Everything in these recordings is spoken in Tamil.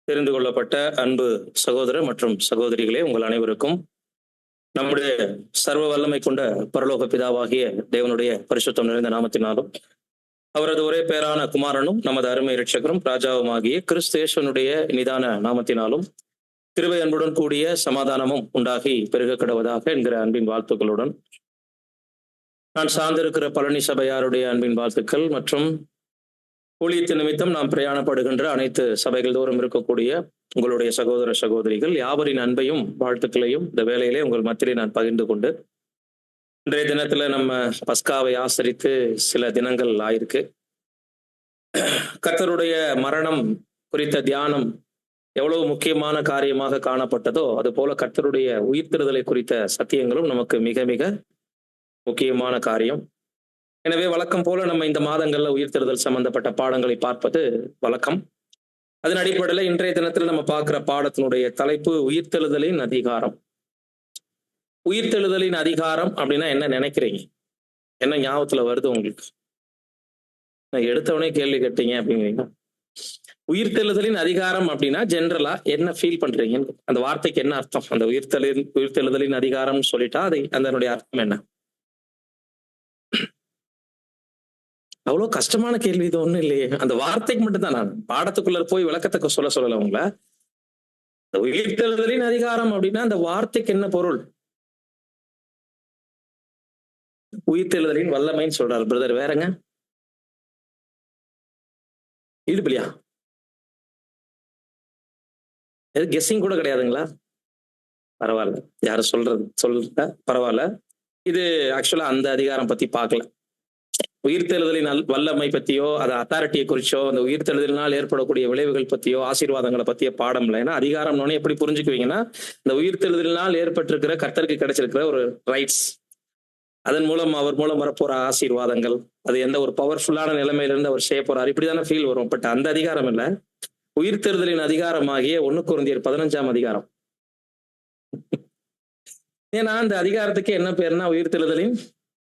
தெரிந்து கொள்ளப்பட்ட அன்பு சகோதர மற்றும் சகோதரிகளே, உங்கள் அனைவருக்கும் நம்முடைய சர்வ வல்லமை கொண்ட பரலோக பிதாவாகிய தேவனுடைய பரிசுத்தம் நிறைந்த நாமத்தினாலும், அவரது ஒரே பேரான குமாரனும் நமது அருமை இரட்சகரும் ராஜாவுமாகிய கிறிஸ்து இயேசுவினுடைய நிதான நாமத்தினாலும் கிருபை அன்புடன் கூடிய சமாதானமும் உண்டாகி பெருக கடவதாக என்கிற அன்பின் வாழ்த்துக்களுடன் நான் சார்ந்திருக்கிற பழனி சபையாருடைய அன்பின் வாழ்த்துக்கள் மற்றும் ஊழியத்தின் நிமித்தம் நாம் பிரயாணப்படுகின்ற அனைத்து சபைகள் தோறும் இருக்கக்கூடிய உங்களுடைய சகோதர சகோதரிகள் யாவரின் அன்பையும் வாழ்த்துக்களையும் இந்த வேளையிலே உங்கள் மத்தியிலே நான் பகிர்ந்து கொண்டு, இன்றைய தினத்துல நம்ம பஸ்காவை ஆசரித்து சில தினங்கள் ஆயிருக்கு. கர்த்தருடைய மரணம் குறித்த தியானம் எவ்வளவு முக்கியமான காரியமாக காணப்பட்டதோ, அது போல கர்த்தருடைய உயிர்த்தெழுதலை குறித்த சத்தியங்களும் நமக்கு மிக மிக முக்கியமான காரியம். எனவே வழக்கம் போல நம்ம இந்த மாதங்கள்ல உயிர்த்தெழுதல் சம்பந்தப்பட்ட பாடங்களை பார்ப்பது வழக்கம். அதன் அடிப்படையில் இன்றைய தினத்துல நம்ம பார்க்கிற பாடத்தினுடைய தலைப்பு உயிர்த்தெழுதலின் அதிகாரம். உயிர்த்தெழுதலின் அதிகாரம் அப்படின்னா என்ன நினைக்கிறீங்க? என்ன ஞாபகத்துல வருது உங்களுக்கு? நான் எடுத்தவனே கேள்வி கேட்டீங்க அப்படிங்கிறீங்க. உயிர்த்தெழுதலின் அதிகாரம் அப்படின்னா ஜென்ரலா என்ன ஃபீல் பண்றீங்க? அந்த வார்த்தைக்கு என்ன அர்த்தம்? அந்த உயிர்த்தெழுதலின் அதிகாரம்னு சொல்லிட்டா அதனுடைய அர்த்தம் என்ன? அவ்வளவு கஷ்டமான கேள்வி இது ஒண்ணும் இல்லையே. அந்த வார்த்தைக்கு மட்டும்தான் நான் பாடத்துக்குள்ள போய் விளக்கத்தை சொல்லல உங்களை. உயிர்த்தெழுதலின் அதிகாரம் அப்படின்னா அந்த வார்த்தைக்கு என்ன பொருள்? உயிர்த்தெழுதலின் வல்லமைன்னு சொல்றாரு பிரதர். வேறங்க ஈடுபலியா? எது கெஸ்ஸிங் கூட கிடையாதுங்களா? பரவாயில்ல, யாரும் சொல்ற பரவாயில்ல. இது ஆக்சுவலா அந்த அதிகாரம் பத்தி பார்க்கல. உயிர்த்தெழுதலின் வல்லமை பத்தியோ, அது அத்தாரிட்டியை குறிச்சோ, அந்த உயிர்த்தெழுதலினால் ஏற்படக்கூடிய விளைவுகள் பத்தியோ, ஆசீர்வாதங்களை பத்திய பாடம் இல்லை. ஏன்னா அதிகாரம்னு எப்படி புரிஞ்சுக்குவீங்கன்னா, இந்த உயிர்த்தெழுதலினால் ஏற்பட்டிருக்கிற கர்த்தருக்கு கிடைச்சிருக்கிற ஒரு ரைட்ஸ், அதன் மூலம் அவர் மூலம் வரப்போற ஆசீர்வாதங்கள், அது எந்த ஒரு பவர்ஃபுல்லான நிலைமையிலிருந்து அவர் செய்ய போறாரு, இப்படிதானே ஃபீல் வரும். பட் அந்த அதிகாரம் இல்ல. உயிர்த்தெழுதலின் அதிகாரமாகிய 1 கொரிந்தியர் 15ஆம் அதிகாரம். ஏன்னா அந்த அதிகாரத்துக்கு என்ன பேருன்னா உயிர்த்தெழுதலின்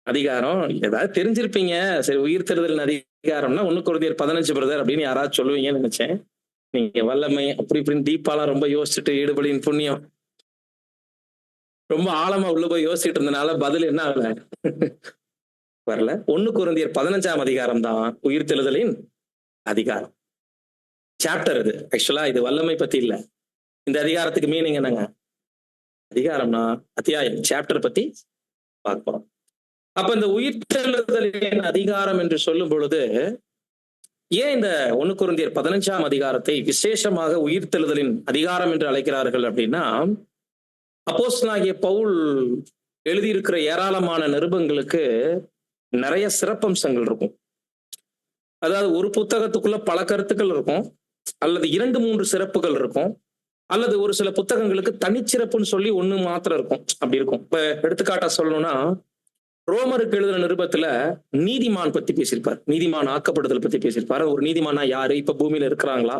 அதிகாரம். ஏதாவது தெரிஞ்சிருப்பீங்க. சரி, உயிர்த்தெழுதலின் அதிகாரம்னா 1 கொரிந்தியர் 15 பிரதர் அப்படின்னு யாராவது சொல்லுவீங்கன்னு நினைச்சேன். நீங்க வல்லமை அப்படி இப்படின்னு டீப்பாலாம் ரொம்ப யோசிச்சுட்டு, ஈடுபடியின் புண்ணியம் ரொம்ப ஆழமா உள்ள போய் யோசிச்சுட்டு இருந்தனால பதில் என்ன ஆகல வரல. 1 கொரிந்தியர் 15ஆம் அதிகாரம் தான் உயிர்த்தெழுதலின் அதிகாரம். சாப்டர் இது. ஆக்சுவலா இது வல்லமை பத்தி இல்ல. இந்த அதிகாரத்துக்கு மீனிங் என்னங்க? அதிகாரம்னா அத்தியாயம், சாப்டர் பத்தி பார்ப்போம். அப்ப இந்த உயிர்த்தெழுதலின் அதிகாரம் என்று சொல்லும் பொழுது ஏன் இந்த 1 கொரிந்தியர் 15ஆம் அதிகாரத்தை விசேஷமாக உயிர்த்தெழுதலின் அதிகாரம் என்று அழைக்கிறார்கள் அப்படின்னா, அப்போஸ்தலனாகிய பவுல் எழுதியிருக்கிற ஏராளமான நிருபங்களுக்கு நிறைய சிறப்பம்சங்கள் இருக்கும். அதாவது ஒரு புத்தகத்துக்குள்ள பல கருத்துக்கள் இருக்கும், அல்லது 2-3 சிறப்புகள் இருக்கும், அல்லது ஒரு சில புத்தகங்களுக்கு தனிச்சிறப்புன்னு சொல்லி 1 மாத்திரம் இருக்கும். அப்படி இருக்கும். இப்ப எடுத்துக்காட்டா சொல்லணும்னா, ரோமருக்கு எழுதின நிருபத்துல நீதிமான் பத்தி பேசியிருப்பார், நீதிமான் ஆக்கப்படுதல் பத்தி பேசியிருப்பாரு. ஒரு நீதிமானா யாரு, இப்ப பூமியில இருக்கிறாங்களா,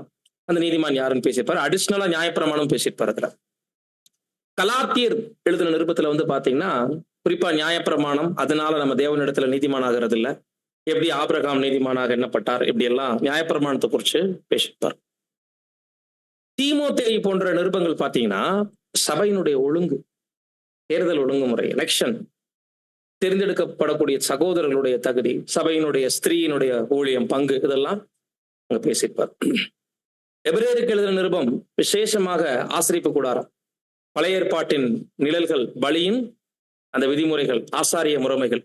அந்த நீதிமான் யாருன்னு பேசியிருப்பாரு. அடிஷனலா நியாயப்பிரமாணம் பேசியிருப்பாரு. அதுல கலாத்தியர் எழுதின நிருபத்துல பாத்தீங்கன்னா குறிப்பா நியாயப்பிரமாணம், அதனால நம்ம தேவனிடத்துல நீதிமான் ஆகிறது இல்ல, எப்படி ஆபிரகாம் நீதிமானாக எண்ணப்பட்டார், இப்படி எல்லாம் நியாயப்பிரமாணத்தை குறிச்சு பேசியிருப்பார். தீமோத்தேயு போன்ற நிருபங்கள் பாத்தீங்கன்னா சபையினுடைய ஒழுங்கு, தேர்தல் ஒழுங்குமுறை, எலெக்ஷன், தேர்ந்தெடுக்கப்படக்கூடிய சகோதரர்களுடைய தகுதி, சபையினுடைய ஸ்திரீயினுடைய ஊழியம், பங்கு, இதெல்லாம் அங்க பேசியிருப்பார். எபிரேயருக்கு எழுதின நிருபம் விசேஷமாக ஆசரிப்பு கூடாரம், பழைய ஏற்பாட்டின் நிழல்கள், பலியின் அந்த விதிமுறைகள், ஆசாரிய முறைமைகள்,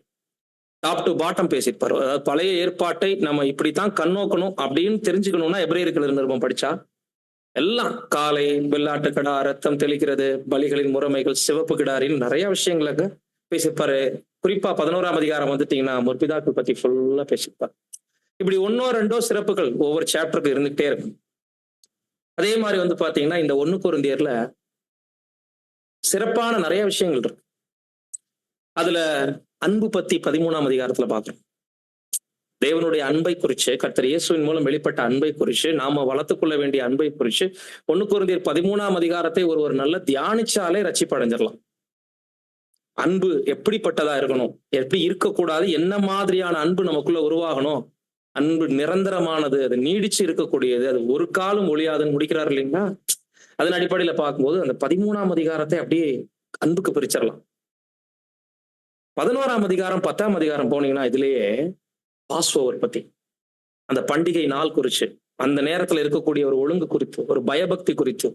டாப் டு பாட்டம் பேசியிருப்பார். அதாவது பழைய ஏற்பாட்டை நம்ம இப்படித்தான் கண்ணோக்கணும் அப்படின்னு தெரிஞ்சுக்கணும்னா எபிரேயருக்கு எழுதின நிருபம் படிச்சா எல்லாம், காலை வெள்ளாட்டு கடா ரத்தம் தெளிக்கிறது, பலிகளின் முறைமைகள், சிவப்பு கிடாரின்னு நிறைய விஷயங்களுக்கு பேசியிருப்பாரு. குறிப்பா 11ஆம் அதிகாரம் வந்துட்டீங்கன்னா முற்பிதாக்கள் பத்தி ஃபுல்லா பேசியிருப்பார். இப்படி 1-2 சிறப்புகள் ஒவ்வொரு சாப்டருக்கு இருந்துகிட்டே இருக்கும். அதே மாதிரி பாத்தீங்கன்னா இந்த 1 கொரிந்தியர்ல சிறப்பான நிறைய விஷயங்கள் இருக்கு. அதுல அன்பு பத்தி 13ஆம் அதிகாரத்துல பாக்குறோம். தேவனுடைய அன்பை குறிச்சு, கர்த்தர் இயேசுவின் மூலம் வெளிப்பட்ட அன்பை குறிச்சு, நாம வளர்த்துக்கொள்ள வேண்டிய அன்பை குறிச்சு 1 கொரிந்தியர் 13ஆம் அதிகாரத்தை ஒரு நல்ல தியானிச்சாலே ரட்சிப்படைஞ்சிடலாம். அன்பு எப்படிப்பட்டதா இருக்கணும், எப்படி இருக்கக்கூடாது, என்ன மாதிரியான அன்பு நமக்குள்ள உருவாகணும் அன்பு நிரந்தரமானது, அது நீடிச்சு இருக்கக்கூடியது, அது ஒரு காலம் ஒழியாதுன்னு முடிக்கிறார் இல்லைங்களா? அதன் அடிப்படையில பார்க்கும்போது அந்த 13ஆம் அதிகாரத்தை அப்படியே அன்புக்கு பிரிச்சிடலாம். 11ஆம் அதிகாரம் 10ஆம் அதிகாரம் போனீங்கன்னா இதுலயே பாஸ் ஓவர் பத்தி, அந்த பண்டிகை நாள் குறிச்சு, அந்த நேரத்துல இருக்கக்கூடிய ஒரு ஒழுங்கு குறித்து, ஒரு பயபக்தி குறித்து,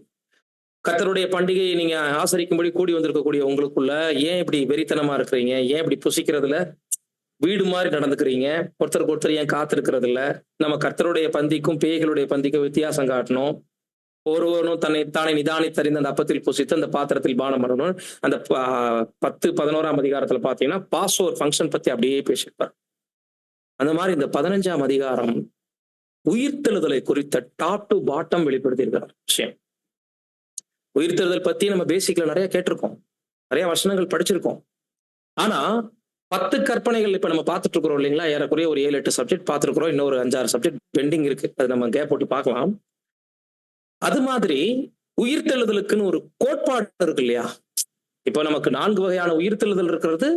கர்த்தருடைய பண்டிகையை நீங்க ஆசரிக்கும்படி கூடி வந்திருக்கக்கூடிய உங்களுக்குள்ள ஏன் இப்படி வெறித்தனமா இருக்கிறீங்க, ஏன் இப்படி புசிக்கிறதுல வீடு மாதிரி நடந்துக்கிறீங்க, ஒருத்தருக்கு ஒருத்தர் ஏன் காத்திருக்கிறது இல்ல, நம்ம கர்த்தருடைய பந்திக்கும் பேய்களுடைய பந்திக்கும் வித்தியாசம் காட்டணும், ஒருவனும் தானே நிதானித்தறிந்து அந்த அப்பத்தில் புசித்து அந்த பாத்திரத்தில் பானம் பண்ணணும். அந்த 10, 11ஆம் அதிகாரத்துல பாத்தீங்கன்னா பாஸ் ஓவர் ஃபங்க்ஷன் பத்தி அப்படியே பேசியிருப்பார். அந்த மாதிரி இந்த 15ஆம் அதிகாரம் உயிர்த்தெழுதலை குறித்த டாப் டு பாட்டம் வெளிப்படுத்தி இருக்கிற விஷயம். உயிர்த்தெழுதல் பத்தி நம்ம பேசிக்ல நிறைய கேட்டிருக்கோம், நிறைய வசனங்கள் படிச்சிருக்கோம். ஆனா 10 கற்பனைகள் இப்ப நம்ம பார்த்துட்டு இருக்கிறோம் இல்லைங்களா? ஏறக்குறைய ஒரு 7-8 சப்ஜெக்ட் பார்த்திருக்கிறோம். இன்னும் ஒரு 5-6 சப்ஜெக்ட் பெண்டிங் இருக்கு, அது நம்ம கேப் போட்டு பார்க்கலாம். அது மாதிரி உயிர்த்தெழுதலுக்குன்னு ஒரு கோட்பாடு இருக்கு இல்லையா? இப்ப நமக்கு 4 வகையான உயிர்த்தெழுதல் இருக்கிறது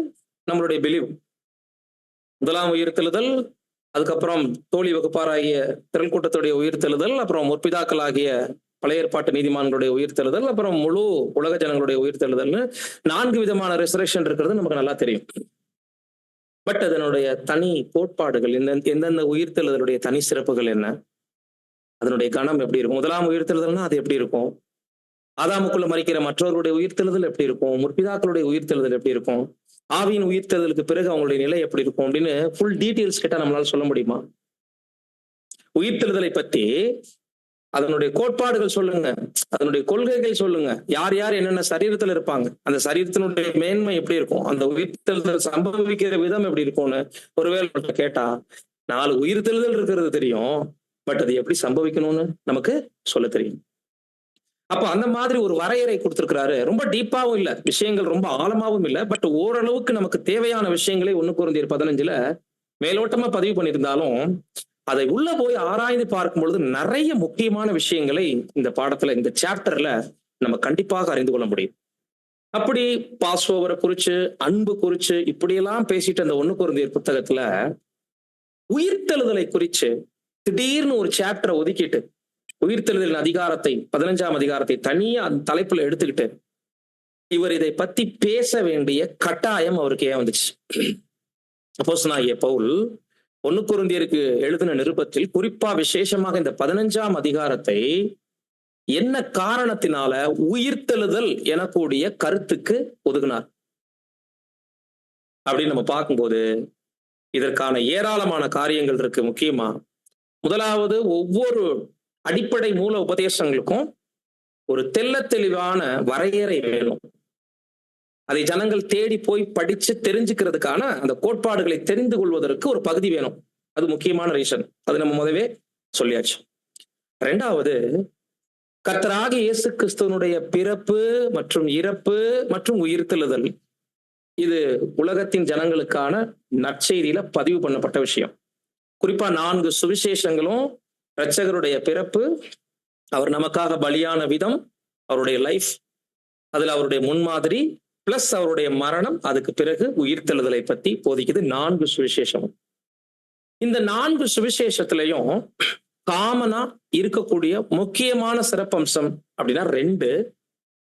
நம்மளுடைய பிலீவ். முதலாம் உயிர்த்தெழுதல், அதுக்கப்புறம் தோழி வகுப்பாராகிய திரள் கூட்டத்துடைய உயிர்த்தெழுதல், அப்புறம் முற்பிதாக்கள் ஆகிய பழைய ஏற்பாட்டு நீதிமான்களுடைய உயிர்த்தெழுதல், அப்புறம் முழு உலக ஜனங்களுடைய உயிர்த்தெழுதல்னு 4 விதமான ரெசரக்ஷன் இருக்கிறது நமக்கு நல்லா தெரியும். பட் அதனுடைய தனி கோட்பாடுகள், எந்தெந்த உயிர்த்தெழுதலுடைய தனி சிறப்புகள் என்ன, அதனுடைய கணம் எப்படி இருக்கும்? முதலாம் உயிர்த்தெழுதல்னா அது எப்படி இருக்கும்? ஆதாமுக்குள்ள மறிக்கிற மற்றவர்களுடைய உயிர்த்தெழுதல் எப்படி இருக்கும்? முற்பிதாக்களுடைய உயிர்த்தெழுதல் எப்படி இருக்கும்? ஆவியின் உயிர்த்தெழுதலுக்கு பிறகு அவங்களுடைய நிலை எப்படி இருக்கும் அப்படின்னு ஃபுல் டீடைல்ஸ் கேட்டா நம்மளால சொல்ல முடியுமா? உயிர்த்தெழுதலை பத்தி அதனுடைய கோட்பாடுகள் சொல்லுங்க, அதனுடைய கொள்கைகள் சொல்லுங்க, யார் யார் என்னென்ன சரீரத்துல இருப்பாங்க, அந்த சரீரத்தினுடைய மேன்மை எப்படி இருக்கும், அந்த உயிர்த்தெழுதல் சம்பவிக்கிற விதம் எப்படி இருக்கும்னு ஒருவேளை கேட்டா 4 உயிர்த்தெழுதல் இருக்கிறது தெரியும், பட் அது எப்படி சம்பவிக்கணும்னு நமக்கு சொல்ல தெரியும். அப்ப அந்த மாதிரி ஒரு வரையறை கொடுத்திருக்கிறாரு. ரொம்ப டீப்பாவும் இல்ல, விஷயங்கள் ரொம்ப ஆழமாவும் இல்ல, பட் ஓரளவுக்கு நமக்கு தேவையான விஷயங்களை 1 கொரிந்தியர் 15ல மேலோட்டமா பதிவு பண்ணியிருந்தாலும் அதை உள்ள போய் ஆராய்ந்து பார்க்கும் பொழுது நிறைய முக்கியமான விஷயங்களை இந்த பாடத்துல, இந்த சாப்டர்ல நம்ம கண்டிப்பாக அறிந்து கொள்ள முடியும். அப்படி பாஸ் ஓவரை குறிச்சு, அன்பு குறிச்சு இப்படியெல்லாம் பேசிட்டு அந்த 1 கொரிந்தியர் புத்தகத்துல உயிர்த்தெழுதலை குறிச்சு திடீர்னு ஒரு சாப்டரை ஒதுக்கிட்டு உயிர்த்தெழுதலின் அதிகாரத்தை 15ஆம் அதிகாரத்தை தனியா அந்த தலைப்புல எடுத்துக்கிட்டு இவர் இதை பத்தி பேச வேண்டிய கட்டாயம் அவருக்கு ஏன் வந்துச்சு? அப்போஸ்தலனாகிய பவுல் 1 கொரிந்தியருக்கு எழுதின நிருபத்தில் குறிப்பா விசேஷமாக இந்த 15ஆம் அதிகாரத்தை என்ன காரணத்தினால உயிர்த்தெழுதல் எனக்கூடிய கருத்துக்கு ஒதுங்கினார் அப்படின்னு நம்ம பார்க்கும்போது இதற்கான ஏராளமான காரியங்கள் இருக்கு. முக்கியமா முதலாவது, ஒவ்வொரு அடிப்படை மூல உபதேசங்களுக்கும் ஒரு தெள்ள தெளிவான வரையறை வேணும். அதை ஜனங்கள் தேடி போய் படிச்சு தெரிஞ்சுக்கிறதுக்கான அந்த கோட்பாடுகளை தெரிந்து கொள்வதற்கு ஒரு பகுதி வேணும். அது முக்கியமான ரீசன், அது நம்ம முதவே சொல்லியாச்சு. 2வது, கர்த்தராகிய இயேசு கிறிஸ்துவனுடைய பிறப்பு மற்றும் இறப்பு மற்றும் உயிர்த்தெழுதல் இது உலகத்தின் ஜனங்களுக்கான நற்செய்தியில பதிவு பண்ணப்பட்ட விஷயம். குறிப்பா 4 சுவிசேஷங்களும் இரட்சகருடைய பிறப்பு, அவர் நமக்காக பலியான விதம், அவருடைய லைஃப், அதுல அவருடைய முன்மாதிரி, பிளஸ் அவருடைய மரணம், அதுக்கு பிறகு உயிர்த்தெழுதலை பத்தி போதிக்குது 4 சுவிசேஷம். இந்த 4 சுவிசேஷத்திலையும் காமனா இருக்கக்கூடிய முக்கியமான சிறப்பம்சம் அப்படின்னா 2.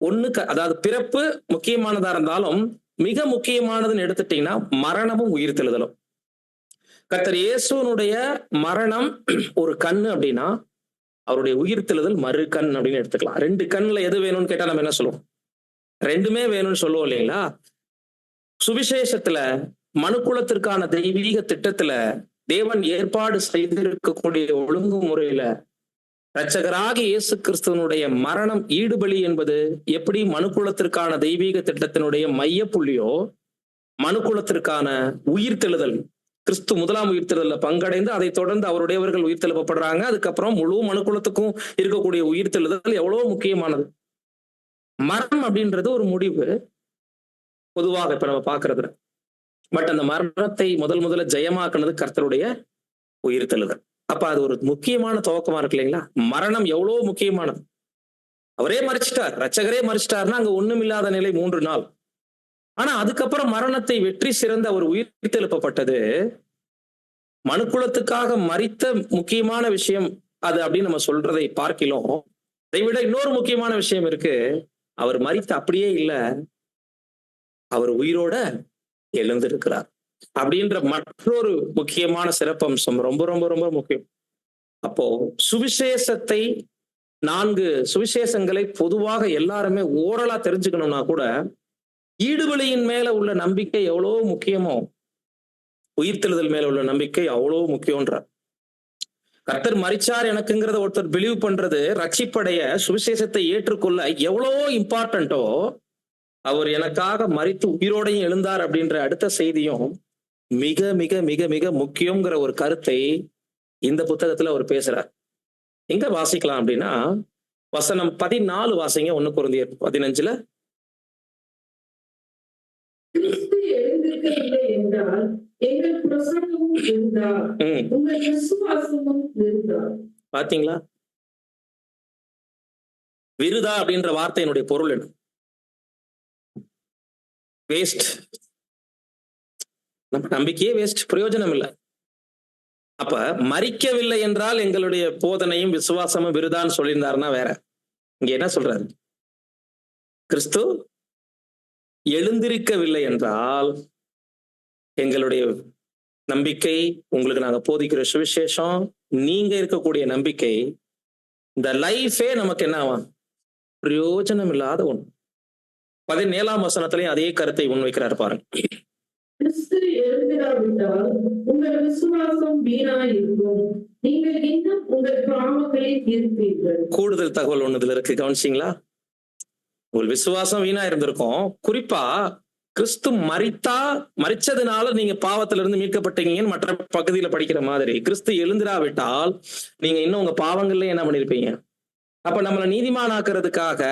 1, அதாவது பிறப்பு முக்கியமானதா இருந்தாலும் மிக முக்கியமானதுன்னு எடுத்துட்டீங்கன்னா மரணமும் உயிர்த்தெழுதலும். கர்த்தர் இயேசுனுடைய மரணம் ஒரு கண்ணு அப்படின்னா அவருடைய உயிர்த்தெழுதல் மறு கண் அப்படின்னு எடுத்துக்கலாம். 2 கண்ணுல எது வேணும்னு கேட்டா நம்ம என்ன சொல்லுவோம்? 2மே வேணும்னு சொல்லுவோம் இல்லைங்களா? சுவிசேஷத்துல மனுக்குலத்திற்கான தெய்வீக திட்டத்துல தேவன் ஏற்பாடு செய்திருக்கக்கூடிய ஒழுங்குமுறையில இரட்சகராகிய இயேசு கிறிஸ்துவனுடைய மரணம் ஈடுபலி என்பது எப்படி மனுக்குலத்திற்கான தெய்வீக திட்டத்தினுடைய மைய புள்ளியோ, மனுக்குலத்திற்கான உயிர்த்தெழுதல் கிறிஸ்து முதலாம் உயிர்த்தெழுதல்ல பங்கடைந்து அதை தொடர்ந்து அவருடையவர்கள் உயிர்த்தெழுப்பப்படுறாங்க. அதுக்கப்புறம் முழு மனுக்குலத்துக்கும் இருக்கக்கூடிய உயிர்த்தெழுதல் எவ்வளவு முக்கியமானது. மரணம் அப்படின்றது ஒரு முடிவு பொதுவாக இப்ப நம்ம பாக்குறது, பட் அந்த மரணத்தை முதல்ல ஜெயமாக்குனது கர்த்தருடைய உயிர்த்தெழுதல். அப்ப அது ஒரு முக்கியமான துவக்கமா இருக்கு இல்லைங்களா? மரணம் எவ்வளவு முக்கியமானது. அவரே மறிச்சிட்டார், இரட்சகரே மறிச்சிட்டாருன்னா அங்க ஒண்ணும் இல்லாத நிலை 3 நாள். ஆனா அதுக்கப்புறம் மரணத்தை வெற்றி சிறந்த அவர் உயிர்த்தெழுப்பப்பட்டது மனுக்குலத்துக்காக மரித்த முக்கியமான விஷயம் அது அப்படின்னு நம்ம சொல்றதை பார்க்கிலும், அதை விட இன்னொரு முக்கியமான விஷயம் இருக்கு. அவர் மரித்த அப்படியே இல்ல, அவர் உயிரோட எழுந்திருக்கிறார் அப்படின்ற மற்றொரு முக்கியமான சிறப்பம்சம் ரொம்ப ரொம்ப ரொம்ப முக்கியம். அப்போ சுவிசேஷத்தை 4 சுவிசேஷங்களை பொதுவாக எல்லாருமே ஓரலா தெரிஞ்சுக்கணும்னா கூட, ஈடுபலியின் மேல உள்ள நம்பிக்கை எவ்வளவு முக்கியமோ, உயிர்த்தெழுதல் மேல உள்ள நம்பிக்கை அவ்வளவு முக்கியம்ன்ற. கர்த்தர் மரிச்சார் எனக்குங்கிறத ஒருத்தர் பிலீவ் பண்றது, ரட்சிப்படைய சுவிசேஷத்தை ஏற்றுக்கொள்ள எவ்வளவோ இம்பார்ட்டன்ட்டோ, அவர் எனக்காக மரித்து உயிரோடையும் எழுந்தார் அப்படின்ற அடுத்த செய்தியும் மிக மிக மிக மிக முக்கியங்கிற ஒரு கருத்தை இந்த புத்தகத்துல அவர் பேசுறார். எங்க வாசிக்கலாம் அப்படின்னா, வசனம் 14 வாசிங்க. 1 கொரிந்தியர் 15. கிறிஸ்து எழுந்திருக்கவில்லை என்றால் எங்கள் பிரசங்கமும் விருதா, உங்கள் விசுவாசமும் விருதா. பாத்தீங்களா? விருதா அப்படின்ற வார்த்தையினுடைய பொருள் என்ன? வேஸ்ட். நம்ம நம்பிக்கையே வேஸ்ட், பிரயோஜனம் இல்லை. அப்ப மரிக்கவில்லை என்றால் எங்களுடைய போதனையும் விசுவாசமும் விருதான்னு சொல்லியிருந்தாருன்னா வேற. இங்க என்ன சொல்றாரு? கிறிஸ்து எழுந்திருக்கவில்லை என்றால் எங்களுடைய நம்பிக்கை, உங்களுக்கு நாங்க போதிக்கிற சுவிசேஷம், நீங்க இருக்கக்கூடிய நம்பிக்கை, இந்த லைஃபே நமக்கு என்ன ஆகும்? பிரயோஜனம் இல்லாத ஒண்ணு. 17ஆம் வசனத்திலையும் அதே கருத்தை முன்வைக்கிறார் பாருங்க. கிறிஸ்து எழுந்திராவிட்டால் உங்கள் விசுவாசம் வீணாயிருக்கும், நீங்கள் இன்னும் உங்கள் கிராமங்களில் இருப்பீர்கள். கூடுதல் தகவல் ஒண்ணு இதுல இருக்கு, கவனிச்சிங்களா? உங்கள் விசுவாசம் வீணா இருந்திருக்கும். குறிப்பா கிறிஸ்து மரிச்சதுனால நீங்க பாவத்திலிருந்து மீட்கப்பட்டீங்கன்னு மற்ற பகுதியில படிக்கிற மாதிரி, கிறிஸ்து எழுந்திராவிட்டால் நீங்க இன்னும் உங்க பாவங்கள்ல என்ன பண்ணிருப்பீங்க? அப்ப நம்மளை நீதிமானாக்குறதுக்காக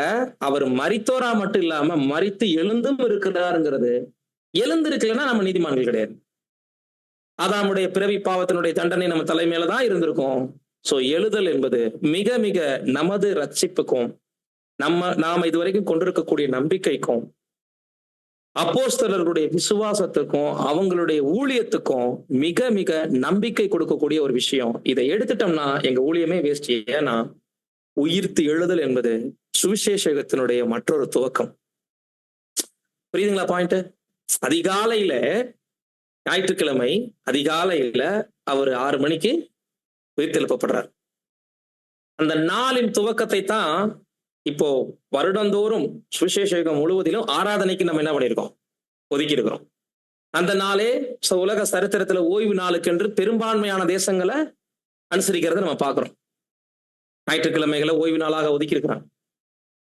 அவர் மரித்தோரா மட்டும் இல்லாம மரித்து எழுந்தும் இருக்கிறாருங்கிறது. எழுந்திருக்கலன்னா நம்ம நீதிமான்கள் கிடையாது. ஆதாமுடைய பிறவி பாவத்தினுடைய தண்டனை நம்ம தலைமையிலதான் இருந்திருக்கும். சோ எழுதல் என்பது மிக மிக நமது ரட்சிப்புக்கும் நாம இதுவரைக்கும் கொண்டிருக்கக்கூடிய நம்பிக்கைக்கும் அப்போஸ்தலர்களுடைய விசுவாசத்துக்கும் அவங்களுடைய ஊழியத்துக்கும் மிக மிக நம்பிக்கை கொடுக்கக்கூடிய ஒரு விஷயம். இதை எடுத்துட்டோம்னா எங்க ஊழியமே வேஸ்ட். ஏன்னா உயிர்த்து எழுதல் என்பது சுவிசேஷத்தினுடைய மற்றொரு துவக்கம். புரியுதுங்களா பாயிண்ட்? அதிகாலையில, ஞாயிற்றுக்கிழமை அதிகாலையில அவர் 6 மணிக்கு உயிர்த்தெழுப்பப்படுறார். அந்த நாளின் துவக்கத்தை தான் இப்போ வருடந்தோறும் சுவிசேஷம் முழுவதிலும் ஆராதனைக்கு நம்ம என்ன பண்ணியிருக்கோம்? ஒதுக்கி இருக்கிறோம். அந்த நாளே உலக சரித்திரத்துல ஓய்வு நாளுக்கென்று பெரும்பான்மையான தேசங்களை அனுசரிக்கிறத நம்ம பார்க்கிறோம். ஞாயிற்றுக்கிழமைகளை ஓய்வு நாளாக ஒதுக்கி இருக்கிறாங்க.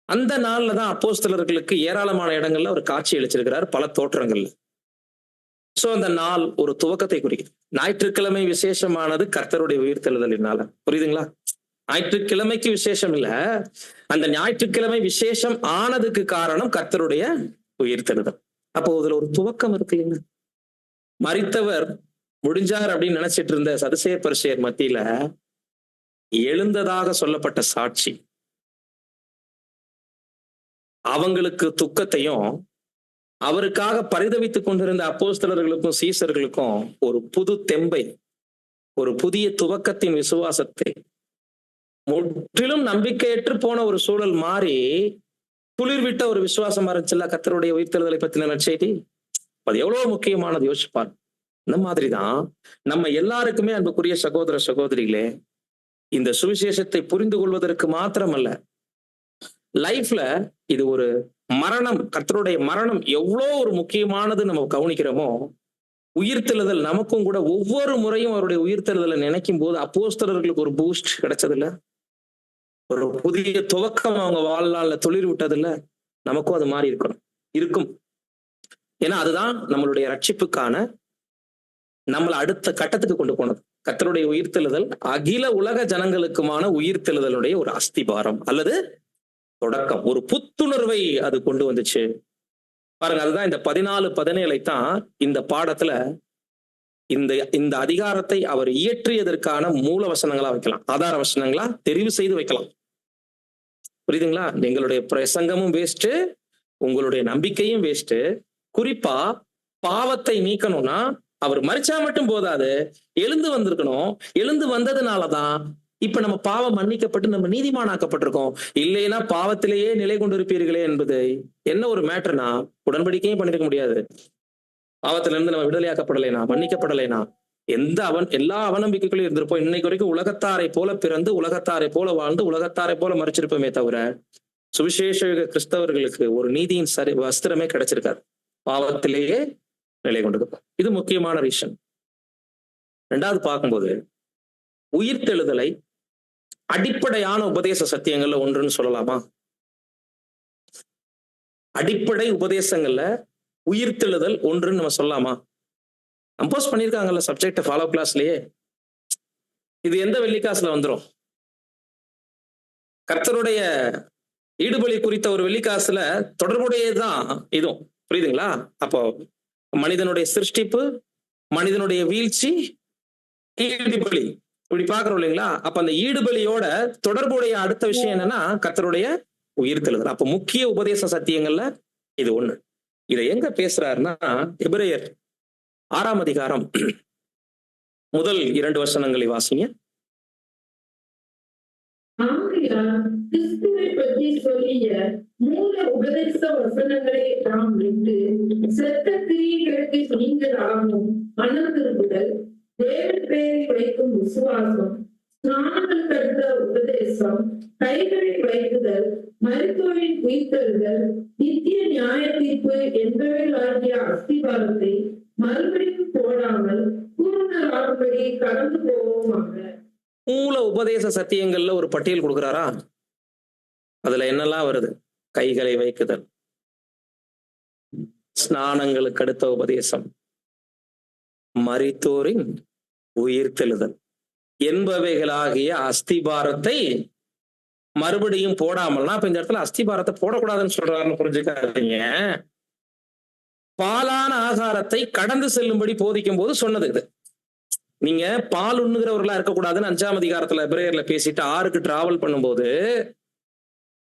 அந்த நாள்ல தான் அப்போஸ்தலர்களுக்கு ஏராளமான இடங்கள்ல ஒரு காட்சி அளிச்சிருக்கிறார், பல தோற்றங்கள்ல. சோ அந்த நாள் ஒரு துவக்கத்தை குறிக்குது. ஞாயிற்றுக்கிழமை விசேஷமானது கர்த்தருடைய உயிர்த்தெழுதலினால. புரியுதுங்களா? ஞாயிற்றுக்கிழமைக்கு விசேஷம் இல்ல, அந்த ஞாயிற்றுக்கிழமை விசேஷம் ஆனதுக்கு காரணம் கர்த்தருடைய உயிர்த்தெழுதல். அப்போ இதுல ஒரு துவக்கம் இருக்கு இல்லைங்க. மரித்தவர் முடிஞ்சார் அப்படின்னு நினைச்சிட்டு இருந்த சதுசேயர் பரிசேயர் மத்தியில எழுந்ததாக சொல்லப்பட்ட சாட்சி அவங்களுக்கு துக்கத்தையும், அவருக்காக பரிதவித்துக் கொண்டிருந்த அப்போஸ்தலர்களுக்கும் சீசர்களுக்கும் ஒரு புது தெம்பை, ஒரு புதிய துவக்கத்தின் விசுவாசத்தை, முற்றிலும் நம்பிக்கையற்று போன ஒரு சூழல் மாறி குளிர்விட்ட ஒரு விசுவாசம் இருந்துச்சுல்ல கர்த்தருடைய உயிர்த்தெழுதலை பத்தின நற்செய்தி. அது எவ்வளவு முக்கியமானது யோசிப்பார். இந்த மாதிரிதான் நம்ம எல்லாருக்குமே அன்புக்குரிய சகோதர சகோதரிகளே, இந்த சுவிசேஷத்தை புரிந்து கொள்வதற்கு மாத்திரமல்ல, லைஃப்ல இது ஒரு மரணம், கர்த்தருடைய மரணம் எவ்வளோ ஒரு முக்கியமானது நம்ம கவனிக்கிறோமோ, உயிர்த்தெழுதல் நமக்கும் கூட ஒவ்வொரு முறையும் அவருடைய உயிர்த்தெழுதலை நினைக்கும் போது அப்போஸ்தலர்களுக்கு ஒரு பூஸ்ட் கிடைச்சது இல்ல, ஒரு புதிய துவக்கம் அவங்க வாழ்நாள்ல தொழில் விட்டது இல்ல, நமக்கும் அது மாதிரி இருக்கும். ஏன்னா அதுதான் நம்மளுடைய ரட்சிப்புக்கான நம்மளை அடுத்த கட்டத்துக்கு கொண்டு போனது. கர்த்தருடைய உயிர்த்தெழுதல் அகில உலக ஜனங்களுக்குமான உயிர்த்தெழுதலுடைய ஒரு அஸ்திபாரம் அல்லது தொடக்கம், ஒரு புத்துணர்வை அது கொண்டு வந்துச்சு பாருங்க. அதுதான் இந்த 14-17 தான் இந்த பாடத்துல இந்த அதிகாரத்தை அவர் இயற்றியதற்கான மூல வசனங்களா வைக்கலாம், ஆதார வசனங்களா தெரிவு செய்து வைக்கலாம். புரியுதுங்களா? எங்களுடைய பிரசங்கமும் வேஸ்ட், உங்களுடைய நம்பிக்கையும் வேஸ்ட். குறிப்பா பாவத்தை நீக்கணும்னா அவர் மரிச்சா மட்டும் போதாது, எழுந்து வந்திருக்கணும். எழுந்து வந்ததுனாலதான் இப்ப நம்ம பாவம் மன்னிக்கப்பட்டு நம்ம நீதிமானாக்கப்பட்டிருக்கோம். இல்லைன்னா பாவத்திலேயே நிலை கொண்டிருப்பீர்களே என்பது என்ன ஒரு மேட்டர்னா, உடன்படிக்கையும் பண்ணிருக்க முடியாது. பாவத்துல இருந்து நம்ம விடுதலையாக்கப்படலைனா, மன்னிக்கப்படலைனா, எல்லா அவநம்பிக்கைகளும் இருந்திருப்போம். இன்னைக்கு வரைக்கும் உலகத்தாரை போல பிறந்து, உலகத்தாரை போல வாழ்ந்து, உலகத்தாரை போல மறிச்சிருப்போமே தவிர, சுவிசேஷ கிறிஸ்தவர்களுக்கு ஒரு நீதியின் வஸ்திரமே கிடைச்சிருக்காது. பாவத்திலேயே நிலை கொண்டிருக்கும். இது முக்கியமான ரீசன். ரெண்டாவது பார்க்கும்போது, உயிர்த்தெழுதலை அடிப்படையான உபதேச சத்தியங்கள்ல ஒன்றுன்னு சொல்லலாமா? அடிப்படை உபதேசங்கள்ல உயிர்த்தெழுதல் ஒன்றுன்னு நம்ம சொல்லலாமா? கம்போஸ் பண்ணிருக்காங்கல்ல சப்ஜெக்ட் ஃபாலோ கிளாஸ்லயே. இது எந்த வெள்ளிக்காசுல வந்துரும்? கர்த்தருடைய ஈடுபலி குறித்த ஒரு வெள்ளிக்காசுல தொடர்புடையதுதான் இதுவும். புரியுதுங்களா? அப்போ மனிதனுடைய சிருஷ்டிப்பு, மனிதனுடைய வீழ்ச்சி, ஈடுபலி, இப்படி பாக்குறோம் இல்லைங்களா? அப்ப அந்த ஈடுபலியோட தொடர்புடைய அடுத்த விஷயம் என்னன்னா கர்த்தருடைய உயிர்த்தெழுதல். அப்ப முக்கிய உபதேச சத்தியங்கள்ல இது ஒண்ணு. இதை எங்க பேசுறாருன்னா, எபிரேயர் 6ஆம் அதிகாரம் முதல் 2 வசனங்களை வாசிங்க. ஆகையால் கிறிஸ்துவை பற்றி சொல்லிய மூல உபதேச வசனங்களை நாம் விட்டு செத்த கிரியைகளுக்கு நீங்களாகும் மனம் திரும்புதல், தேவன் பேரை வைக்கும் விசுவாசம், ஸ்நானங்கள் கடுத்த உபதேசம், கைகளை வைக்குதல், மருத்துவரின் உயிர்த்தெழுதல், நித்திய நியாய தீர்ப்பு என்பவைகளாகிய அஸ்திபாரத்தை மறுபடியும் போடாமல் பூர்ணராகும்படி கடந்து போவோமாக. மூல உபதேச சத்தியங்கள்ல ஒரு பட்டியல் கொடுக்கிறாரா? அதுல என்னெல்லாம் வருது? கைகளை வைக்குதல், ஸ்நானங்களுக்கு அடுத்த உபதேசம், மரித்தோரின் உயிர்த்தெழுதல் என்பவைகளாகிய அஸ்திபாரத்தை மறுபடியும் போடாமல்னா, இப்ப இந்த இடத்துல அஸ்திபாரத்தை போடக்கூடாதுன்னு சொல்றாருன்னு புரிஞ்சுக்காதீங்க. பாலான ஆகாரத்தை கடந்து செல்லும்படி போதிக்கும் போது சொன்னது இது. நீங்க பால் உண்ணுகிறவர்களா இருக்கக்கூடாதுன்னு 5ஆம் அதிகாரத்துல எபிரேயர்ல பேசிட்டு 6க்கு டிராவல் பண்ணும்போது,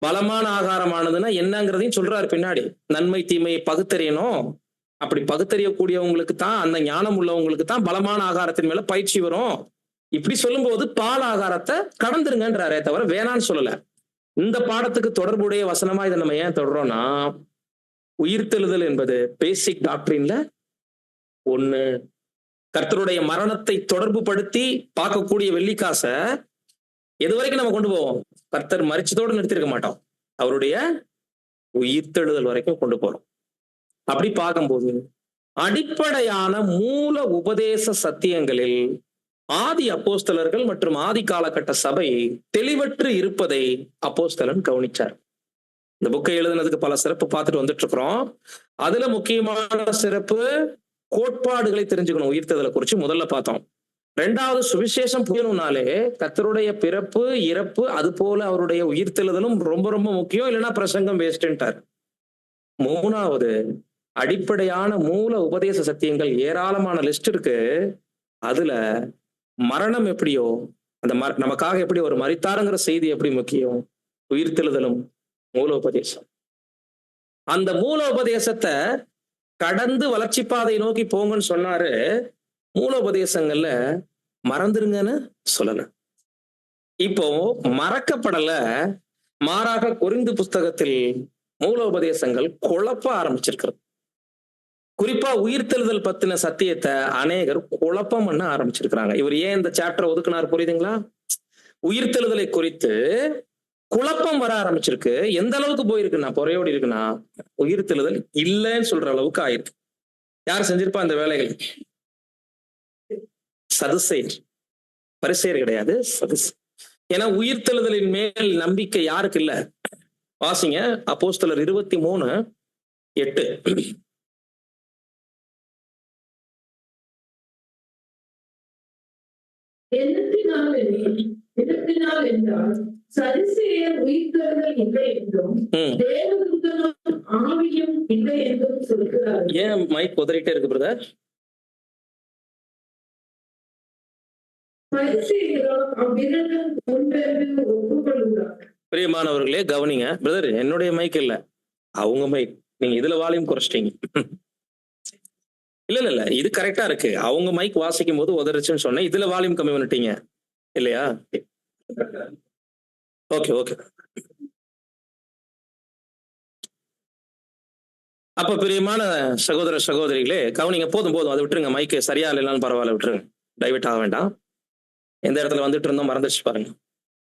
பலமான ஆகாரமானதுன்னா என்னங்கிறதையும் சொல்றாரு பின்னாடி. நன்மை தீமையை பகுத்தறியணும். அப்படி பகுத்தறியக்கூடியவங்களுக்கு தான், அந்த ஞானம் உள்ளவங்களுக்கு தான் பலமான ஆகாரத்தின் மேல பயிற்சி வரும். இப்படி சொல்லும்போது பால் ஆகாரத்தை கடந்துருங்கன்றாரே தவிர வேணான்னு சொல்லல. இந்த பாடத்துக்கு தொடர்புடைய வசனமா இதை நம்ம ஏன் தொடர்றோம்னா, உயிர்த்தெழுதல் என்பது பேசிக் டாக்டரின்ல ஒண்ணு. கர்த்தருடைய மரணத்தை தொடர்பு படுத்தி பார்க்கக்கூடிய வெள்ளிக்காசை எது வரைக்கும் நம்ம கொண்டு போவோம்? கர்த்தர் மரிச்சதோடு நிறுத்திருக்க மாட்டோம், அவருடைய உயிர்த்தெழுதல் வரைக்கும் கொண்டு போறோம். அப்படி பார்க்கும்போது அடிப்படையான மூல உபதேச சத்தியங்களில் ஆதி அப்போஸ்தலர்கள் மற்றும் ஆதி காலகட்ட சபை தெளிவற்று இருப்பதை அப்போஸ்தலன் கவனிச்சார். இந்த புக்கை எழுதுனதுக்கு பல சிறப்பு பார்த்துட்டு வந்துட்டு இருக்கிறோம். அதுல முக்கியமான சிறப்பு கோட்பாடுகளை தெரிஞ்சுக்கணும். உயிர்த்தெழுதலை குறிச்சு முதல்ல பார்த்தோம். 2வது சுவிசேஷம் புரியணும்னாலே கர்த்தருடைய பிறப்பு, இறப்பு, அது போல அவருடைய உயிர்த்தெழுதலும் ரொம்ப ரொம்ப முக்கியம். இல்லைன்னா பிரசங்கம் வேஸ்ட்ன்ட்டார். 3வது அடிப்படையான மூல உபதேச சத்தியங்கள் ஏராளமான லிஸ்ட் இருக்கு. அதுல மரணம் எப்படியோ, அந்த நமக்காக எப்படி ஒரு மரித்தாருங்கிற செய்தி எப்படி முக்கியம், உயிர்த்தெழுதலும் மூல உபதேசம். அந்த மூல உபதேசத்தை கடந்து வளர்ச்சி பாதை நோக்கி போங்கன்னு சொன்னாரு. மூல உபதேசங்கள்ல மறந்துருங்கன்னு சொல்லல. இப்போ மறக்கப்படல, மாறாக கொரிந்து புஸ்தகத்தில் மூல உபதேசங்கள் குழப்ப ஆரம்பிச்சிருக்கிறது. குறிப்பா உயிர்த்தெழுதல் பத்தின சத்தியத்தை அநேகர் குழப்பம் பண்ண ஆரம்பிச்சிருக்கிறாங்க. இவர் ஏன் இந்த சாப்டர் ஒதுக்குனார் புரியுதுங்களா? உயிர்த்தெழுதலை குறித்து குழப்பம் வர ஆரம்பிச்சிருக்கு. எந்த அளவுக்கு போயிருக்குன்னா, பொறையோடி இருக்குன்னா, உயிர்த்தெழுதல் இல்லைன்னு சொல்ற அளவுக்கு ஆயிருக்கு. யார் செஞ்சிருப்பா அந்த வேலைகள்? சதுசேயர், பரிசேயர் கிடையாது, சதுசேயர். ஏன்னா உயிர்த்தெழுதலின் மேல் நம்பிக்கை யாருக்கு இல்ல? வாசிங்க அப்போஸ்தலர் 23:8. எண்ணத்தினால் என்றால் சரிசேயர் உயிர்த்தெழுதல் இல்லை என்றும் தேவதூதனும் ஆவியும் இல்லை என்றும் சொல்கிறார். ஏன் மைக் உதறிட்டே இருக்கு பிரதர்? பிரியமானவர்களே கவனிங்க. பிரதர் என்னுடைய மைக் இல்ல, அவங்க மைக். நீங்க இதுல வால்யூம் குறைச்சிட்டீங்க. இல்ல இது கரெக்டா இருக்கு. அவங்க மைக் வாசிக்கும் போது உதறிச்சுன்னு சொன்னேன். இதுல வால்யூம் கம்மி பண்ணிட்டீங்க இல்லையா? Okay okay. அப்ப பிரியமான சகோதர சகோதரிகளே கவனிங்க. போதும் அதை விட்டுருங்க. மைக்கு சரியா இல்லைனாலும் பரவாயில்ல, விட்டுருங்க. டைவர்ட் ஆக வேண்டாம். எந்த இடத்துல வந்துட்டு இருந்தோம் மறந்துச்சு பாருங்க.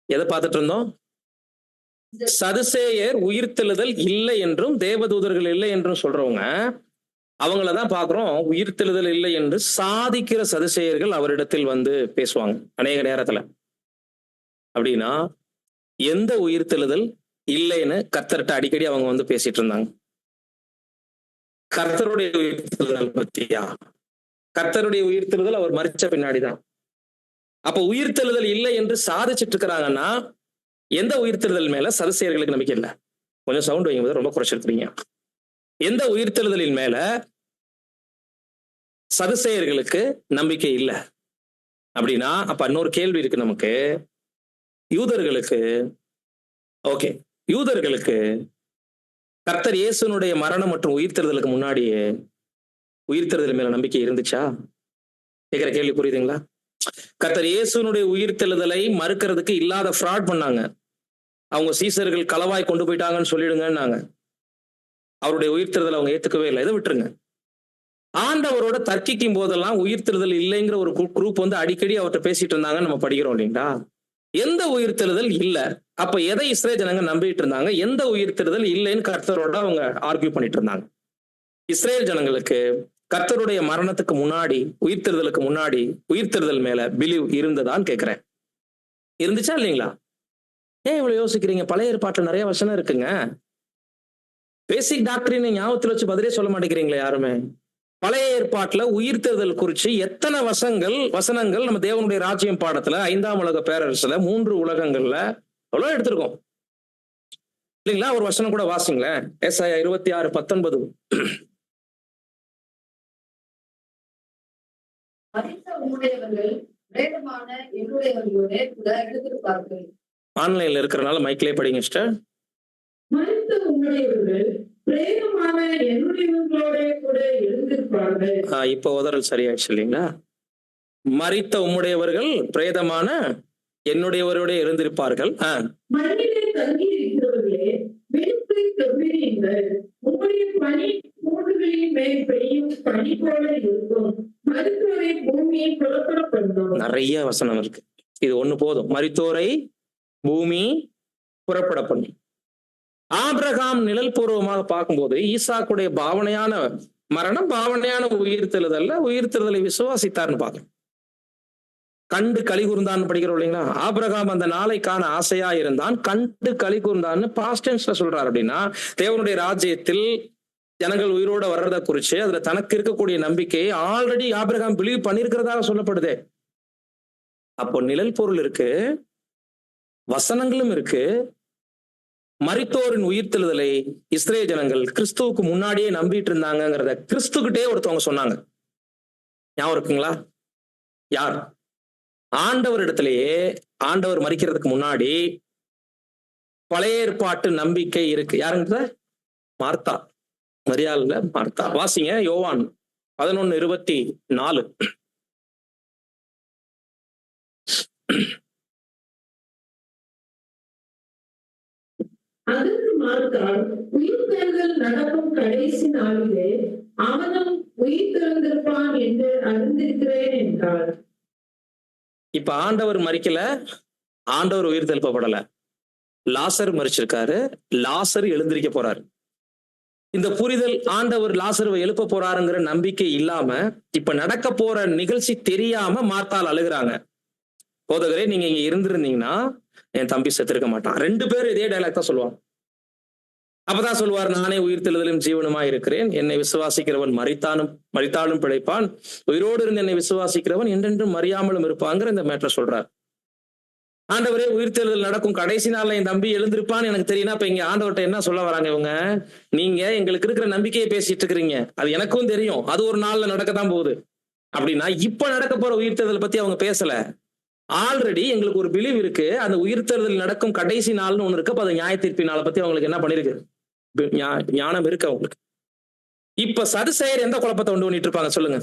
எதை பார்த்துட்டு இருந்தோம்? சதுசேயர் உயிர்த்தெழுதல் இல்லை என்றும் தேவதூதர்கள் இல்லை என்றும் சொல்றவங்க, அவங்களதான் பாக்குறோம். உயிர்த்தெழுதல் இல்லை என்று சாதிக்கிற சதுசேயர்கள் அவரிடத்தில் வந்து பேசுவாங்க அநேக நேரத்துல. அப்படின்னா எந்த உயிர்த்தெழுதல் இல்லைன்னு கர்த்தர்ட்ட அடிக்கடி அவங்க வந்து பேசிட்டு இருந்தாங்க. கர்த்தருடைய உயிர்த்தெழுதல் பத்தியா? கர்த்தருடைய உயிர்த்தெழுதல் அவர் மரிச்ச பின்னாடிதான். அப்ப உயிர்த்தெழுதல் இல்லை என்று சாதிச்சிட்டு இருக்கிறாங்கன்னா எந்த உயிர்த்தெழுதல் மேல சதுசேயர்களுக்கு நம்பிக்கை இல்லை? கொஞ்சம் சவுண்ட் வைக்கும்போது ரொம்ப குறைச்சிருக்கிறீங்க. எந்த உயிர்த்தெழுதலின் மேல சதுசேயர்களுக்கு நம்பிக்கை இல்லை அப்படின்னா அப்ப இன்னொரு கேள்வி இருக்கு நமக்கு. யூதர்களுக்கு கர்த்தர் இயேசுனுடைய மரணம் மற்றும் உயிர்த்தெழுதலுக்கு முன்னாடியே உயிர்த்தெழுதல் மேல நம்பிக்கை இருந்துச்சா? கேட்கிற கேள்வி புரியுதுங்களா? கர்த்தர் இயேசுனுடைய உயிர்த்தெழுதலை மறுக்கிறதுக்கு இல்லாத ஃப்ராட் பண்ணாங்க. அவங்க சீசர்கள் களவாய் கொண்டு போயிட்டாங்கன்னு சொல்லிடுங்கன்னாங்க. அவருடைய உயிர்த்தெழுதலை அவங்க ஏத்துக்கவே இல்லை. இதை விட்டுருங்க. ஆண்டவரோட தர்க்கிக்கும் போதெல்லாம் உயிர்த்தெழுதல் இல்லைங்கிற ஒரு குரூப் வந்து அடிக்கடி அவர்கிட்ட பேசிட்டு இருந்தாங்கன்னு நம்ம படிக்கிறோம் இல்லைங்களா? எந்த உயிர்த்தெழுதல் இல்லை? அப்ப எதை இஸ்ரேல் ஜனங்க நம்பிட்டு இருந்தாங்க? எந்த உயிர்த்தெழுதல் இல்லைன்னு கர்த்தரோட அவங்க ஆர்கியூ பண்ணிட்டு இருந்தாங்க. இஸ்ரேல் ஜனங்களுக்கு கர்த்தருடைய மரணத்துக்கு முன்னாடி, உயிர்த்தெழுதலுக்கு முன்னாடி உயிர்த்தெழுதல் மேல பிலீவ் இருந்ததான்னு கேட்கிறேன். இருந்துச்சா இல்லைங்களா? ஏன் இவ்வளவு யோசிக்கிறீங்க? பழைய ஏற்பாட்டுல நிறைய வசனம் இருக்குங்க. பேசிக் டாக்டரின் ஞாபகத்தில் வச்சு பதிலே சொல்ல மாட்டேங்கிறீங்களா யாருமே? பழைய ஏற்பாட்டுல உயிர்த்தெழுதல் குறிச்சு எத்தனை வசனங்கள் நம்ம தேவனுடைய ராஜ்யம் பாடத்துல 5ஆம் உலக பேரரசுல 3 உலகங்கள்ல எவ்வளவு எடுத்திருக்கோம் இல்லைங்களா? ஒரு வசனம் கூட வாசிங்களேன். ஏசாயா 26:19. ஆன்லைன்ல இருக்கிறனால மைக்லயே படிங்க சிஸ்டர். மரித்த உம்முடையவர்கள் பிரேதமான என்னுடையவர்களோட கூட எழுந்திருப்பார்கள். இப்ப உதறல் சரியாயிடுச்சு இல்லைங்களா? மரித்த உம்முடையவர்கள் பிரேதமான என்னுடையவரோட எழுந்திருப்பார்கள். மண்ணிலே தங்கி இருக்கிறவர்களே வெறுப்பை கவனியுங்கள். உம்முடைய பனி மூடுகளின் மேல் பெய்யும் பனி போல இருக்கும். மரித்தோரை பூமியை புறப்படப்படும். நிறைய வசனம் இருக்கு. இது ஒண்ணு போதும். மரித்தோரை பூமி புறப்பட பண்ணி. ஆபிரகாம் நிழல் பூர்வமாக பார்க்கும்போது ஈசாக்குடைய பாவனையான மரணம், பாவனையான உயிர்த்தெழுதல்ல உயிர்த்தெழுதலை விசுவாசித்தார்னு பார்க்கணும். கண்டு களி கூர்ந்தான்னு படிக்கிறோம் இல்லைங்களா? ஆபிரகாம் அந்த நாளை காண ஆசையா இருந்தான், கண்டு களி கூர்ந்தான்னு பாஸ்ட் டென்ஸ்ல சொல்றாரு. அப்படின்னா தேவனுடைய ராஜ்யத்தில் ஜனங்கள் உயிரோட வர்றதை குறிச்சு அதுல தனக்கு இருக்கக்கூடிய நம்பிக்கையை ஆல்ரெடி ஆபிரகாம் பிலீவ் பண்ணிருக்கிறதாக சொல்லப்படுது. அப்போ நிழல் பொருள் இருக்கு, வசனங்களும் இருக்கு. மரித்தோரின் உயிர்த்தெழுதலை இஸ்ரேல் ஜனங்கள் கிறிஸ்துவுக்கு முன்னாடியே நம்பிட்டு இருந்தாங்கிறத கிறிஸ்துக்கிட்டே ஒருத்தவங்க சொன்னாங்க. ஞாபகம் இருக்குங்களா? யார்? ஆண்டவர் இடத்திலேயே ஆண்டவர் மரிக்கிறதுக்கு முன்னாடி பழைய ஏற்பாட்டு நம்பிக்கை இருக்கு. யாருங்க? மார்த்தா. மரியாள் இல்ல, மார்த்தா. வாசிங்க யோவான் 11:24. அதற்கு மார்த்தாள், உயிர்த்தெழுதல் நடக்கும் கடைசி நாளிலே அவனும் உயிர்த்தெழுந்திருப்பான் என்று அறிந்திருக்கிறேன் என்றார். இப்ப ஆண்டவர் மரிக்கல, ஆண்டவர் உயிர் தெழுப்பப்படல. லாசர் மரிச்சிருக்காரு, லாசர் எழுந்திருக்க போறாரு. இந்த புரிதல் ஆண்டவர் லாசருவை எழுப்ப போறாருங்கிற நம்பிக்கை இல்லாம இப்ப நடக்க போற நிகழ்ச்சி தெரியாம மார்த்தாள் அழுகுறாங்க. போதகரே, நீங்க இங்க இருந்திருந்தீங்கன்னா என் தம்பி செத்திருக்க மாட்டான். 2 பேரும் இதே டைலாக் தான் சொல்லுவாங்க. அப்பதான் சொல்லுவார், நானே உயிர்த்தெழுதலும் ஜீவனுமா இருக்கிறேன். என்னை விசுவாசிக்கிறவன் மரித்தாலும் பிழைப்பான், உயிரோடு இருந்து என்னை விசுவாசிக்கிறவன் என்றென்றும் மறியாமலும் இருப்பாங்கிற இந்த மேட்டரை சொல்றார். ஆண்டவரே, உயிர்த்தெழுதல் நடக்கும் கடைசி நாள்ல என் தம்பி எழுந்திருப்பான்னு எனக்கு தெரியும்னா இப்ப இங்க ஆண்டவர்கிட்ட என்ன சொல்ல வராங்க இவங்க? நீங்க எங்களுக்கு இருக்கிற நம்பிக்கையை பேசிட்டு இருக்கிறீங்க, அது எனக்கும் தெரியும், அது ஒரு நாள்ல நடக்கத்தான் போகுது. அப்படின்னா இப்ப நடக்க போற உயிர்த்தெழுதல் பத்தி அவங்க பேசல. ஆல்ரெடி எங்களுக்கு ஒரு பிலீவ் இருக்கு, அந்த உயிர்த்தெழுதல் நடக்கும் கடைசி நாள்னு ஒண்ணு இருக்கு. அப்ப அது நியாய தீர்ப்பின் நாளை பத்தி அவங்களுக்கு என்ன பண்ணிருக்கு? ஞானம் இருக்கு அவங்களுக்கு. இப்ப சதுசேயர் எந்த குழப்பத்தை உண்டு பண்ணிட்டு இருப்பாங்க சொல்லுங்க?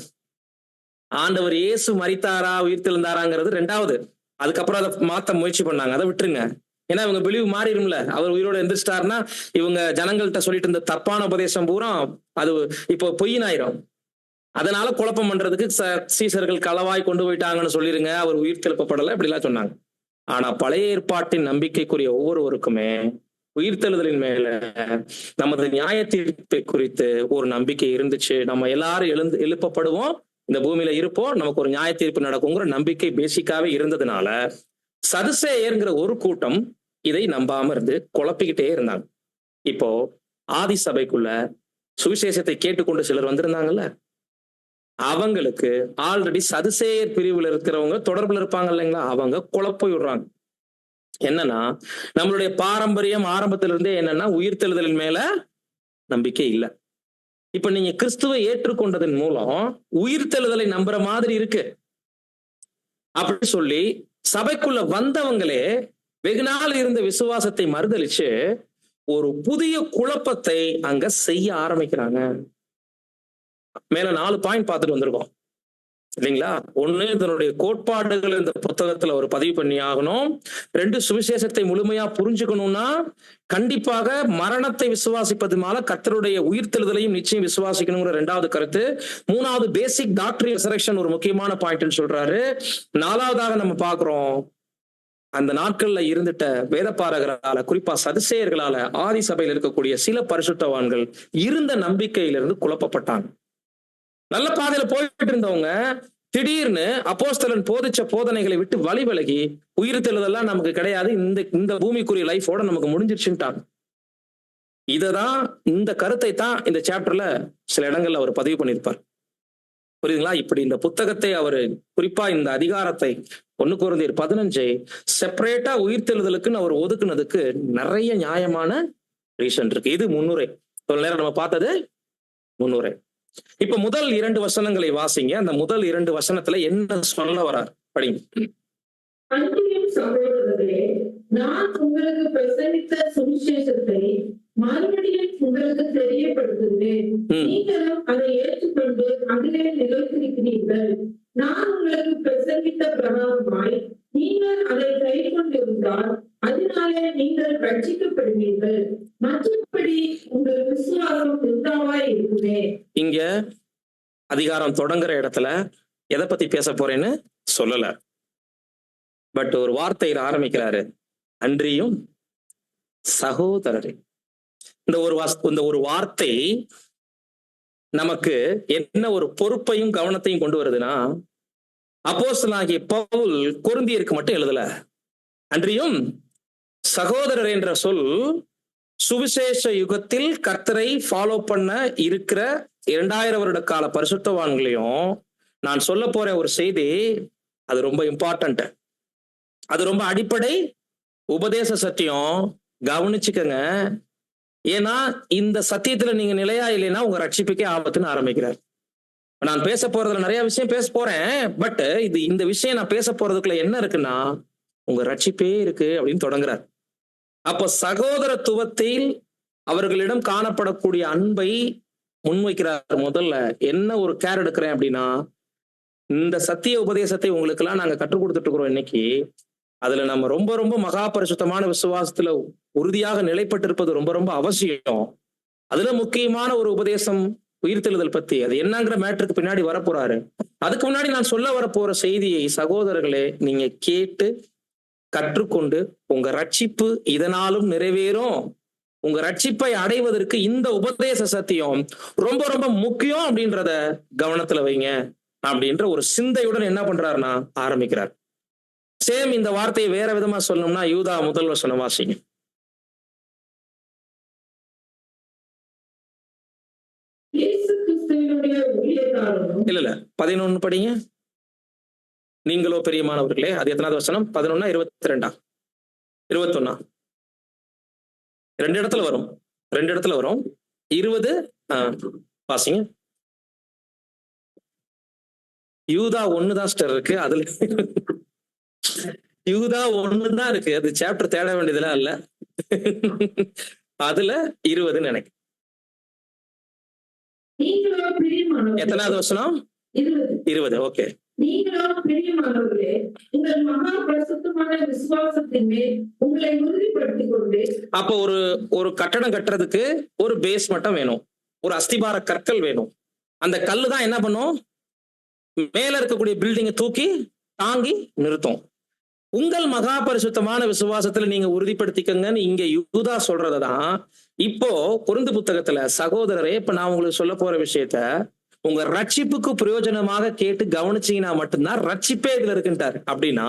ஆண்டவர் இயேசு மரித்தாரா உயிர்த்தெழுந்தாராங்கிறது ரெண்டாவது. அதுக்கப்புறம் அதை மாத்த முயற்சி பண்ணாங்க, அதை விட்டுருங்க. ஏன்னா இவங்க பிலிவு மாறிடும்ல. அவர் உயிரோட எந்திரிச்சிட்டாருன்னா இவங்க ஜனங்கள்கிட்ட சொல்லிட்டு இருந்த தப்பான உபதேசம் பூரா அது இப்போ பொய்யினாயிரும். அதனால குழப்பம் பண்றதுக்கு சீசர்கள் களவாய் கொண்டு போயிட்டாங்கன்னு சொல்லிருங்க, அவர் உயிர் தெழுப்பப்படலை அப்படிலாம் சொன்னாங்க. ஆனா பழைய ஏற்பாட்டின் நம்பிக்கைக்குரிய ஒவ்வொருவருக்குமே உயிர்த்தெழுதலின் மேல நமது நியாய தீர்ப்பை குறித்து ஒரு நம்பிக்கை இருந்துச்சு. நம்ம எல்லாரும் எழுப்பப்படுவோம், இந்த பூமியில இருப்போம், நமக்கு ஒரு நியாய தீர்ப்பு நடக்குங்கிற நம்பிக்கை பேசிக்காவே இருந்ததுனால சதுசேயர்ங்கிற ஒரு கூட்டம் இதை நம்பாம இருந்து குழப்பிக்கிட்டே இருந்தாங்க. இப்போ ஆதி சபைக்குள்ள சுவிசேஷத்தை கேட்டுக்கொண்டு சிலர் வந்திருந்தாங்கல்ல, அவங்களுக்கு ஆல்ரெடி சதுசேயர் பிரிவுல இருக்கிறவங்க தொடர்புல இருப்பாங்க இல்லைங்களா, அவங்க குழப்ப விடுறாங்க. என்னன்னா நம்மளுடைய பாரம்பரியம் ஆரம்பத்திலிருந்தே என்னன்னா உயிர்த்தெழுதலின் மேல நம்பிக்கை இல்லை. இப்ப நீங்க கிறிஸ்துவை ஏற்றுக்கொண்டதன் மூலம் உயிர்த்தெழுதலை நம்புற மாதிரி இருக்கு அப்படி சொல்லி சபைக்குள்ள வந்தவங்களே வெகு நாள் இருந்த விசுவாசத்தை மறுதலிச்சு ஒரு புதிய குழப்பத்தை அங்க செய்ய ஆரம்பிக்கிறாங்க. மேல 4 பாயிண்ட் பார்த்துட்டு வந்திருக்கோம் இல்லைங்களா? 1, இதனுடைய கோட்பாடுகள் இந்த புத்தகத்துல ஒரு பதிவு பண்ணி ஆகணும். 2, சுவிசேஷத்தை முழுமையா புரிஞ்சுக்கணும்னா கண்டிப்பாக மரணத்தை விசுவாசிப்பதுனால கர்த்தருடைய உயிர்த்தெழுதலையும் நிச்சயம் விசுவாசிக்கணுங்கிற 2வது கருத்து. 3வது பேசிக் டாக்டரின் ரெசரக்ஷன் ஒரு முக்கியமான பாயிண்ட்னு சொல்றாரு. 4வதாக நம்ம பாக்குறோம் அந்த நாட்கள்ல இருந்துட்ட வேதப்பாரகரால, குறிப்பா சதுசேயர்களால ஆதி சபையில் இருக்கக்கூடிய சில பரிசுத்தவான்கள் இருந்த நம்பிக்கையிலிருந்து குழப்பப்பட்டாங்க. நல்ல பாதையில போயிட்டு இருந்தவங்க திடீர்னு அப்போஸ்தலன் போதிச்ச போதனைகளை விட்டு வழி விலகி உயிர்த்தெழுதெல்லாம் நமக்கு கிடையாது, இந்த பூமிக்குரிய லைஃபோட நமக்கு முடிஞ்சிருச்சுட்டாங்க. இததான், இந்த கருத்தை தான் இந்த சாப்டர்ல சில இடங்கள்ல அவர் பதிவு பண்ணியிருப்பார். புரியுதுங்களா? இப்படி இந்த புத்தகத்தை அவர் குறிப்பா இந்த அதிகாரத்தை 1 கொரிந்தியர் 15 செப்பரேட்டா உயிர்த்தெழுதலுக்குன்னு அவர் ஒதுக்குனதுக்கு நிறைய நியாயமான ரீசன் இருக்கு. இது முன்னுரை. நேரம் நம்ம பார்த்தது முன்னுரை. இப்ப முதல் 2 வசனங்களை வாசிங்க. அந்த முதல் 2 வசனத்துல என்ன சொல்ல வரார் படிங்க. அன்றியும் சகோதரர்களே, நான் உங்களுக்கு பிரசங்கித்த சுவிசேஷத்தை மறுபடியும் உங்களுக்கு தெரியப்படுத்துகிறேன். நீங்களும் அதை ஏற்றுக்கொண்டு அதிலே நிலைத்திருக்கிறீர்கள். நான் உங்களுக்கு பிரசங்கித்த பிரகாரமாய் நீங்கள் அதை கை கொண்டிருந்தால் அதனாலே நீங்கள் ரட்சிக்கப்படுவீர்கள். மற்றபடி உங்கள் விசுவாசம் விருதாவாய் இருக்குமே. இங்க அதிகாரம் தொடங்குற இடத்துல எதை பத்தி பேச போறேன்னு சொல்லல, பட் ஒரு வார்த்தையில ஆரம்பிக்கிறாரு, அன்றியும் சகோதரரே. இந்த ஒரு வார்த்தை நமக்கு என்ன ஒரு பொறுப்பையும் கவனத்தையும் கொண்டு வருதுன்னா, அப்போஸ்தலனாகிய பவுல் கொரிந்தியருக்கு மட்டும் எழுதல. அன்றியும் சகோதரர் என்ற சொல் சுவிசேஷ யுகத்தில் கர்த்தரை ஃபாலோ பண்ண இருக்கிற 2000 வருட கால பரிசுத்தவான்களையும் நான் சொல்ல போற ஒரு செய்தி, அது ரொம்ப இம்பார்ட்டன்ட், அது ரொம்ப அடிப்படை உபதேச சத்தியம். கவனிச்சுக்கங்க. ஏன்னா இந்த சத்தியத்துல நீங்க நிலையா இல்லைன்னா உங்க ரட்சிப்புக்கே ஆபத்துன்னு ஆரம்பிக்கிறார். நான் பேச போறதுல நிறைய விஷயம் பேச போறேன், பட் இந்த விஷயம் நான் பேச போறதுக்குள்ள என்ன இருக்குன்னா உங்க ரட்சிப்பே இருக்கு அப்படின்னு தொடங்குறார். அப்ப சகோதரத்துவத்தில் அவர்களிடம் காணப்படக்கூடிய அன்பை முன்வைக்கிறார். முதல்ல என்ன ஒரு கேர் எடுக்கிறேன் அப்படின்னா, இந்த சத்திய உபதேசத்தை உங்களுக்கு எல்லாம் நாங்க கற்றுக் கொடுத்துட்டு இருக்கிறோம் இன்னைக்கு. அதுல நம்ம ரொம்ப ரொம்ப மகா பரிசுத்தமான விசுவாசத்துல உறுதியாக நிலைப்பட்டிருப்பது ரொம்ப ரொம்ப அவசியம். அதுல முக்கியமான ஒரு உபதேசம் உயிர்த்தெழுதல் பத்தி. அது என்னங்கிற மேட்டருக்கு பின்னாடி வரப்போறாரு. அதுக்கு முன்னாடி நான் சொல்ல வரப்போற செய்தியை சகோதரர்களே நீங்க கேட்டு கற்றுக்கொண்டு உங்க ரட்சிப்பு இதனாலும் நிறைவேறும். உங்க ரட்சிப்பை அடைவதற்கு இந்த உபதேச சத்தியம் ரொம்ப ரொம்ப முக்கியம் அப்படின்றத கவனத்துல வைங்க அப்படின்ற ஒரு சிந்தையுடன் என்ன பண்றாருன்னா ஆரம்பிக்கிறார். சேம் இந்த வார்த்தையை வேற விதமா சொல்லணும்னா யூதா முதல் வசனம் வாசிங்க. இல்ல 11 படிங்க. நீங்களோ பெரியமானவர்களே, அது எத்தனாவது வசனம்? 11 22 21 2 இடத்துல வரும், 2 இடத்துல வரும். 20 வாசிங்க. யூதா 1 தான் ஸ்டர் இருக்கு அதுல. யூதா 1 தான் இருக்கு, அது சாப்டர் தேட வேண்டியதுலாம் இல்ல. அதுல 20 நினைக்கிறேன். நீங்களோ பிரியமானவர்களே, எத்தனாவது வசனம்? 20. ஓகே. நீங்களோ பிரியமானவர்களே, உங்கள் மகா பரிசுத்தமான விசுவாசத்தின் மேல் உங்களை உறுதிப்படுத்திக் கொண்டு. அப்போ ஒரு கட்டடம் கட்டுறதுக்கு ஒரு பேஸ் மட்டும் வேணும், ஒரு அஸ்திபார கற்கள் வேணும். அந்த கல்லு தான் என்ன பண்ணும்? மேல இருக்கக்கூடிய பில்டிங்கை தூக்கி தாங்கி நிறுத்தும். உங்கள் மகா பரிசுத்தமான விசுவாசத்துல நீங்க உறுதிப்படுத்திக்கங்கன்னு இங்க யூதா சொல்றதுதான் இப்போ கொரிந்து புத்தகத்துல, சகோதரரே, இப்ப நான் உங்களுக்கு சொல்ல போற விஷயத்த உங்க ரட்சிப்புக்கு பிரயோஜனமாக கேட்டு கவனிச்சீங்கன்னா மட்டும்தான் ரட்சிப்பே இதுல இருக்குன்ட்டார். அப்படின்னா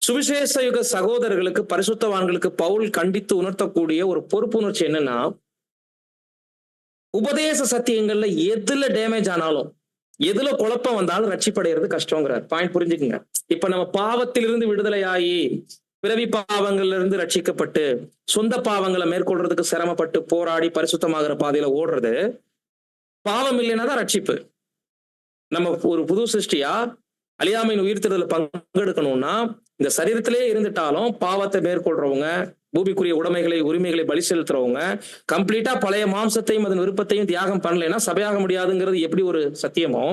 சுவிசேஷ யுக சகோதரர்களுக்கு, பரிசுத்தவான்களுக்கு பவுல் கண்டித்து உணர்த்தக்கூடிய ஒரு பொறுப்புணர்ச்சி என்னன்னா, உபதேச சத்தியங்கள்ல எதுல டேமேஜ் ஆனாலும், எதுல குழப்பம் வந்தாலும் ரட்சிப்படைகிறது கஷ்டங்கிறார். பாயிண்ட் புரிஞ்சுக்குங்க. இப்ப நம்ம பாவத்திலிருந்து விடுதலையாகி, பிறவி பாவங்கள்ல இருந்து ரட்சிக்கப்பட்டு, சொந்த பாவங்களை மேற்கொள்றதுக்கு சிரமப்பட்டு போராடி பரிசுத்தமாகிற பாதையில ஓடுறது, பாவம் இல்லைன்னா தான் ரட்சிப்பு. நம்ம ஒரு புது சிருஷ்டியா அழியாமையின் உயிர்த்தெழுதல பங்கெடுக்கணும்னா, இந்த சரீரத்திலே இருந்துட்டாலும் பாவத்தை மேற்கொள்றவங்க, பூமிக்குரிய உடைமைகளை உரிமைகளை பலி செலுத்துறவங்க, கம்ப்ளீட்டா பழைய மாம்சத்தையும் அதன் விருப்பத்தையும் தியாகம் பண்ணலைன்னா சபையாக முடியாதுங்கிறது எப்படி ஒரு சத்தியமோ,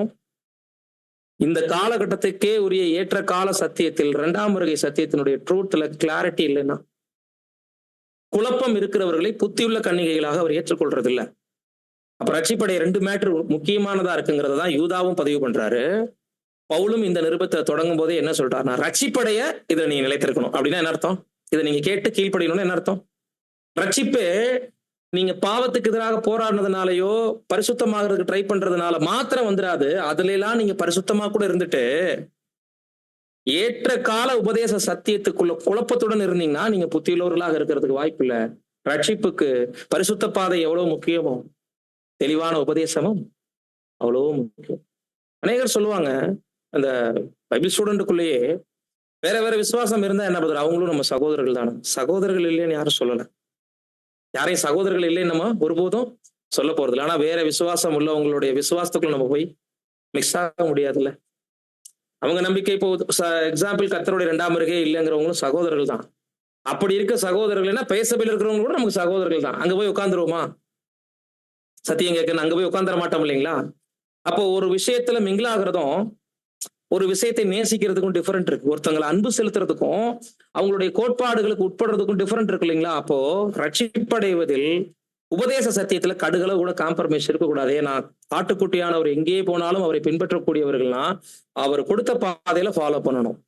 இந்த காலகட்டத்துக்கே உரிய ஏற்ற கால சத்தியத்தில், 2ஆம் வருகை சத்தியத்தினுடைய ட்ரூத்ல கிளாரிட்டி இல்லைன்னா, குழப்பம் இருக்கிறவர்களை புத்தியுள்ள கன்னிகைகளாக அவர் ஏற்றுக்கொள்றது இல்ல. அப்ப ரட்சிப்படைய 2 மேட்டர் முக்கியமானதா இருக்குங்கிறத தான் யூதாவும் பதிவு பண்றாரு. பவுலும் இந்த நிருபத்தை தொடங்கும் போதே என்ன சொல்றாருன்னா, ரட்சிப்படைய இதை நீங்க நிலைத்திருக்கணும். அப்படின்னா என்ன அர்த்தம்? இதை நீங்க கேட்டு கீழ்ப்படியணும்னு என்ன அர்த்தம்? ரட்சிப்பு நீங்க பாவத்துக்கு எதிராக போராடினதுனாலயோ பரிசுத்தமாகிறதுக்கு ட்ரை பண்றதுனால மாத்திரம் வந்துடாது. அதுல எல்லாம் நீங்க பரிசுத்தமா கூட இருந்துட்டு ஏற்ற கால உபதேச சத்தியத்துக்குள்ள குழப்பத்துடன் இருந்தீங்கன்னா நீங்க புத்தியுள்ளவர்களாக இருக்கிறதுக்கு வாய்ப்பு இல்லை. ரட்சிப்புக்கு பரிசுத்த பாதை எவ்வளவு முக்கியமோ, தெளிவான உபதேசமும் அவ்வளவு முக்கியம். அநேகர் சொல்லுவாங்க, அந்த பைபிள் ஸ்டூடெண்ட்டுக்குள்ளேயே வேற வேற விசுவாசம் இருந்தா என்ன பண்றது, அவங்களும் நம்ம சகோதரர்கள் தானே. சகோதரர்கள் இல்லைன்னு யாரும் சொல்லல, யாரையும் சகோதரர்கள் இல்லைன்னு நம்ம ஒருபோதும் சொல்ல போறது இல்லை. ஆனா வேற விசுவாசம் உள்ளவங்களுடைய விசுவாசத்துக்குள்ள நம்ம போய் மிக்ஸ் ஆக முடியாதுல்ல. அவங்க நம்பிக்கை இப்போ எக்ஸாம்பிள் கர்த்தருடைய 2ஆம் வருகை இல்லைங்கிறவங்களும் சகோதரர்கள் தான். அப்படி இருக்க சகோதரர்கள்னா பேசபையில் இருக்கிறவங்க கூட நமக்கு சகோதரர்கள் தான். அங்க போய் உட்காந்துருவோமா? சத்தியம் கேட்கணும் அங்க போய் உட்காந்துட மாட்டோம் இல்லைங்களா? அப்போ ஒரு விஷயத்துல மிங்கிலாகிறதும் ஒரு விஷயத்தை நேசிக்கிறதுக்கும் டிஃபரெண்ட் இருக்கு. ஒருத்தங்களை அன்பு செலுத்துறதுக்கும் அவங்களுடைய கோட்பாடுகளுக்கு உட்படுறதுக்கும் டிஃபரெண்ட் இருக்கு இல்லைங்களா? அப்போ ரட்சிப்படைவதில் உபதேச சத்தியத்துல கடுகளவு கூட காம்ப்ரமைஸ் இருக்கக்கூடாது. ஏன்னா ஆட்டுக்குட்டியானவர் எங்கே போனாலும் அவரை பின்பற்றக்கூடியவர்கள்னா அவர் கொடுத்த பாதையில ஃபாலோ பண்ணணும்.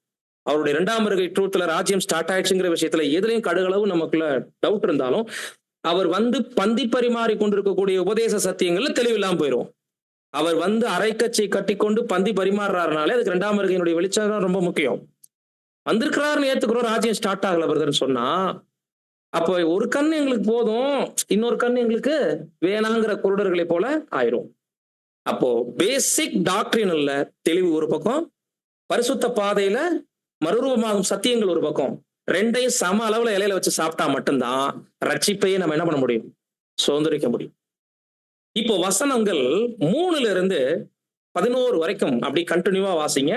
அவருடைய 2ஆம் வருகை ட்ரூத்ல ராஜ்யம் ஸ்டார்ட் ஆயிடுச்சுங்கிற விஷயத்துல எதுலையும் கடுகளவு நமக்குள்ள டவுட் இருந்தாலும் அவர் வந்து பந்தி பரிமாறி கொண்டிருக்கக்கூடிய உபதேச சத்தியங்கள்ல தெளிவில்லாம போயிடும். அவர் வந்து அரைக்கச்சை கட்டி கொண்டு பந்தி பரிமாறுறாருனாலே அதுக்கு 2ஆம் வருகையினுடைய வெளிச்சம் ரொம்ப முக்கியம். வந்திருக்கிறாருன்னு ஏத்துக்கிறோம், ராஜ்யம் ஸ்டார்ட் ஆகல பிரதர்ன்னு சொன்னா, அப்போ ஒரு கண் எங்களுக்கு போதும், இன்னொரு கண் எங்களுக்கு வேணாங்கிற குருடர்களை போல ஆயிரும். அப்போ பேசிக் டாக்டரின்ல தெளிவு ஒரு பக்கம், பரிசுத்த பாதையில மறுரூபமாகும் சத்தியங்கள் ஒரு பக்கம், 2ஐயும் சம அளவுல இலையில வச்சு சாப்பிட்டா மட்டும்தான் ரட்சிப்பையே நம்ம என்ன பண்ண முடியும், சுதந்திரிக்க முடியும். இப்போ வசனங்கள் 3ல இருந்து 11 வரைக்கும் அப்படி கண்டினியூவா வாசிங்க,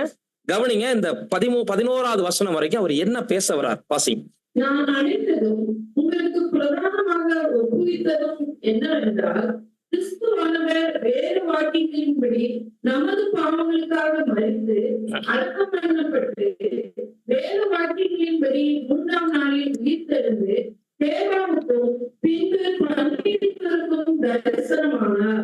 கவனிங்க. இந்த 11வது வசனம் வரைக்கும் அவர் என்ன பேச வர்றார் வாசிங்க. நான் அழைத்ததும் உங்களுக்கு பிரதானமாக ஒப்புவித்ததும் என்னவென்றால், கிறிஸ்துவானவர் வேறு வாக்கியங்களின்படி நமது பாவங்களுக்காக மரித்து அடக்கம் பண்ணப்பட்டு வேறு வாக்கியங்களின்படி 3ஆம் நாளில் உயிர்த்தெழுந்து தேவாவுக்கும் பின்பு பன்னிருவருக்கும் தரிசனமானார்.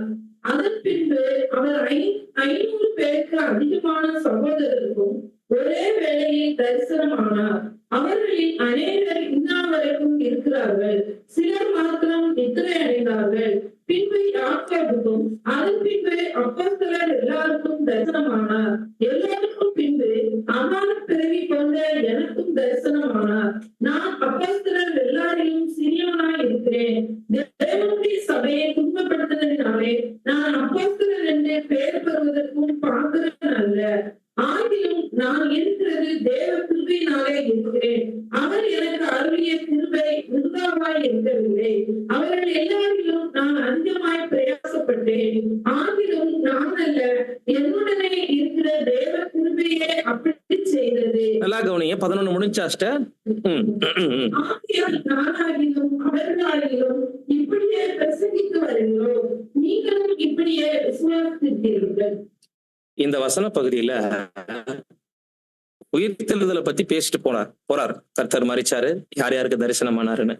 அதன் பின்பு அவர் 500 பேருக்கு அதிகமான சகோதரருக்கும் ஒரே வேளையில் தரிசனமானார். அவர்களில் அநேகர் இந்நாவரைக்கும் இருக்கிறார்கள், சிலர் மாத்திரம் நித்திரை அடைந்தார்கள். பின்பு யாக்கோபுக்கும் அதன் பின்பு அப்போஸ்தலர் எல்லாருக்கும் தரிசனமானார். எல்லாருக்கும் பின்பு அகால பிறவி கொண்ட எனக்கும் தரிசனமானார். நான் அப்போஸ்தலர் எல்லாரையும் சிறியவனாய் இருக்கிறேன். தேவனுடைய சபையை துன்பப்படுத்தினாலே நான் அப்போஸ்தலர் என்று பெயர் பெறுவதற்கும் பாத்திரன் அல்ல. ஆகிலும் நான் இருக்கிறது தேவ கிருபையினாலே இருக்கிறேன். அவர் எனக்கு அருளிய கிருபை விருதாவாய் இருக்கவில்லை. அவர்கள் எல்லாரிலும் நான் அதிகமாய் பிரயாசப்பட்டேன். ஆகிலும் நான் அல்ல, என்னுடனே இருக்கிற தேவ கிருபையே அப்படி செய்தது. நல்லா கவனிங்க, 11 முடிஞ்சாஸ்ட. ஆகியால் நானாகிலும் அவர்களாகிலும் இப்படியே பிரசங்கித்து வருகிறோம். நீங்களும் இப்படியே விட்டீர்கள். இந்த வசன பகுதியில உயிர்த்தெழுதலை பத்தி பேசிட்டு போறார். கர்த்தர் மரிச்சாரு, யார் யாருக்கு தரிசனம் ஆனாருன்னு.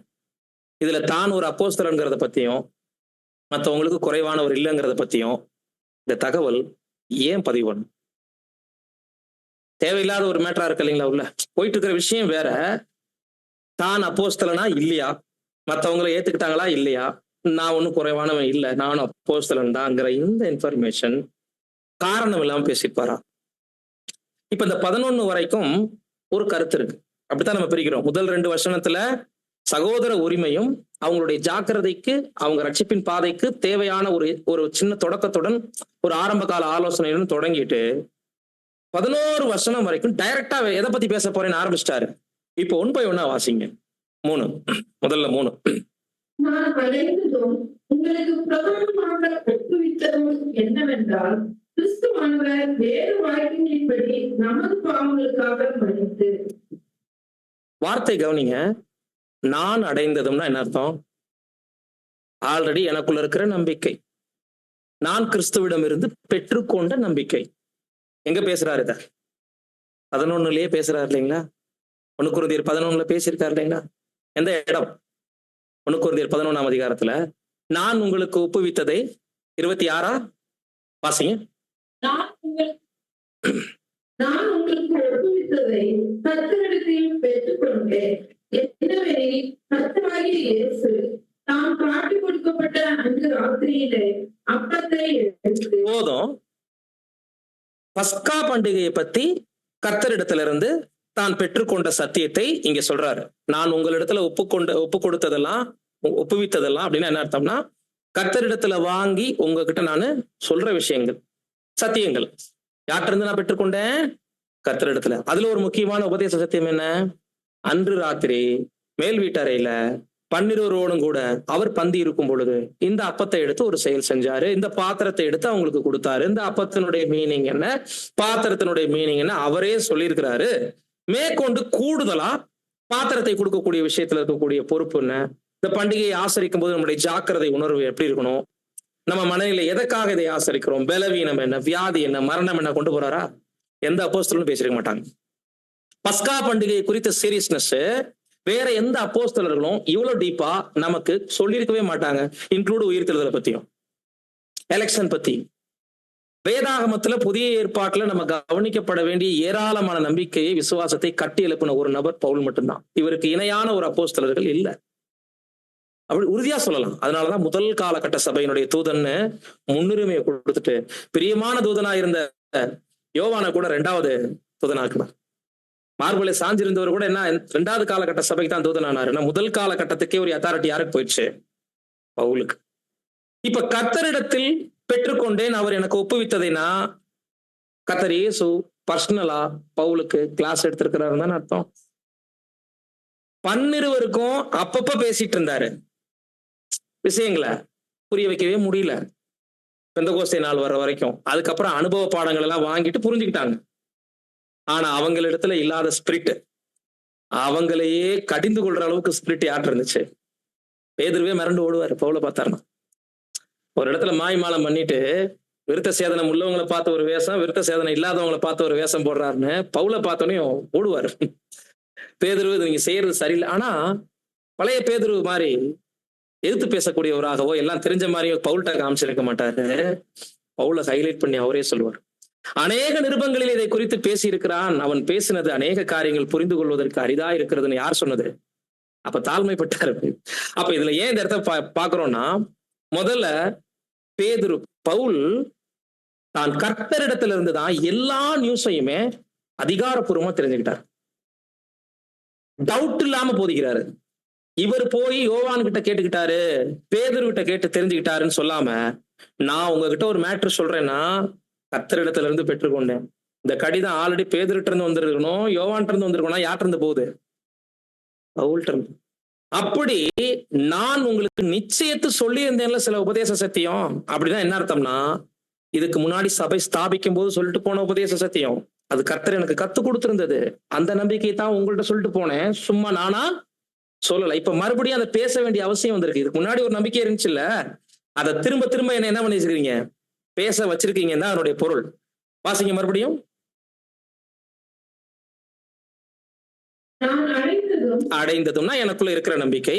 இதுல தான் ஒரு அப்போஸ்தலன்கிறத பத்தியும் மற்றவங்களுக்கு குறைவானவர் இல்லைங்கிறத பத்தியும் இந்த தகவல் ஏன் பதிவு பண்ணும்? தேவையில்லாத ஒரு மேட்டரா இருக்கு இல்லைங்களா? உள்ள போயிட்டு இருக்கிற விஷயம் வேற. தான் அப்போஸ்தலனா இல்லையா, மற்றவங்களை ஏத்துக்கிட்டாங்களா இல்லையா, நான் ஒன்னும் குறைவானவன் இல்லை, நானும் அப்போஸ்தலன் தான்ங்கிற இந்த இன்ஃபர்மேஷன் காரணம் இல்லாம பேசிப்பாரா? இப்ப இந்த 11 வரைக்கும் ஒரு கருத்து இருக்கு. அப்படித்தான் நம்ம பிரிக்கிறோம். முதல் 2 வசனத்துல சகோதர உரிமையும் அவங்களுடைய ஜாக்கிரதைக்கு, அவங்க ரட்சிப்பின் பாதைக்கு தேவையான ஒரு சின்ன தொடக்கத்துடன் ஒரு ஆரம்ப கால ஆலோசனையுடன் தொடங்கிட்டு 11 வசனம் வரைக்கும் டைரக்டா எதை பத்தி பேச போறேன்னு ஆரம்பிச்சிட்டாரு. இப்போ 1 by 1 வாசிங்க. 3 முதல்ல 3. நான் அடைந்ததும் உங்களுக்கு பிரதானமாக ஒப்புவித்ததும் என்னவென்றால், கிறிஸ்துவானவர் வேறு வாய்ப்பின்படி நமது பாவங்களுக்காக மரித்து. வார்த்தை கவனிங்க. நான் அடைந்ததும்னா என்ன அர்த்தம்? ஆல்ரெடி எனக்குள்ள இருக்கிற நம்பிக்கை, நான் கிறிஸ்துவிடம் இருந்து பெற்றுக்கொண்ட நம்பிக்கை. எங்க பேசுறாரு? இத 11லயே பேசுறாரு இல்லைங்களா? 1 கொரிந்தியர் 11 பேசியிருக்காரு இல்லைங்களா? எந்த இடம்? 1 கொரிந்தியர் 11 அதிகாரத்துல நான் உங்களுக்கு ஒப்புவித்ததை 26 வாசிங்க. நான் உங்களுக்கு ஒப்புவித்ததை கர்த்தரிடத்தில் பெற்றுக்கொண்டேன். என்னவெனில், கர்த்தராகிய இயேசு தாம் காட்டிக் கொடுக்கப்பட்ட அன்று ராத்திரியிலே அப்பத்தை எடுத்து. போதும். பஸ்கா பண்டிகையை பத்தி கர்த்தரிடத்திலிருந்து தான் பெற்றுக்கொண்ட சத்தியத்தை இங்க சொல்றாரு. நான் உங்களிடத்துல ஒப்புவித்ததெல்லாம் அப்படின்னா என்ன அர்த்தம்னா, கர்த்தரிடத்துல வாங்கி உங்ககிட்ட நான் சொல்ற விஷயங்கள், சத்தியங்கள். யார்கிட்ட இருந்து நான் பெற்றுக்கொண்டேன்? கர்த்தரிடத்துல. அதுல ஒரு முக்கியமான உபதேச சத்தியம் என்ன? அன்று ராத்திரி மேல் வீட்டறையில 12 கூட அவர் பந்தி இருக்கும் பொழுது இந்த அப்பத்தை எடுத்து ஒரு செயல் செஞ்சாரு, இந்த பாத்திரத்தை எடுத்து அவங்களுக்கு கொடுத்தாரு. இந்த அப்பத்தினுடைய மீனிங் என்ன, பாத்திரத்தினுடைய மீனிங் என்ன அவரே சொல்லியிருக்கிறாரு. மேற்கொண்டு கூடுதலா பாத்திரத்தை கொடுக்கக்கூடிய விஷயத்துல இருக்கக்கூடிய பொறுப்பு என்ன, இந்த பண்டிகையை ஆசரிக்கும் போது நம்முடைய ஜாக்கிரதை உணர்வு எப்படி இருக்கணும், நம்ம மனநிலை எதற்காக இதை ஆசரிக்கிறோம், பலவீனம் என்ன, வியாதி என்ன, மரணம் என்ன கொண்டு போறாரா? எந்த அப்போஸ்தலனும் பேசிருக்க மாட்டாங்க. பஸ்கா பண்டிகை குறித்த சீரியஸ்னஸ் வேற எந்த அப்போஸ்தலர்களும் இவ்வளவு டீப்பா நமக்கு சொல்லியிருக்கவே மாட்டாங்க. இன்க்ளூட் உயிர்த்தெழுதலை பத்தியும், எலெக்ஷன் பத்தி. வேதாகமத்துல புதிய ஏற்பாட்டுல நம்ம கவனிக்கப்பட வேண்டிய ஏராளமான நம்பிக்கையை, விசுவாசத்தை கட்டி எழுப்பின ஒரு நபர் பவுல் மட்டும்தான். இவருக்கு இணையான ஒரு அப்போஸ்தலர்கள் இல்ல, அப்படி உறுதியா சொல்லலாம். அதனாலதான் முதல் காலகட்ட சபையினுடைய தூதன்னு முன்னுரிமையை கொடுத்துட்டு பிரியமான தூதனா இருந்த யோவானை கூட 2வது தூதனாக்குனார். மார்பலை சாஞ்சிருந்தவர் கூட என்ன 2வது காலகட்ட சபைக்கு தான் தூதனானாரு. முதல் காலகட்டத்துக்கே ஒரு அத்தாரிட்டி யாருக்கு போயிடுச்சு? பவுலுக்கு. இப்ப கர்த்தரிடத்தில் பெற்றுக்கொண்டேன், அவர் எனக்கு ஒப்புவித்ததைனா கர்த்தர் இயேசு பர்சனலா பவுலுக்கு கிளாஸ் எடுத்திருக்கிறாருன்னு தான் அர்த்தம். 12 அப்பப்ப பேசிட்டு இருந்தாரு. விஷயங்களை புரிய வைக்கவே முடியல பெந்தகோஸ்தே நாள் வர்ற வரைக்கும். அதுக்கப்புறம் அனுபவ பாடங்கள் எல்லாம் வாங்கிட்டு புரிஞ்சுக்கிட்டாங்க. ஆனா அவங்களிடத்துல இல்லாத ஸ்பிரிட், அவங்களையே கடிந்து கொள்ற அளவுக்கு ஸ்பிரிட் யார்ட்டு இருந்துச்சு? பேதுருவே மிரண்டு ஓடுவாரு பவுல பார்த்தாருன்னா. ஒரு இடத்துல மாய்மாலம் பண்ணிட்டு விருத்த சேதனம் உள்ளவங்களை பார்த்த ஒரு வேஷம், விருத்த சேதனம் இல்லாதவங்களை பார்த்த ஒரு வேஷம் போடுறாருன்னு பவுல பார்த்தோன்னே ஓடுவாரு. பேதுரு நீங்க செய்யறது சரியில்லை. ஆனா பழைய பேதுரு மாதிரி எதிர்த்து பேசக்கூடியவராகவோ எல்லாம் தெரிஞ்ச மாதிரியோ பவுல்கிட்ட காமிச்சிருக்க மாட்டாரு. பவுல ஹைலைட் பண்ணி அவரே சொல்லுவார். அநேக நிருபங்களில் இதை குறித்து பேசி இருக்கிறான். அவன் பேசினது அநேக காரியங்கள் புரிந்து கொள்வதற்கு அரிதா இருக்கிறதுன்னு யார் சொன்னது? அப்ப தாழ்மைப்பட்டாரு. அப்ப இதுல ஏன் இந்த இடத்த பாக்குறோம்னா, முதல்ல பேதுரு பவுல் தான் கர்த்தரிடத்துல இருந்துதான் எல்லா நியூஸையுமே அதிகாரப்பூர்வமா தெரிஞ்சுக்கிட்டார். டவுட் இல்லாம போதிக்கிறாரு. இவர் போய் யோவான் கிட்ட கேட்டுக்கிட்டாரு, பேதுரு கிட்ட கேட்டு தெரிஞ்சுக்கிட்டாருன்னு சொல்லாம, நான் உங்ககிட்ட ஒரு மேட்ரு சொல்றேன்னா கர்த்தரிடத்துல இருந்து பெற்றுக்கொண்டேன். இந்த கடிதம் ஆல்ரெடி பேதுருட்ட இருந்து வந்திருக்கணும், யோவான்ட்ட இருந்து வந்திருக்கணும். யார்ட்ட இருந்து போகுது? பவுல்ட்ட இருந்து. அப்படி நான் உங்களுக்கு நிச்சயத்து சொல்லி இருந்தேன்ல சில உபதேச சத்தியம். அப்படின்னா என்ன அர்த்தம்னா, இதுக்கு முன்னாடி சபை ஸ்தாபிக்கும் போது சொல்லிட்டு போன உபதேச சத்தியம், அது கர்த்தர் எனக்கு கத்து கொடுத்திருந்தது. அந்த நம்பிக்கையை தான் உங்கள்கிட்ட சொல்லிட்டு போனேன், சும்மா நானா சொல்லல. இப்ப மறுபடியும் அதை பேச வேண்டிய அவசியம் வந்திருக்கு. இதுக்கு முன்னாடி ஒரு நம்பிக்கை இருந்துச்சு இல்ல, அதை திரும்ப திரும்ப என்ன பண்ணி வச்சிருக்கீங்க? பேச வச்சிருக்கீங்க தான் அதனுடைய பொருள். வாசிங்க மறுபடியும். நான் அடைந்ததும்னா எனக்குள்ள இருக்கிற நம்பிக்கை.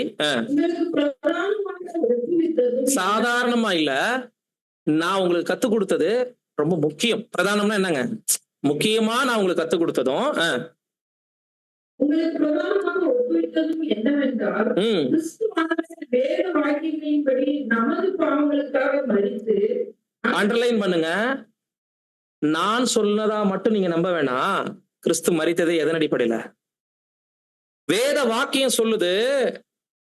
உங்களுக்கு பிரதானமாக ஒப்புவித்ததும் சாதாரணமா இல்ல, நான் உங்களுக்கு கத்துக் கொடுத்தது ரொம்ப முக்கியம். பிரதானம்னா என்னங்க? முக்கியமா நான் உங்களுக்கு கத்துக் கொடுத்ததும் உங்களுக்கு பிரதானமாக ஒப்புவித்ததும் என்னவென்றால், கிறிஸ்துவானவர் வேத வாக்கியங்களின்படி நமது பாவங்களுக்காக மரித்து, அண்டர்லைன் பண்ணுங்க. நான் சொன்னதா மட்டும் நீங்க நம்ப வேணாம். கிறிஸ்து மரித்ததை எதன் அடிப்படையில? வேத வாக்கியம் சொல்லுது,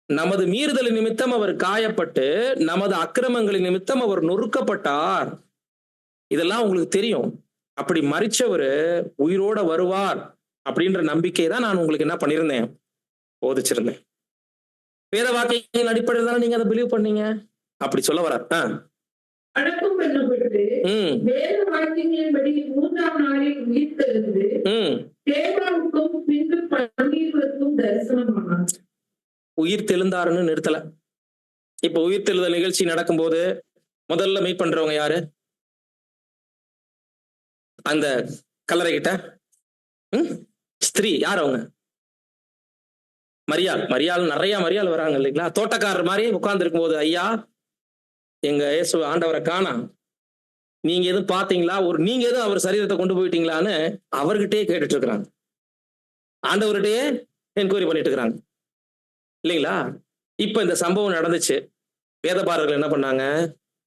நமது மீறுதலின் நிமித்தம் அவர் காயப்பட்டு, நமது அக்கிரமங்களின் நிமித்தம் அவர் நொறுக்கப்பட்டார். இதெல்லாம் உங்களுக்கு தெரியும். அப்படி மரிச்சவரு உயிரோட வருவார் அப்படின்ற நம்பிக்கை தான் நான் உங்களுக்கு என்ன பண்ணிருந்தேன், போதிச்சிருந்தேன். வேத வாக்கியங்களின் அடிப்படையில் தானே நீங்க அதை பிலீவ் பண்ணீங்க. அப்படி சொல்ல வர அடக்கம் பண்ணப்பட்டு வேத வாக்கியங்களின்படி 3ஆம் நாளில் உயிர்த்தெழுந்து தேவாவுக்கும் பின்பு பன்னீருக்கும் தரிசனமானார். உயிர் தெழுந்தாருன்னு நிறுத்தல. இப்ப உயிர் தெழுதல் நிகழ்ச்சி நடக்கும்போது முதல்ல மீட் பண்றவங்க யாரு? அந்த கல்லறை கிட்ட ஸ்திரீ யார்? அவங்க மரியாள். நிறைய மரியாள் வராங்க இல்லைங்களா? தோட்டக்காரர் மாதிரி உட்கார்ந்து இருக்கும் போது, ஐயா எங்க இயேசு ஆண்டவரை காணா, நீங்க எதுவும் பாத்தீங்களா, நீங்க எதுவும் அவர் சரீரத்தை கொண்டு போயிட்டீங்களான்னு அவர்கிட்டயே கேட்டுட்டு இருக்கிறாங்க. ஆண்டவர்கிட்டயே என்கொயரி பண்ணிட்டு இருக்கிறாங்க இல்லைங்களா? இப்ப இந்த சம்பவம் நடந்துச்சு. வேதபாரர்கள் என்ன பண்ணாங்க?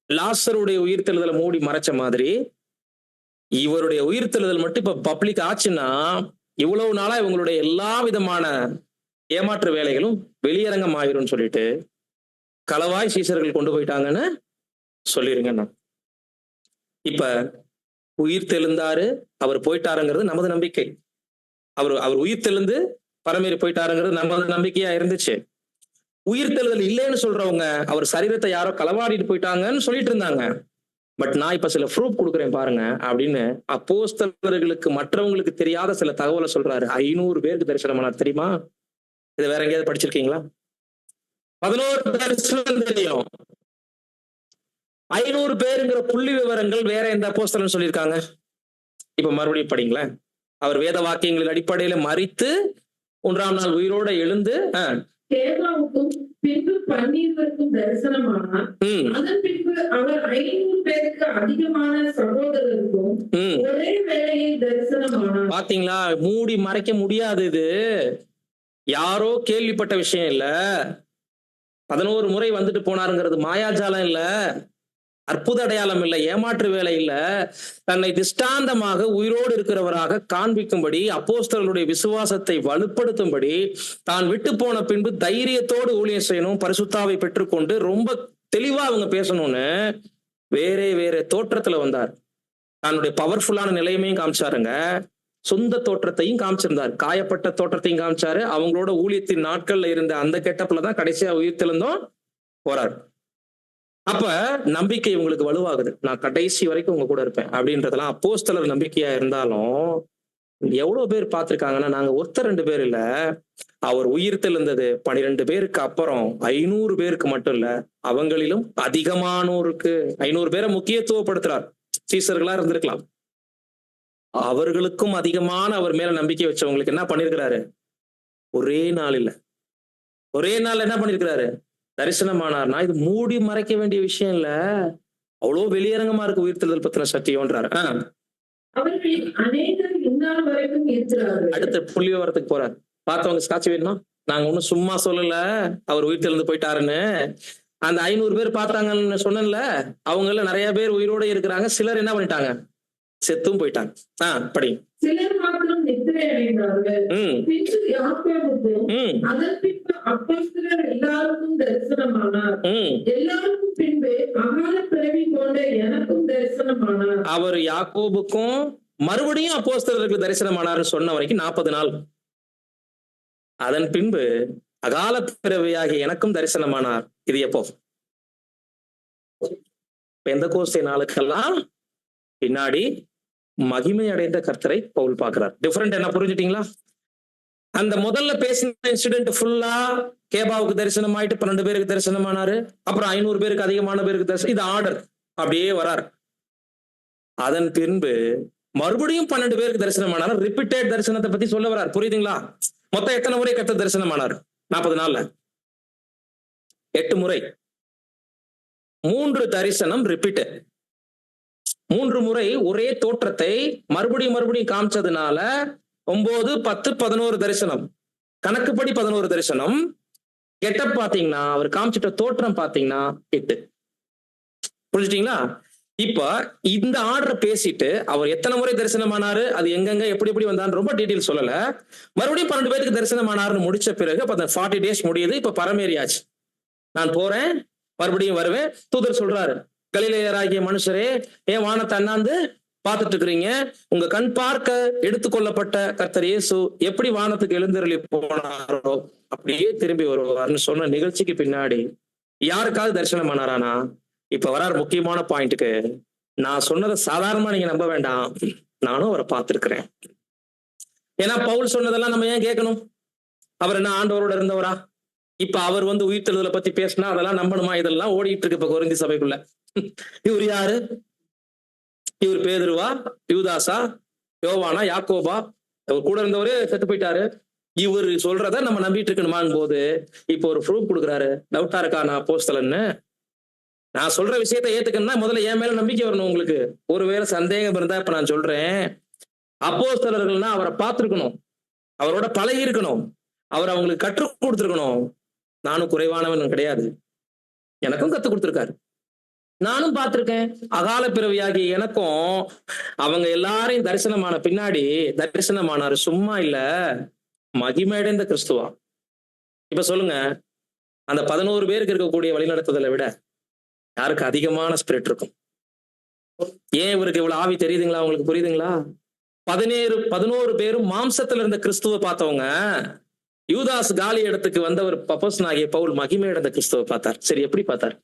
லாசருடைய உயிர்த்தெழுதலை மூடி மறைச்ச மாதிரி இவருடைய உயிர்த்தெழுதல் மட்டும் இப்ப பப்ளிக் ஆச்சுன்னா, இவ்வளவு நாளா இவங்களுடைய எல்லா விதமான ஏமாற்று வேலைகளும் வெளியரங்கம் ஆயிரும் சொல்லிட்டு களவாய் சீசர்கள் கொண்டு போயிட்டாங்கன்னு சொல்லிருங்க. இப்ப உயிர் தெழுந்தாரு, அவர் போயிட்டாருங்கிறது நமது நம்பிக்கை. அவர் உயிர் தெழுந்து பரமேறி போயிட்டாருங்கிறது நமது நம்பிக்கையா இருந்துச்சு. உயிர் தெழுதல் இல்லைன்னு சொல்றவங்க அவர் சரீரத்தை யாரோ களவாடிட்டு போயிட்டாங்கன்னு சொல்லிட்டு இருந்தாங்க. பட் நான் இப்ப சில ப்ரூஃப் கொடுக்குறேன் பாருங்க அப்படின்னு அப்போஸ்தலர்களுக்கு மற்றவங்களுக்கு தெரியாத சில தகவலை சொல்றாரு. 500 பேருக்கு தரிசனமானார். தெரியுமா? இதை வேற எங்கேயாவது படிச்சிருக்கீங்களா? 11 தரிசனம் தெரியும். 500 பேருங்கிற புள்ளி விவரங்கள் வேற எந்த அப்போஸ்தலன் சொல்லியிருக்காங்க? இப்ப மறுபடியும் படிங்களேன். அவர் வேத வாக்கியங்களின் அடிப்படையில மரித்து 1ஆம் நாள் உயிரோட எழுந்து தேவாவுக்கும் பின்பு பன்னீருக்கும் தரிசனமானார். அதன் பின்பு அவர் 500 பேருக்கு அதிகமான சகோதரருக்கும் ஒரே வேளையில் தரிசனமானார். பாத்தீங்களா? மூடி மறைக்க முடியாது. இது யாரோ கேள்விப்பட்ட விஷயம் இல்ல. 11 முறை வந்துட்டு போனாருங்கிறது மாயாஜாலம் இல்ல, அற்புத அடையாளம் இல்ல, ஏமாற்று வேலை இல்ல. தன்னை திஷ்டாந்தமாக உயிரோடு இருக்கிறவராக காண்பிக்கும்படி, அப்போஸ்தலர்களுடைய விசுவாசத்தை வலுப்படுத்தும்படி, தான் விட்டு போன பின்பு தைரியத்தோடு ஊழியம் செய்யணும், பரிசுத்தாவை பெற்றுக்கொண்டு ரொம்ப தெளிவா அவங்க பேசணும்னு வேற தோற்றத்துல வந்தார். தன்னுடைய பவர்ஃபுல்லான நிலையமையும் காமிச்சாருங்க. சொந்த தோற்றத்தையும் காமிச்சிருந்தார். காயப்பட்ட தோற்றத்தையும் காமிச்சாரு. அவங்களோட ஊழியத்தின் நாட்கள்ல இருந்த அந்த கெட்டப்ல தான் கடைசியா உயிர்த்தெழுந்தும் போறாரு. அப்ப நம்பிக்கை உங்களுக்கு வலுவாகுது. நான் கடைசி வரைக்கும் உங்க கூட இருப்பேன் அப்படின்றதெல்லாம் அப்போஸ்தலர் நம்பிக்கையா இருந்தாலும் எவ்வளவு பேர் பார்த்திருக்காங்கன்னா, நாங்க ஒருத்தர் 2 பேர் இல்ல, அவர் உயிர்த்தெழுந்தது 12 பேருக்கு அப்புறம் 500 பேருக்கு மட்டும் இல்ல, அவங்களிலும் அதிகமானோருக்கு 500 பேரை முக்கியத்துவப்படுத்துறார். சீசர்களா இருந்திருக்கலாம். அவர்களுக்கும் அதிகமான அவர் மேல நம்பிக்கை வச்சவங்களுக்கு என்ன பண்ணிருக்கிறாரு? ஒரே நாள் என்ன பண்ணிருக்கிறாரு? தரிசனமானார்னா இது மூடி மறைக்க வேண்டிய விஷயம் இல்ல, அவ்வளவு வெளியரங்கமா இருக்கு உயிர்த்தெழுதல் பத்தின சத்தியம்ன்றாரு. அடுத்த புள்ளி விவரத்துக்கு போறாரு. பார்த்தவங்க சாட்சி வேணுமா? நாங்க ஒண்ணும் சும்மா சொல்லல அவர் உயிர்த்தெழுந்து போயிட்டாருன்னு. அந்த 500 பேர் பார்த்தாங்கன்னு சொன்னேன்ல, அவங்கள நிறைய பேர் உயிரோட இருக்கிறாங்க. சிலர் என்ன பண்ணிட்டாங்க? செத்தும் போயிட்டாங்க. படி. சிலர் மாத்திரம் நித்திரை அடைந்தார்கள். பின்பு யாக்கோபுக்கும் அதன் பின்பு அப்போஸ்தலர் எல்லாருக்கும் தரிசனமானார். எல்லாருக்கும் பின்பு அகால பிறவி கொண்ட எனக்கும் தரிசனமானார். அவர் யாக்கோபுக்கும் மறுபடியும் அப்போஸ்தலருக்கு தரிசனமானார்னு சொன்ன வரைக்கும் 40 நாள். அதன் பின்பு அகால பிறவியாகிய எனக்கும் தரிசனமானார். இது எப்போ? பெந்தெகோஸ்தே நாளுக்கெல்லாம் பின்னாடி மகிமை அடைந்த கர்த்தரை பவுல் பார்க்கிறார். டிஃபரெண்ட் என்ன புரிஞ்சுட்டீங்களா? அந்த முதல்ல பேசின இன்சிடென்ட் ஃபுல்லா கேபாவுக்கு தரிசனம் ஆயிட்டு 12 பேருக்கு தரிசனமானாரு. அப்புறம் 500 பேருக்கு அதிகமான பேருக்கு தரிசனம். இது ஆர்டர் அப்படியே வராரு. அதன் பின்பு மறுபடியும் 12 பேருக்கு தரிசனமானார். ரிப்பீட்டட் தரிசனத்தை பத்தி சொல்ல வர்றார். புரியுதுங்களா? மொத்தம் எத்தனை முறை கர்த்தர் தரிசனமானார்? 40 நாள்ல 8 முறை. 3 தரிசனம் ரிப்பீட்டட். 3 முறை ஒரே தோற்றத்தை மறுபடியும் காமிச்சதுனால 9, 10, 11 தரிசனம். கணக்குப்படி 11 தரிசனம். கெட்டப் பாத்தீங்கன்னா, அவர் காமிச்சிட்ட தோற்றம் பாத்தீங்கன்னா 8. புரிஞ்சுட்டீங்களா? இப்ப இந்த ஆர்டர் பேசிட்டு அவர் எத்தனை முறை தரிசனமானாரு, அது எங்கெங்க எப்படி வந்தான்னு ரொம்ப டீடைல் சொல்லல. மறுபடியும் 12 பேருக்கு தரிசனமானாருன்னு முடிச்ச பிறகு 40 டேஸ் முடியுது. இப்ப பரமேறியாச்சு. நான் போறேன், மறுபடியும் வருவேன். தூதர் சொல்றாரு, கலிலேயராகிய மனுஷரே, ஏன் வானத்தை அண்ணாந்து பார்த்துட்டு இருக்கிறீங்க? உங்க கண் பார்க்க எடுத்துக்கொள்ளப்பட்ட கர்த்தர் இயேசு எப்படி வானத்துக்கு எழுந்தருளி போனாரோ அப்படியே திரும்பி வருவார்னு சொன்ன நிகழ்ச்சிக்கு பின்னாடி யாருக்காவது தரிசனம் ஆனாரானா? இப்ப வரார் முக்கியமான பாயிண்ட்டுக்கு. நான் சொன்னதை சாதாரணமா நீங்க நம்ப வேண்டாம், நானும் அவரை பார்த்திருக்கிறேன். ஏன்னா பவுல் சொன்னதெல்லாம் நம்ம ஏன் கேட்கணும்? அவர் என்ன ஆண்டவரோட இருந்தவரா? இப்ப அவர் உயிர்த்தெழுதலை பத்தி பேசினா அதெல்லாம் நம்பணுமா? இதெல்லாம் ஓடிட்டு இருக்கு இப்ப கொரிந்தி சபைக்குள்ள. இவர் யாரு? இவர் பேதுருவா, யூதாசா, யோவானா, யாக்கோபா? அவர் கூட இருந்தவரே செத்து போயிட்டாரு. இவர் சொல்றத நம்ம நம்பிட்டு இருக்கணுமான் போது இப்ப ஒரு ப்ரூஃப் கொடுக்குறாரு. டவுட்டா இருக்கா நான் அப்போஸ்தலன்னு? நான் சொல்ற விஷயத்த ஏத்துக்கணும்னா முதல்ல என் மேல நம்பிக்கை வரணும் உங்களுக்கு. ஒருவேளை சந்தேகம் இருந்தா இப்ப நான் சொல்றேன், அப்போஸ்தலர்கள்னா அவரை பார்த்திருக்கணும், அவரோட பழகி இருக்கணும், அவர் அவங்களுக்கு கற்றுக் கொடுத்திருக்கணும். நானும் குறைவானவன் கிடையாது, எனக்கும் கத்துக் கொடுத்திருக்காரு, நானும் பார்த்திருக்கேன். அகால பிறவியாகி எனக்கும் அவங்க எல்லாரையும் தரிசனமான பின்னாடி தரிசனமானாரு. சும்மா இல்ல, மகிமையடைந்த கிறிஸ்துவா. இப்ப சொல்லுங்க, அந்த 11 பேருக்கு இருக்கக்கூடிய வழிநடத்துதலை விட யாருக்கு அதிகமான ஸ்பிரிட் இருக்கும்? ஏன் இவருக்கு இவ்வளவு ஆவி தெரியுதுங்களா? உங்களுக்கு புரியுதுங்களா? 11 பேரும் மாம்சத்துல இருந்த கிறிஸ்துவ பார்த்தவங்க. யூதாஸ் காலி இடத்துக்கு வந்தவர் அப்போஸ்தலனாகிய பவுல் மகிமையடைந்த கிறிஸ்துவ பார்த்தார். சரி, எப்படி பார்த்தார்?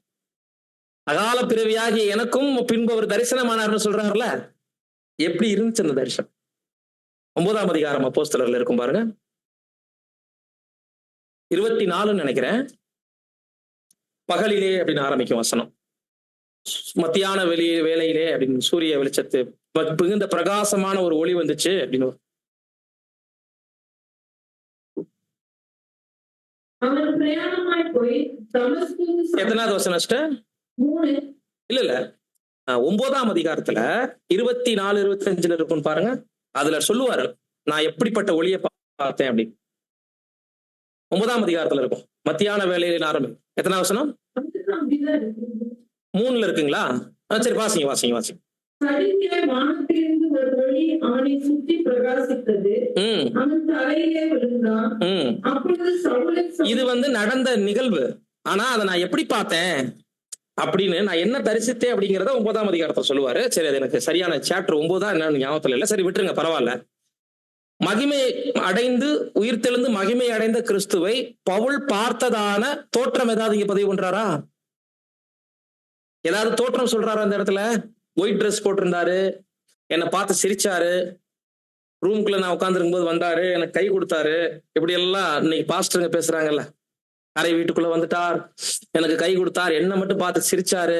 அகால பிறவியாகி எனக்கும் பின்பு அவர் தரிசனமானார்னு சொல்றாருல, எப்படி இருந்துச்சு அந்த தரிசனம்? 9ஆம் அதிகாரம் அப்போஸ்தலர்ல இருக்கும் பாருங்க, 24 நினைக்கிறேன். பகலிலே அப்படின்னு ஆரம்பிக்கும் வசனம். மத்தியான வேலையிலே அப்படின்னு சூரிய வெளிச்சத்து மிகுந்த பிரகாசமான ஒரு ஒளி வந்துச்சு அப்படின்னு. அவன் பிரயாணமாய் போய் தமஸ்கு எத்தனாவது வசனம்? 3. இல்ல 9ஆம் அதிகாரத்துல 24, 25 இருக்கும் பாருங்க. அதுல சொல்லுவாரு, நான் எப்படிப்பட்ட ஒளியை பார்த்தேன் அப்படின்னு. 9ஆம் அதிகாரத்துல இருக்கும், மத்தியான வேலையில ஆரம்பி. எத்தனை வசனம்? 3ல இருக்குங்களா? சரி, வாசிங்க. சரித்திர வானத்திலிருந்து ஒரு ஒளி அவனை சுற்றி பிரகாசித்தது. அவன் தலையிலே விழுந்தான். அப்பொழுது சவுலை இது நடந்த நிகழ்வு. ஆனா அதை நான் எப்படி பார்த்தேன் அப்படின்னு, நான் என்ன தரிசித்தேன் அப்படிங்கிறத 9ஆம் அதிகாரத்துல சொல்லுவாரு. சரி, அது எனக்கு சரியான சாப்டர் 9 என்னன்னு ஞாபகத்துல இல்ல. சரி, விட்டுருங்க, பரவாயில்ல. மகிமை அடைந்து உயிர்த்தெழுந்து மகிமை அடைந்த கிறிஸ்துவை பவுல் பார்த்ததான தோற்றம் ஏதாவது இங்க பதிவு பண்றாரா? ஏதாவது தோற்றம் சொல்றாரா அந்த இடத்துல? ஒயிட் ட்ரெஸ் போட்டிருந்தாரு, என்னை பார்த்து சிரிச்சாரு, ரூம்குள்ள நான் உட்கார்ந்துருக்கும் போது வந்தாரு, எனக்கு கை கொடுத்தாரு, இப்படி எல்லாம் இன்னைக்கு பாஸ்டருங்க பேசுறாங்கல்ல. அரை வீட்டுக்குள்ள வந்துட்டார், எனக்கு கை கொடுத்தார், என்னை மட்டும் பார்த்து சிரிச்சாரு,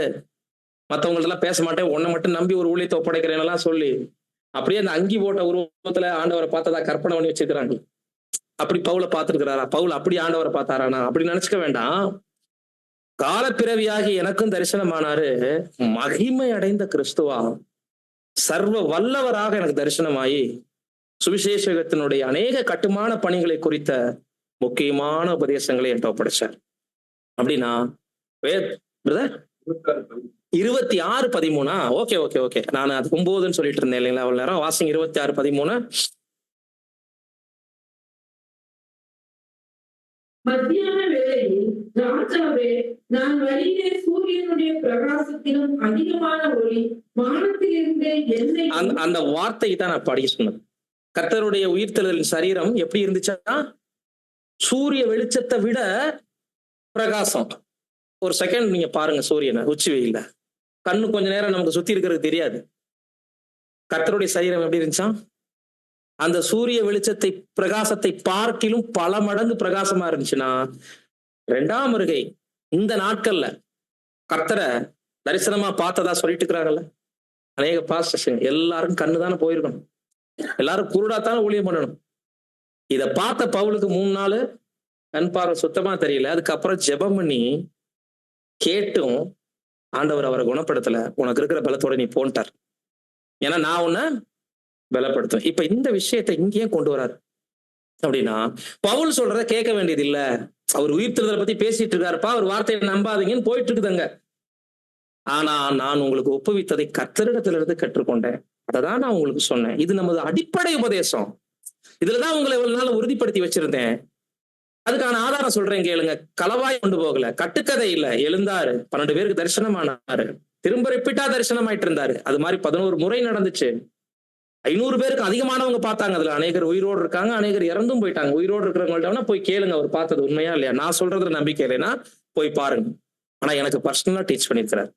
மற்றவங்கள்ட்ட எல்லாம் பேச மாட்டேன், உன்னை மட்டும் நம்பி ஒரு ஊழியத்தை ஒப்படைக்கிறேன் எல்லாம் சொல்லி அப்படியே அந்த அங்கி போட்ட உருவத்துல ஆண்டவரை பார்த்ததா கற்பனை பண்ணி வச்சிருக்கிறாங்க. அப்படி பவுலை பார்த்திருக்கிறாரா? பவுல் அப்படி ஆண்டவரை பார்த்தாரானா? அப்படி நினைச்சுக்க வேண்டாம். காலப்பிறவியாகி எனக்கும் தரிசனமானாரு, மகிமை அடைந்த கிறிஸ்துவா, சர்வ வல்லவராக எனக்கு தரிசனமாயி சுவிசேஷத்தினுடைய அநேக கட்டுமான பணிகளை குறித்த முக்கியமான உபதேசங்களை என்கிட்ட ஒப்படைச்சார். அப்படின்னா 26:13. ஓகே. நான் அது 9ன்னு சொல்லிட்டு இருந்தேன் இல்லைங்களா அவ்வளவு நேரம். வாசிங்க 26:13. மத்தியான வேளையில், ராஜாவே, நான் வழியிலே சூரியனுடைய பிரகாசத்திலும் அதிகமான ஒளி வானத்திலிருந்து என்னை. அந்த வார்த்தை தான் நான் படிக்க சொன்னது. கர்த்தருடைய உயிர்த்தெழுதலின் சரீரம் எப்படி இருந்துச்சா? சூரிய வெளிச்சத்தை விட பிரகாசம். ஒரு செகண்ட் நீங்க பாருங்க, சூரியனை உச்சி வெயில்ல கண்ணு கொஞ்ச நேரம் நமக்கு சுத்தி இருக்கிறது தெரியாது. கர்த்தருடைய சரீரம் எப்படி இருந்துச்சா? அந்த சூரிய வெளிச்சத்தை பிரகாசத்தை பார்க்கிலும் பல மடங்கு பிரகாசமா இருந்துச்சுன்னா, 2ஆம் வருகை இந்த நாட்கள்ல கர்த்தரை தரிசனமா பார்த்ததா சொல்லிட்டு இருக்கிறாங்கல்ல. அநேக பாஸ்டர்ஸ் எல்லாருக்கும் கண்ணு தானே போயிருக்கணும், எல்லாரும் குருடாத்தானே ஊழியம் பண்ணணும். இத பார்த்த பவுலுக்கு 3 நாள் கண் பார்வை சுத்தமா தெரியல. அதுக்கப்புறம் ஜெபம் பண்ணி கேட்டும் ஆண்டவர் அவரை குணப்படுத்தல. உனக்கு இருக்கிற பலத்தோட நீ போன்ட்டார், ஏன்னா நான் உன்னை பலப்படுத்துவேன். இப்ப இந்த விஷயத்தை இங்கேயே கொண்டு வராரு அப்படின்னா, பவுல் சொல்றத கேட்க வேண்டியது இல்ல, அவர் உயிர்த்தெழுதலை பத்தி பேசிட்டு இருக்காருப்பா, அவர் வார்த்தையை நம்பாதீங்கன்னு போயிட்டு இருக்குதுங்க. ஆனா நான் உங்களுக்கு ஒப்புவித்ததை கர்த்தரிடத்திலிருந்து கற்றுக்கொண்டேன், அததான் நான் உங்களுக்கு சொன்னேன். இது நமது அடிப்படை உபதேசம். இதுலதான் உங்களை இவ்வளவு நாள் உறுதிப்படுத்தி வச்சிருந்தேன். அதுக்கான ஆதாரம் சொல்றேன் கேளுங்க. களவாய் கொண்டு போகல, கட்டுக்கதை இல்ல. எழுந்தாரு, 12 பேருக்கு தரிசனமானாரு, திரும்ப ரிப்பீட்டா தரிசனமாயிட்டு இருந்தாரு. அது மாதிரி 11 முறை நடந்துச்சு. 500 பேருக்கு அதிகமானவங்க பார்த்தாங்க. அதுல அநேகர் உயிரோடு இருக்காங்க, அநேகர் இறந்தும் போயிட்டாங்க. உயிரோடு இருக்கிறவங்கள்ட்ட போய் கேளுங்க, அவர் பார்த்தது உண்மையா இல்லையா. நான் சொல்றதுல நம்பிக்கை இல்லைன்னா போய் பாருங்க. ஆனா எனக்கு பர்சனலா டீச் பண்ணிருக்கிறார்.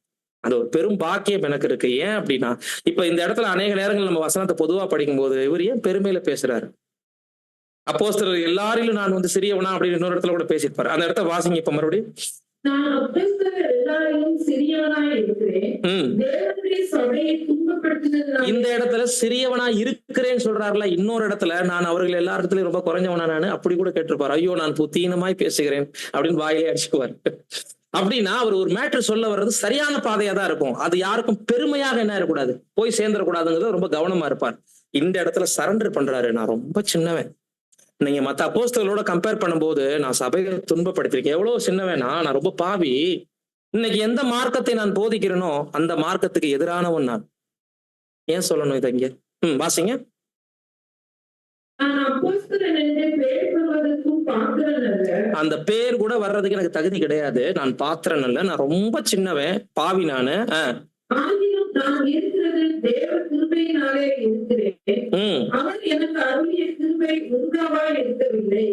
அது ஒரு பெரும் பாக்கியம் எனக்கு இருக்கு. ஏன் அப்படின்னா, இப்ப இந்த இடத்துல அநேக நேரங்கள் நம்ம வசனத்தை பொதுவா படிக்கும் போது இவர் ஏன் பெருமையில பேசுறாரு? அப்போஸ்தலர் எல்லாரிலும் நான் சிறியவனா அப்படின்னு இன்னொரு இடத்துல கூட பேசியிருப்பாரு. அந்த இடத்த வாசிங்க இப்ப மறுபடியும். நான் அப்போஸ்தலர் எல்லாரிலும் சிறியவனாய் இருக்கிறேன், தேவனுடைய சபையை துன்பப்படுத்தினதினாலே. இந்த இடத்துல சிறியவனா இருக்கிறேன்னு சொல்றாருல. இன்னொரு இடத்துல நான் அவர்கள் எல்லா இடத்துலயும் ரொம்ப குறைஞ்சவனா நானு அப்படி கூட கேட்டிருப்பாரு. ஐயோ நான் புத்தீனமாய் பேசுகிறேன் அப்படின்னு வாயிலே அடிச்சுக்குவார். அப்படின்னா அவர் ஒரு மேட்டர் சொல்ல வர்றது சரியான பாதையா தான் இருக்கும். அது யாருக்கும் பெருமையாக என்ன இருக்கக்கூடாது, போய் சேர்ந்துடக்கூடாதுங்கிறது ரொம்ப கவனமா இருப்பார். இந்த இடத்துல சரண்டர் பண்றாரு. நான் ரொம்ப சின்னவன், நீங்க மத்த அப்போஸ்தலரோட கம்பேர் பண்ணும்போது நான் சபையை துன்பப்படுத்திருக்கேன். எவ்வளவு சின்னவேனா, நான் ரொம்ப பாவி. இன்னைக்கு எந்த மார்க்கத்தை நான் போதிக்கிறேனோ அந்த மார்க்கத்துக்கு எதிரானவன் நான். ஏன் சொல்லணும் இதை இங்க? வாசிங்க. நான் அப்போஸ்தலன் என்று பெயர் பெறுவதற்கும் பாத்திரன் அல்ல. அந்த பேர் கூட வர்றதுக்கு எனக்கு தகுதி கிடையாது. நான் பாத்திரன் அல்ல, நான் ரொம்ப சின்னவன், பாவி நானு. ஆகிலும் நான் இருக்கிறது தேவ கிருபையினாலே இருக்கிறேன். அவர் எனக்கு அருளிய கிருபை உண்டாவாய் இருக்கவில்லை.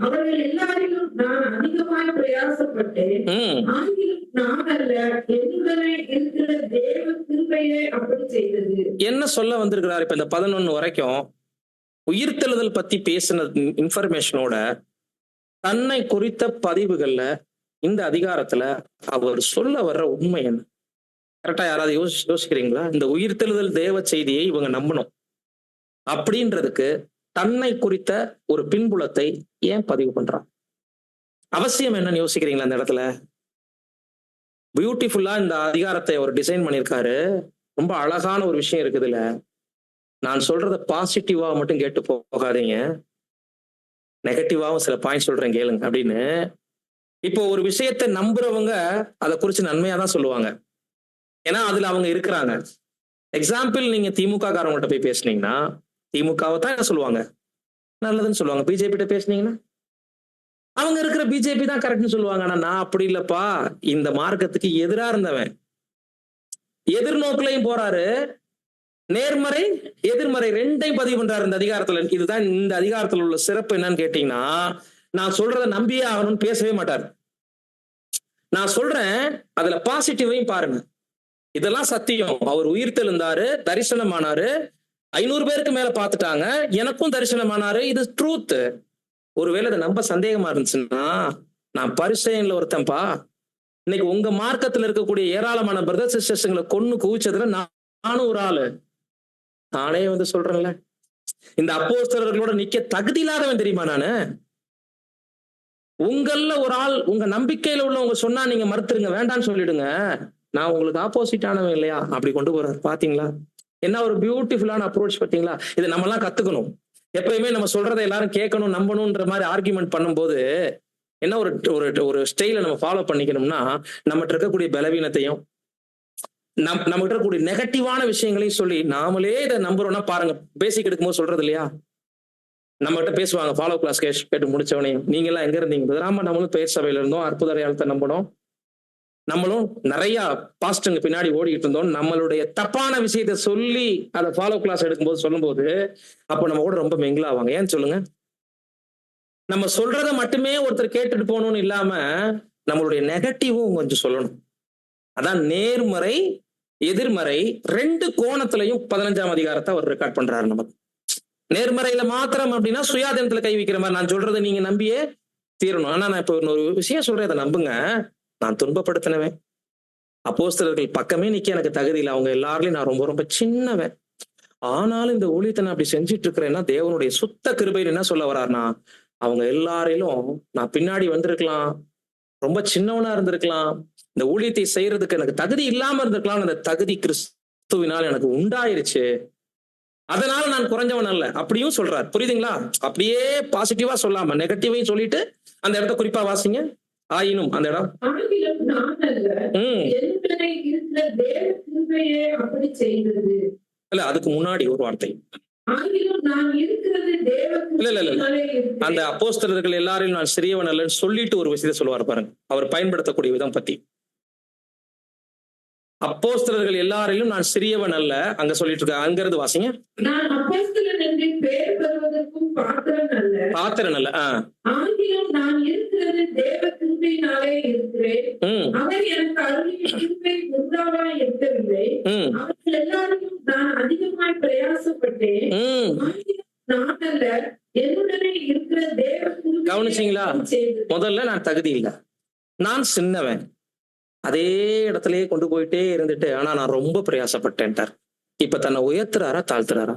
அவர்கள் எல்லாரிலும் நான் அதிகமாய் பிரயாசப்பட்டேன். ஆகிலும் நான் அல்ல, என்னுடனே இருக்கிற தேவ கிருபையே அப்படி செய்தது. என்ன சொல்ல வந்திருக்கிறார் இப்ப இந்த 11 வரைக்கும்? உயிர்த்தெழுதல் பத்தி பேசின இன்ஃபர்மேஷனோட தன்னை குறித்த பதிவுகள்ல இந்த அதிகாரத்துல அவர் சொல்ல வர்ற உண்மை என்ன? கரெக்டா யாராவது யோசிக்கிறீங்களா? இந்த உயிர்த்தெழுதல் தேவ செய்தியை இவங்க நம்பணும் அப்படின்றதுக்கு தன்னை குறித்த ஒரு பின்புலத்தை ஏன் பதிவு பண்றான்? அவசியம் என்னன்னு யோசிக்கிறீங்களா? இந்த இடத்துல பியூட்டிஃபுல்லா இந்த அதிகாரத்தை அவர் டிசைன் பண்ணியிருக்காரு. ரொம்ப அழகான ஒரு விஷயம் இருக்குதுல்ல. நான் சொல்றத பாசிட்டிவா மட்டும் கேட்டு போகாதீங்க, நெகட்டிவாவும் சில பாயிண்ட் சொல்றேன் கேளுங்க அப்படின்னு. இப்போ ஒரு விஷயத்தை நம்புறவங்க அதை குறிச்சு நன்மையா தான் சொல்லுவாங்க, ஏன்னா அதுல அவங்க இருக்கிறாங்க. எக்ஸாம்பிள், நீங்க திமுக காரவங்கள்ட்ட போய் பேசுனீங்கன்னா திமுகவை தான் என்ன சொல்லுவாங்க, நல்லதுன்னு சொல்லுவாங்க. பிஜேபி கிட்ட பேசுனீங்கன்னா அவங்க இருக்கிற பிஜேபி தான் கரெக்ட்னு சொல்லுவாங்க. ஆனா நான் அப்படி இல்லப்பா, இந்த மார்க்கத்துக்கு எதிரா இருந்தவன், எதிர்நோக்கிலையும் போறாரு, நேர்மறை எதிர்மறை ரெண்டையும் பதிவு பண்றாரு இந்த அதிகாரத்துல. இதுதான் இந்த அதிகாரத்துல உள்ள சிறப்பு. என்னன்னு கேட்டீங்கன்னா, நான் சொல்றத நம்பியே ஆகணும்னு பேசவே மாட்டாரு. நான் சொல்றேன், அதுல பாசிட்டிவையும் பாருங்க. இதெல்லாம் சத்தியம். அவர் உயிர்த்தெழுந்தாரு, தரிசனமானாரு, 500 பேருக்கு மேல பார்த்துட்டாங்க, எனக்கும் தரிசனமானாரு, இது ட்ரூத். ஒருவேளை இதை நம்ப சந்தேகமா இருந்துச்சுன்னா, நான் பரிசேயன்ல ஒருத்தன்பா. இன்னைக்கு உங்க மார்க்கத்துல இருக்கக்கூடிய ஏராளமான பிரதர் சிஸ்டர்ஸ்களை கொன்னு குவிச்சதுல நானும் ஒரு ஆளு. நானே சொல்றேன்ல, இந்த அப்போஸ்தலர்களோட நிக்க தகுதி இல்லாதவன் தெரியுமா நானு? உங்கள ஒரு ஆள் உங்க நம்பிக்கையில உள்ளவங்க சொன்னா நீங்க மறுத்துருங்க, வேண்டான்னு சொல்லிடுங்க. நான் உங்களுக்கு ஆப்போசிட் ஆனவன் இல்லையா? அப்படி கொண்டு போறாரு. பாத்தீங்களா என்ன ஒரு பியூட்டிஃபுல்லான அப்ரோச்? பாத்தீங்களா? இதை நம்ம எல்லாம் கத்துக்கணும். எப்பயுமே நம்ம சொல்றதை எல்லாரும் கேட்கணும், நம்பணும்ன்ற மாதிரி ஆர்குமெண்ட் பண்ணும்போது என்ன ஒரு ஒரு ஸ்டைல நம்ம ஃபாலோ பண்ணிக்கணும்னா, நம்மகிட்ட இருக்கக்கூடிய பலவீனத்தையும் நம்ம கிட்ட இருக்கக்கூடிய நெகட்டிவான விஷயங்களையும் சொல்லி நாமளே இதை நம்புறோம்னா பாருங்க. பேசிக் எடுக்கும்போது சொல்றது இல்லையா, நம்ம கிட்ட பேசுவாங்க ஃபாலோ கிளாஸ் கேட்டு முடிச்சவனையும், நீங்க எல்லாம் எங்க இருந்தீங்க? ஆமா, நம்மளும் பெயர் சபையில இருந்தோம், அற்புத அடையாளத்தை நம்பணும், நம்மளும் நிறைய பாஸ்டங்க பின்னாடி ஓடிக்கிட்டு இருந்தோம். நம்மளுடைய தப்பான விஷயத்த சொல்லி அதை ஃபாலோ கிளாஸ் எடுக்கும்போது சொல்லும்போது அப்போ நம்ம கூட ரொம்ப மிங்கிள் ஆவாங்க. ஏன்னு சொல்லுங்க? நம்ம சொல்றத மட்டுமே ஒருத்தர் கேட்டுட்டு போகணும்னு இல்லாம நம்மளுடைய நெகட்டிவும் கொஞ்சம் சொல்லணும். அதான் நேர்மறை எதிர்மறை ரெண்டு கோணத்திலையும் 15ஆம் அதிகாரத்தை அவர் ரெக்கார்ட் பண்றாரு. நமக்கு நேர்மறையில மாத்திரம் அப்படின்னா சுயாதீனத்துல கை வைக்கிற மாதிரி நான் சொல்றதை நீங்க நம்பியே தீரணும். ஆனா நான் இப்ப ஒரு விஷயம் சொல்றேன், அதை நம்புங்க. நான் துன்பப்படுத்தினவன், அப்போஸ்தலர்கள் பக்கமே நிக்க எனக்கு தகுதி இல்லை. அவங்க எல்லாரையும் நான் ரொம்ப ரொம்ப சின்னவன். ஆனாலும் இந்த ஊழியத்தை நான் அப்படி செஞ்சுட்டு இருக்கிறேன்னா தேவனுடைய சுத்த கிருபையில் என்ன சொல்ல வர்றாருன்னா, அவங்க எல்லாரிலும் நான் பின்னாடி வந்திருக்கலாம், ரொம்ப சின்னவனா இருந்திருக்கலாம், இந்த ஊழியத்தை செய்யறதுக்கு எனக்கு தகுதி இல்லாம இருந்திருக்கலாம். அந்த தகுதி கிறிஸ்துவினால் எனக்கு உண்டாயிருச்சு. அதனால நான் குறைஞ்சவன் அல்ல அப்படியும் சொல்றாரு. புரியுதுங்களா? அப்படியே பாசிட்டிவா சொல்லாம நெகட்டிவையும் சொல்லிட்டு அந்த இடத்த குறிப்பா வாசிங்க. ஆயினும் அந்த இடம் ஆகிலும் நான் அல்ல, என்னுடனே இருக்கிற தேவ கிருபையே அப்படி செய்தது. இல்ல, அதுக்கு முன்னாடி ஒரு வார்த்தை. ஆகிலும் நான் இருக்கிறது தேவ இல்ல. கிருபையினாலே இருக்கிறேன். அந்த அப்போஸ்தலர்கள் எல்லாரையும் நான் சிறியவன் அல்லன்னு சொல்லிட்டு ஒரு விஷயத்தை சொல்லுவார் பாருங்க. அவர் பயன்படுத்தக்கூடிய விதம் பத்தி. அப்போஸ்தலர்கள் எல்லாரிலும் நான் சிறியவன் அல்ல அங்க சொல்லிட்டு இருக்க. அங்கிருந்து வாசிங்க. நான் அப்போஸ்தலன் என்று பெயர் பெறுவதற்கும் பாத்திரன் அல்ல, பாத்திரன் அல்ல. ஆகிலும் நான் இருக்கிறது தேவ கிருபையினாலே இருக்கிறேன். அவர் எனக்கு அருளிய கிருபை உண்டாவாய் இருக்கவில்லை. அவர்கள் எல்லாரும் நான் அதிகமாய் பிரயாசப்பட்டேன். ஆகிலும் நான் அல்ல, என்னுடனே இருக்கிற தேவ கிருபை. கவனிச்சீங்களா? முதல்ல நான் தகுதி இல்லை, நான் சின்னவன். அதே இடத்துலயே கொண்டு போயிட்டே இருந்துட்டு ஆனா நான் ரொம்ப பிரயாசப்பட்டேன்ட்டார். இப்ப தன்னை உயர்த்துறாரா தாழ்த்துறாரா?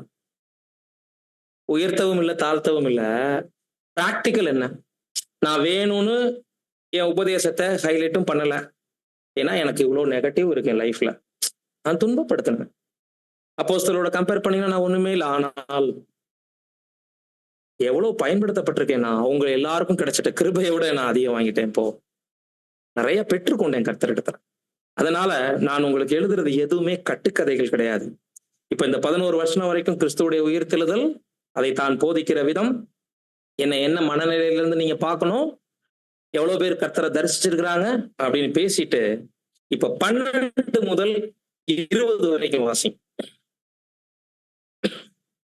உயர்த்தவும் இல்லை தாழ்த்தவும் இல்லை. பிராக்டிக்கல் என்ன? நான் வேணும்னு என் உபதேசத்தை ஹைலைட்டும் பண்ணல. ஏன்னா எனக்கு இவ்வளவு நெகட்டிவ் இருக்கு என் லைஃப்ல. நான் துன்பப்படுத்தினேன். அப்போஸ்தலரோட கம்பேர் பண்ணீங்கன்னா நான் ஒண்ணுமே இல்லை. ஆனால் எவ்வளவு பயன்படுத்தப்பட்டிருக்கேன். நான் அவங்க எல்லாருக்கும் கிடைச்சிட்ட கிருபையை விட நான் அதிகம் வாங்கிட்டேன். இப்போ நிறைய பெற்றுக்கொண்டேன் கர்த்தரிடத்துல. அதனால நான் உங்களுக்கு எழுதுறது எதுவுமே கட்டுக்கதைகள் கிடையாது. இப்ப இந்த 11 வருஷம் வரைக்கும் கிறிஸ்துவுடைய உயிர்த்தெழுதல், அதை தான் போதிக்கிற விதம், என்ன மனநிலையிலிருந்து நீங்க பார்க்கணும், எவ்வளவு பேர் கர்த்தரை தரிசிச்சிருக்கிறாங்க அப்படின்னு பேசிட்டு இப்ப 12 முதல் 20 வரைக்கும் வாசி.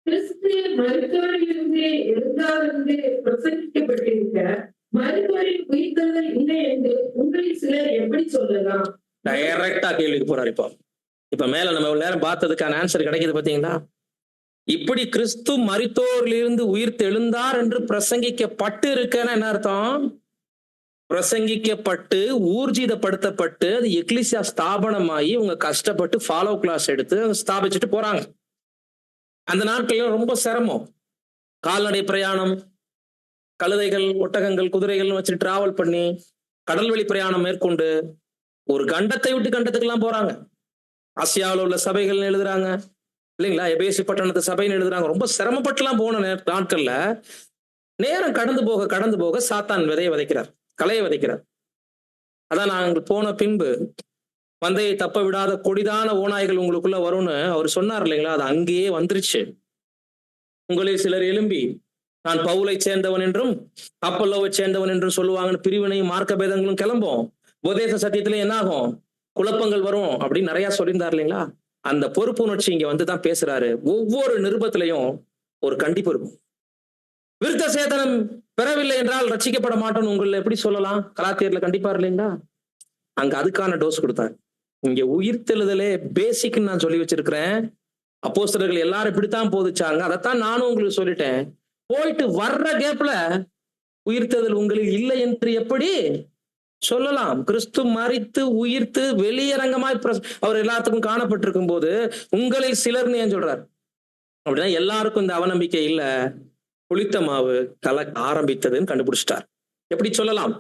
கிறிஸ்து மருத்துவரிலிருந்து எழுந்தாலிருந்து பிரசங்கிக்கப்பட்டிருக்க மருத்துவரின் உயிர்த்தெழுதல் இல்லை என்று உங்களில் சிலர் எப்படி சொல்லலாம்? டைரக்டா கேள்விக்கு போறாரு. இப்ப மேல நம்ம இவ்வளவு நேரம் பார்த்ததுக்கான ஆன்சர் கிடைக்குது பாத்தீங்களா? இப்படி கிறிஸ்து மரித்தோரிலிருந்து உயிர்த்து எழுந்தார் என்று பிரசங்கிக்கப்பட்டு இருக்கேன்னு என்ன அர்த்தம்? பிரசங்கிக்கப்பட்டு ஊர்ஜிதப்படுத்தப்பட்டு அது எக்லிசியா ஸ்தாபனமாகி உங்க கஷ்டப்பட்டு ஃபாலோ கிளாஸ் எடுத்து ஸ்தாபிச்சுட்டு போறாங்க. அந்த நாட்கள்ல ரொம்ப சிரமம். கால்நடை பிரயாணம், கழுதைகள், ஒட்டகங்கள், குதிரைகள் வச்சு டிராவல் பண்ணி கடல்வெளி பிரயாணம் மேற்கொண்டு ஒரு கண்டத்தை விட்டு கண்டத்துக்கெல்லாம் போறாங்க. ஆசியாவில் உள்ள சபைகள் எழுதுறாங்க இல்லைங்களா? எபேசி பட்டணத்து சபைன்னு எழுதுறாங்க. ரொம்ப சிரமப்பட்டுலாம் போன நாட்கள்ல நேரம் கடந்து போக சாத்தான் விதையை விதைக்கிறார், களையை விதைக்கிறார். அதான் நாங்கள் போன பின்பு வந்தையை தப்ப விடாத கொடிதான ஓநாய்கள் உங்களுக்குள்ள வரும்னு அவர் சொன்னார் இல்லைங்களா? அது அங்கேயே வந்துருச்சு. உங்களில் சிலர் எழும்பி நான் பவுலை சேர்ந்தவன் என்றும் அப்பல்லோவை சேர்ந்தவன் என்றும் சொல்லுவாங்கன்னு பிரிவினையும் மார்க்க பேதங்களும் கிளம்பும். உபதேச சத்தியத்துல என்ன ஆகும்? குழப்பங்கள் வரும் அப்படின்னு நிறைய சொல்லியிருந்தார் இல்லைங்களா? அந்த பொறுப்புணர்ச்சி இங்க வந்துதான் பேசுறாரு. ஒவ்வொரு நிருபத்திலையும் ஒரு கண்டிப்பு இருக்கும். விருத்த சேதனம் பெறவில்லை என்றால் ரட்சிக்கப்பட மாட்டோம்னு உங்களை எப்படி சொல்லலாம்? கலாத்தியர்ல கண்டிப்பா இல்லைங்களா? அங்க அதுக்கான டோஸ் கொடுத்தாரு. இங்க உயிர்த்தெழுதலே பேசிக்னு நான் சொல்லி வச்சிருக்கிறேன். அப்போஸ்தலர்கள் எல்லாரும் இப்படித்தான் போதிச்சாங்க. அதைத்தான் நானும் உங்களுக்கு சொல்லிட்டேன். போயிட்டு வர்ற கேப்ல உயிர்த்தெழுதல் உங்களில் இல்லை என்று எப்படி சொல்லலாம்? கிறிஸ்து மரித்து உயிர்த்து வெளியரங்கமாய் அவர் எல்லாத்துக்கும் காணப்பட்டிருக்கும் போது உங்களில் சிலர்னு ஏன் சொல்றார் அப்படின்னா, எல்லாருக்கும் இந்த அவநம்பிக்கை இல்ல, புளித்த மாவு கல ஆரம்பித்ததுன்னு கண்டுபிடிச்சிட்டார். எப்படி சொல்லலாம்?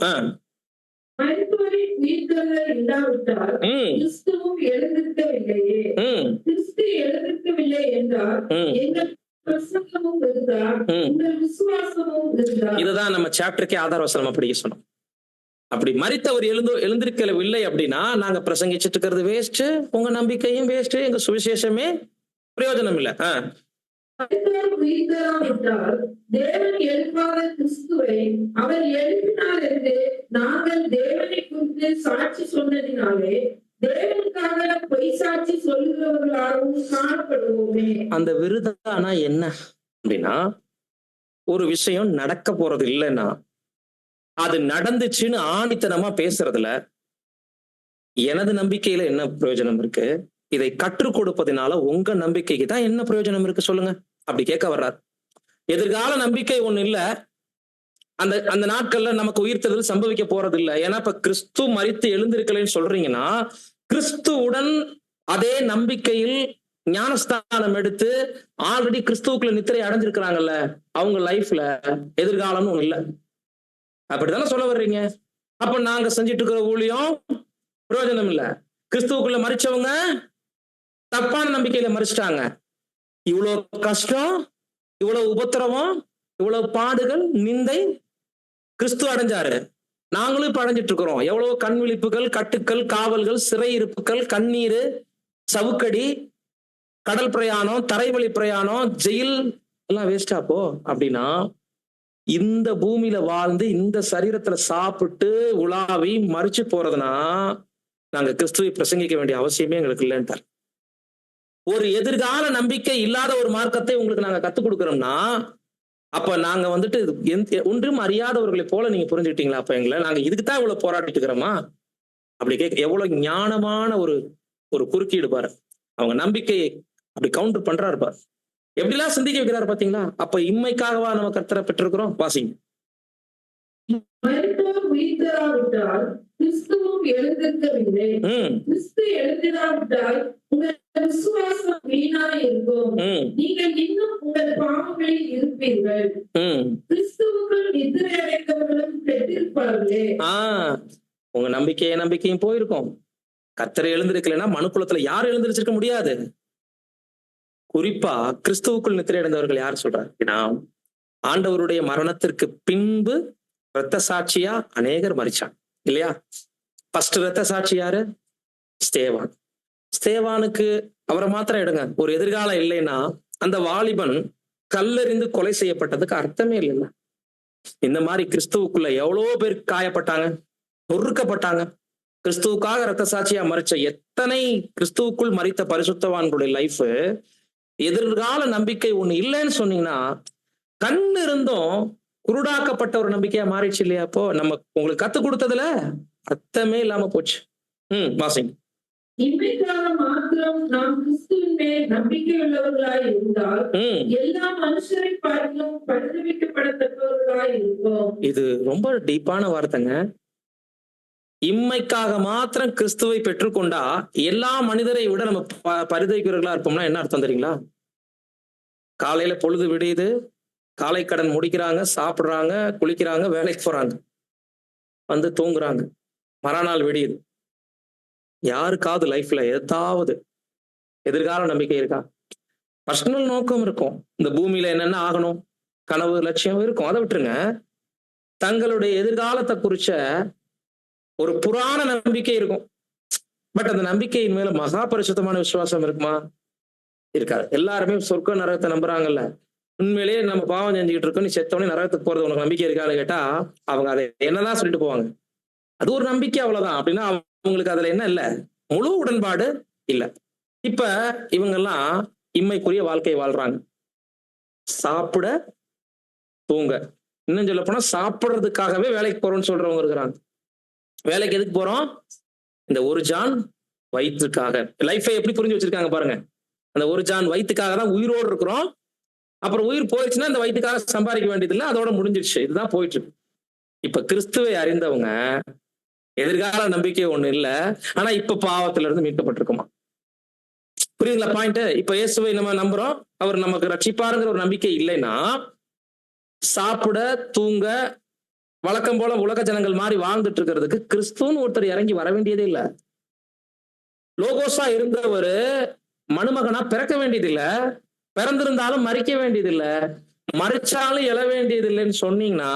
மருத்துவரின் உயிர்த்தெழுதல் இல்லாவிட்டால் கிறிஸ்துவும் எழுந்திருக்கவில்லையே. கிறிஸ்து எழுந்திருக்கவில்லை என்றால் எங்கள் பிரசங்கமும் விருதா, உங்கள் விசுவாசமும் விருதா. இதுதான் நம்ம சாப்டருக்கே ஆதார வசனம் அப்படி சொன்னோம். அப்படி மரித்தவர் எழுந்திருக்கவில்லை அப்படின்னா நாங்க பிரசங்கிச்சுட்டு இருக்கிறது வேஸ்ட், உங்க நம்பிக்கையும் வேஸ்ட், எங்க சுவிசேஷமே பிரயோஜனம் இல்லை. தேவன் எழுப்பாத கிறிஸ்துவை அவர் எழுப்பினார் என்று நாங்கள் தேவனை குறித்து சாட்சி சொன்னதினாலே தேவனுக்காக பொய் சாட்சி சொல்லுகிறவர்களாகவும் காணப்படுவோமே. அந்த விருதானா என்ன அப்படின்னா, ஒரு விஷயம் நடக்க போறது இல்லைன்னா அது நடந்துச்சுன்னு ஆணித்தனமா பேசுறதுல எனது நம்பிக்கையில என்ன பிரயோஜனம் இருக்கு? இதை கற்றுக் கொடுப்பதனால உங்க நம்பிக்கைக்கு தான் என்ன பிரயோஜனம் இருக்கு சொல்லுங்க? அப்படி கேட்க வர்றார். எதிர்கால நம்பிக்கை ஒண்ணு இல்ல, அந்த நாட்கள்ல நமக்கு உயிர்த்தெழுதல் சம்பவிக்க போறது இல்லை. ஏன்னா இப்ப கிறிஸ்து மரித்து எழுந்திருக்கலைன்னு சொல்றீங்கன்னா கிறிஸ்துவுடன் அதே நம்பிக்கையில் ஞானஸ்தானம் எடுத்து ஆல்ரெடி கிறிஸ்துவுக்குள்ள நித்திரை அடைஞ்சிருக்கிறாங்கல்ல, அவங்க லைஃப்ல எதிர்காலம்னு ஒண்ணு இல்ல. அப்படித்தானே சொல்ல வர்றீங்க? அப்ப நாங்க செஞ்சுட்டு இருக்கிற ஊழியம் பிரயோஜனம் இல்ல. கிறிஸ்துவுக்குள்ள மறிச்சவங்க தப்பான நம்பிக்கையில மறிச்சிட்டாங்க. இவ்வளவு கஷ்டம், இவ்வளவு உபத்திரவம், இவ்வளவு பாடுகள், நிந்தை கிறிஸ்து அடைஞ்சாரு. நாங்களும் இப்ப அடைஞ்சிட்டு இருக்கிறோம். எவ்வளவு கண் விழிப்புகள், கட்டுக்கள், காவல்கள், சிறையிருப்புகள், கண்ணீர், சவுக்கடி, கடல் பிரயாணம், தரைவழி பிரயாணம், ஜெயில் எல்லாம் வேஸ்டா போ அப்படின்னா, இந்த பூமியில வாழ்ந்து இந்த சரீரத்துல சாப்பிட்டு உலாவி மறிச்சு போறதுனா நாங்க கிறிஸ்துவை பிரசங்கிக்க வேண்டிய அவசியமே எங்களுக்கு இல்லைன்ட்டார். ஒரு எதிர்கால நம்பிக்கை இல்லாத ஒரு மார்க்கத்தை உங்களுக்கு நாங்க கத்துக் கொடுக்கிறோம்னா, அப்ப நாங்க வந்துட்டு ஒன்றும் அறியாதவர்களை போல நீங்க புரிஞ்சுக்கிட்டீங்களா? அப்ப எங்களை நாங்க இதுக்குத்தான் இவ்வளவு போராடிட்டு இருக்கிறோமா? அப்படி கேட்க எவ்வளவு ஞானமான ஒரு குறுக்கீடு பாரு. அவங்க நம்பிக்கையை அப்படி கவுண்டர் பண்றாரு பாரு. எப்படிலாம் சிந்திக்க வைக்கிறாரு பாத்தீங்களா? அப்ப இம்மைக்காகவா நம்ம கர்த்தரை பெற்றிருக்கிறோம்? வாசிங்க. மரித்தோர் உயிர்த்தெழாவிட்டால் கிறிஸ்துவும் எழுந்திருக்கவில்லை. கிறிஸ்து எழுந்திராவிட்டால் உங்கள் விசுவாசம் வீணாய் இருக்கும். நீங்கள் இன்னும் உங்கள் பாவங்களில் இருப்பீர்கள். கிறிஸ்துவுக்குள் நித்திரை அடைந்தவர்களும் பெற்றிருப்பார்களே. உங்க நம்பிக்கையும் போயிருக்கும். கர்த்தரை எழுந்திருக்கலைன்னா மனுக்குலத்துல யாரும் எழுந்திருச்சிருக்க முடியாது. குறிப்பா கிறிஸ்துவுக்குள் நித்திரை அடைந்தவர்கள் யார் சொல்றாங்க? ஆண்டவருடைய மரணத்திற்கு பின்பு இரத்த சாட்சியா அநேகர் மரிச்சாங்க இல்லையா? ஃபர்ஸ்ட் இரத்த சாட்சி யாரு? ஸ்தேவான். ஸ்தேவானுக்கு அவரை மாத்திரம் எடுங்க. ஒரு எதிர்காலம் இல்லைன்னா அந்த வாலிபன் கல்லெறிந்து கொலை செய்யப்பட்டதுக்கு அர்த்தமே இல்லைல்ல. இந்த மாதிரி கிறிஸ்துவுக்குள்ள எவ்வளவு பேர் காயப்பட்டாங்க, நொறுக்கப்பட்டாங்க. கிறிஸ்துவுக்காக இரத்த சாட்சியா மரிச்ச எத்தனை கிறிஸ்துவுக்குள் மரித்த பரிசுத்தவான்களுடைய லைஃப் எதிர்கால நம்பிக்கை ஒண்ணு இல்லைன்னு சொன்னீங்கன்னா, கண் இருந்தும் குருடாக்கப்பட்ட ஒரு நம்பிக்கையா மாறிடுச்சு இல்லையா? அப்போ நம்ம உங்களுக்கு கத்து கொடுத்ததுல அர்த்தமே இல்லாம போச்சு. வாசிங்க. இன்றைக்காக மாத்திரம் நாம் கிறிஸ்துவின் மேல் நம்பிக்கை உள்ளவர்களாய் இருந்தால் எல்லா மனுஷரை பார்த்தும் பரிதவிக்கப்படத்தக்கவர்களாய் இருப்போம். இது ரொம்ப டீப்பான வார்த்தைங்க. இம்மைக்காக மாத்திரம் கிறிஸ்துவை பெற்றுக்கொண்டா எல்லா மனிதரை விட நம்ம பரிதவிக்கிறவர்களா இருப்போம்னா என்ன அர்த்தம் தெரியுங்களா? காலையில பொழுது விடியுது, காலை கடன் முடிக்கிறாங்க, சாப்பிடுறாங்க, குளிக்கிறாங்க, வேலைக்கு போறாங்க, வந்து தூங்குறாங்க, மறுநாள் விடியுது. யாருக்காவது லைஃப்ல ஏதாவது எதிர்கால நம்பிக்கை இருக்கா? பர்சனல் நோக்கம் இருக்கும். இந்த பூமியில என்னென்ன ஆகணும், கனவு லட்சியம் இருக்கும், அதை விட்டுருங்க. தங்களுடைய எதிர்காலத்தை குறிச்ச ஒரு புராண நம்பிக்கை இருக்கும். பட் அந்த நம்பிக்கையின் மேல மகா பரிசுத்தமான விசுவாசம் இருக்குமா? இருக்காது. எல்லாருமே சொர்க்க நரகத்தை நம்புறாங்கல்ல. உண்மையிலேயே நம்ம பாவம் செஞ்சுக்கிட்டு இருக்கோம், நீ செத்தவனே நரகத்துக்கு போறது உனக்கு நம்பிக்கை இருக்கான்னு கேட்டா அவங்க அதை என்னதான் சொல்லிட்டு போவாங்க. அது ஒரு நம்பிக்கை, அவ்வளவுதான். அப்படின்னா அவங்களுக்கு அதுல என்ன இல்ல, முழு உடன்பாடு இல்ல. இப்ப இவங்கெல்லாம் இம்மைக்குரிய வாழ்க்கை வாழ்றாங்க. சாப்பிட, தூங்க, இன்னும் சொல்ல போனா சாப்பிடுறதுக்காகவே வேலைக்கு போறோம்னு சொல்றவங்க இருக்கிறாங்க. வேலைக்கு எதுக்கு போறோம்? இந்த ஒரு ஜான் வயிற்றுக்காக. லைஃபை எப்படி புரிஞ்சு வச்சிருக்காங்க பாருங்க. அந்த ஒரு ஜான் வயிற்றுக்காக தான் உயிரோடு இருக்கிறோம். அப்புறம் உயிர் போயிடுச்சுன்னா இந்த வயிற்றுக்காக சம்பாதிக்க வேண்டியது இல்லை, அதோட முடிஞ்சிருச்சு. இதுதான் போயிட்டு இருக்கு. இப்ப கிறிஸ்துவை அறிந்தவங்க எதிர்கால நம்பிக்கை ஒண்ணு இல்ல, ஆனா இப்ப பாவத்துல இருந்து மீட்கப்பட்டிருக்குமா? புரியுதுங்களா பாயிண்ட்? இப்ப இயேசுவை நம்ம நம்புறோம், அவர் நமக்கு ரட்சிப்பாருங்கிற ஒரு நம்பிக்கை இல்லைன்னா சாப்பிட, தூங்க, வழக்கம் போல உலக ஜனங்கள் மாதிரி வாழ்ந்துட்டு இருக்கிறதுக்கு கிறிஸ்துன்னு ஒருத்தர் இறங்கி வர வேண்டியதே இல்லை. லோகோஸா இருந்தவர் மணுமகனா பிறக்க வேண்டியதில்லை, பிறந்திருந்தாலும் மறிக்க வேண்டியதில்லை, மறிச்சாலும் எழ வேண்டியதில்லைன்னு சொன்னீங்கன்னா,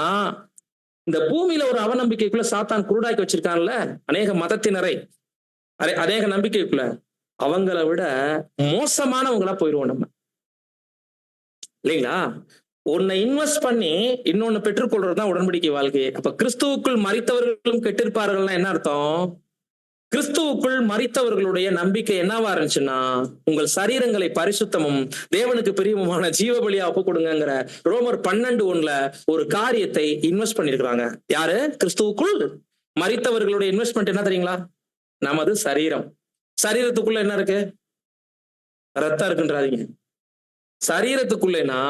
இந்த பூமியில ஒரு அவநம்பிக்கைக்குள்ள சாத்தான் குருடாக்கி வச்சிருக்கான்ல அநேக மதத்தினரை, அநேக நம்பிக்கைக்குள்ள, அவங்கள விட மோசமானவங்களா போயிடுவோம் நம்ம, இல்லைங்களா? ஒன்னை இன்வெஸ்ட் பண்ணி இன்னொன்னு பெற்றுக்கொள்றதுதான் உடன்படிக்கை வாழ்க்கை. அப்ப கிறிஸ்துவுக்குள் மரித்தவர்களும் கெட்டிருப்பார்கள்னா என்ன அர்த்தம்? கிறிஸ்துவுக்குள் மரித்தவர்களுடைய நம்பிக்கை என்னவா இருந்துச்சுன்னா, உங்கள் சரீரங்களை பரிசுத்தமும் தேவனுக்கு பிரியமுமான ஜீவ பலியா ஒப்பு கொடுங்கிற ரோமர் 12:1 ஒரு காரியத்தை இன்வெஸ்ட் பண்ணிருக்கிறாங்க. யாரு? கிறிஸ்துவுக்குள் மரித்தவர்களுடைய இன்வெஸ்ட்மெண்ட் என்ன தெரியுங்களா? நமது சரீரம். சரீரத்துக்குள்ள என்ன இருக்கு? ரத்தம் இருக்குன்றாதீங்க. சரீரத்துக்குள்ளேனா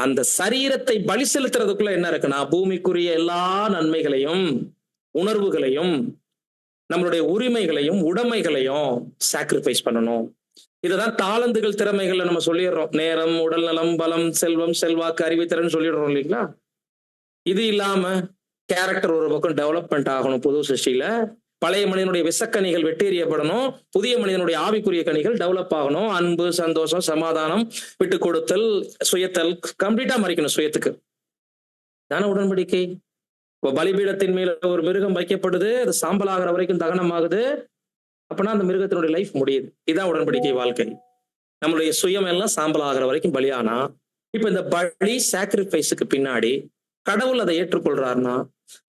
அந்த சரீரத்தை பலி செலுத்துறதுக்குள்ள என்ன இருக்குன்னா, பூமிக்குரிய எல்லா நன்மைகளையும் உணர்வுகளையும் நம்மளுடைய உரிமைகளையும் உடைமைகளையும் சாக்ரிஃபைஸ் பண்ணணும். இதுதான் தாளந்துகள் திறமைகள்ல நம்ம சொல்லிடுறோம். நேரம், உடல் நலம், பலம், செல்வம், செல்வாக்கு, அறிவுத்திறன் சொல்லிடுறோம் இல்லைங்களா? இது இல்லாம கேரக்டர் ஒரு பக்கம் டெவலப்மெண்ட் ஆகணும். புது சிருஷ்டியில பழைய மனிதனுடைய விசக்கனிகள் வெட்டேறியப்படணும், புதிய மனிதனுடைய ஆவிக்குரிய கனிகள் டெவலப் ஆகணும். அன்பு, சந்தோஷம், சமாதானம், விட்டு கொடுத்தல், சுயத்தல் கம்ப்ளீட்டா மறிக்கணும். சுயத்துக்கு தான உடன்படிக்கை. இப்போ பலிபீடத்தின் மேல ஒரு மிருகம் வைக்கப்படுது, அது சாம்பல் ஆகிற வரைக்கும் தகனம் ஆகுது. அப்பனா அந்த மிருகத்தினுடைய லைஃப் முடியுது. இதான் உடன்படிக்கை வாழ்க்கை. நம்மளுடைய சுயம் எல்லாம் சாம்பல் ஆகிற வரைக்கும் பலியானா, இப்ப இந்த பலி சாக்ரிஃபைஸுக்கு பின்னாடி கடவுள் அதை ஏற்றுக்கொள்றாருன்னா,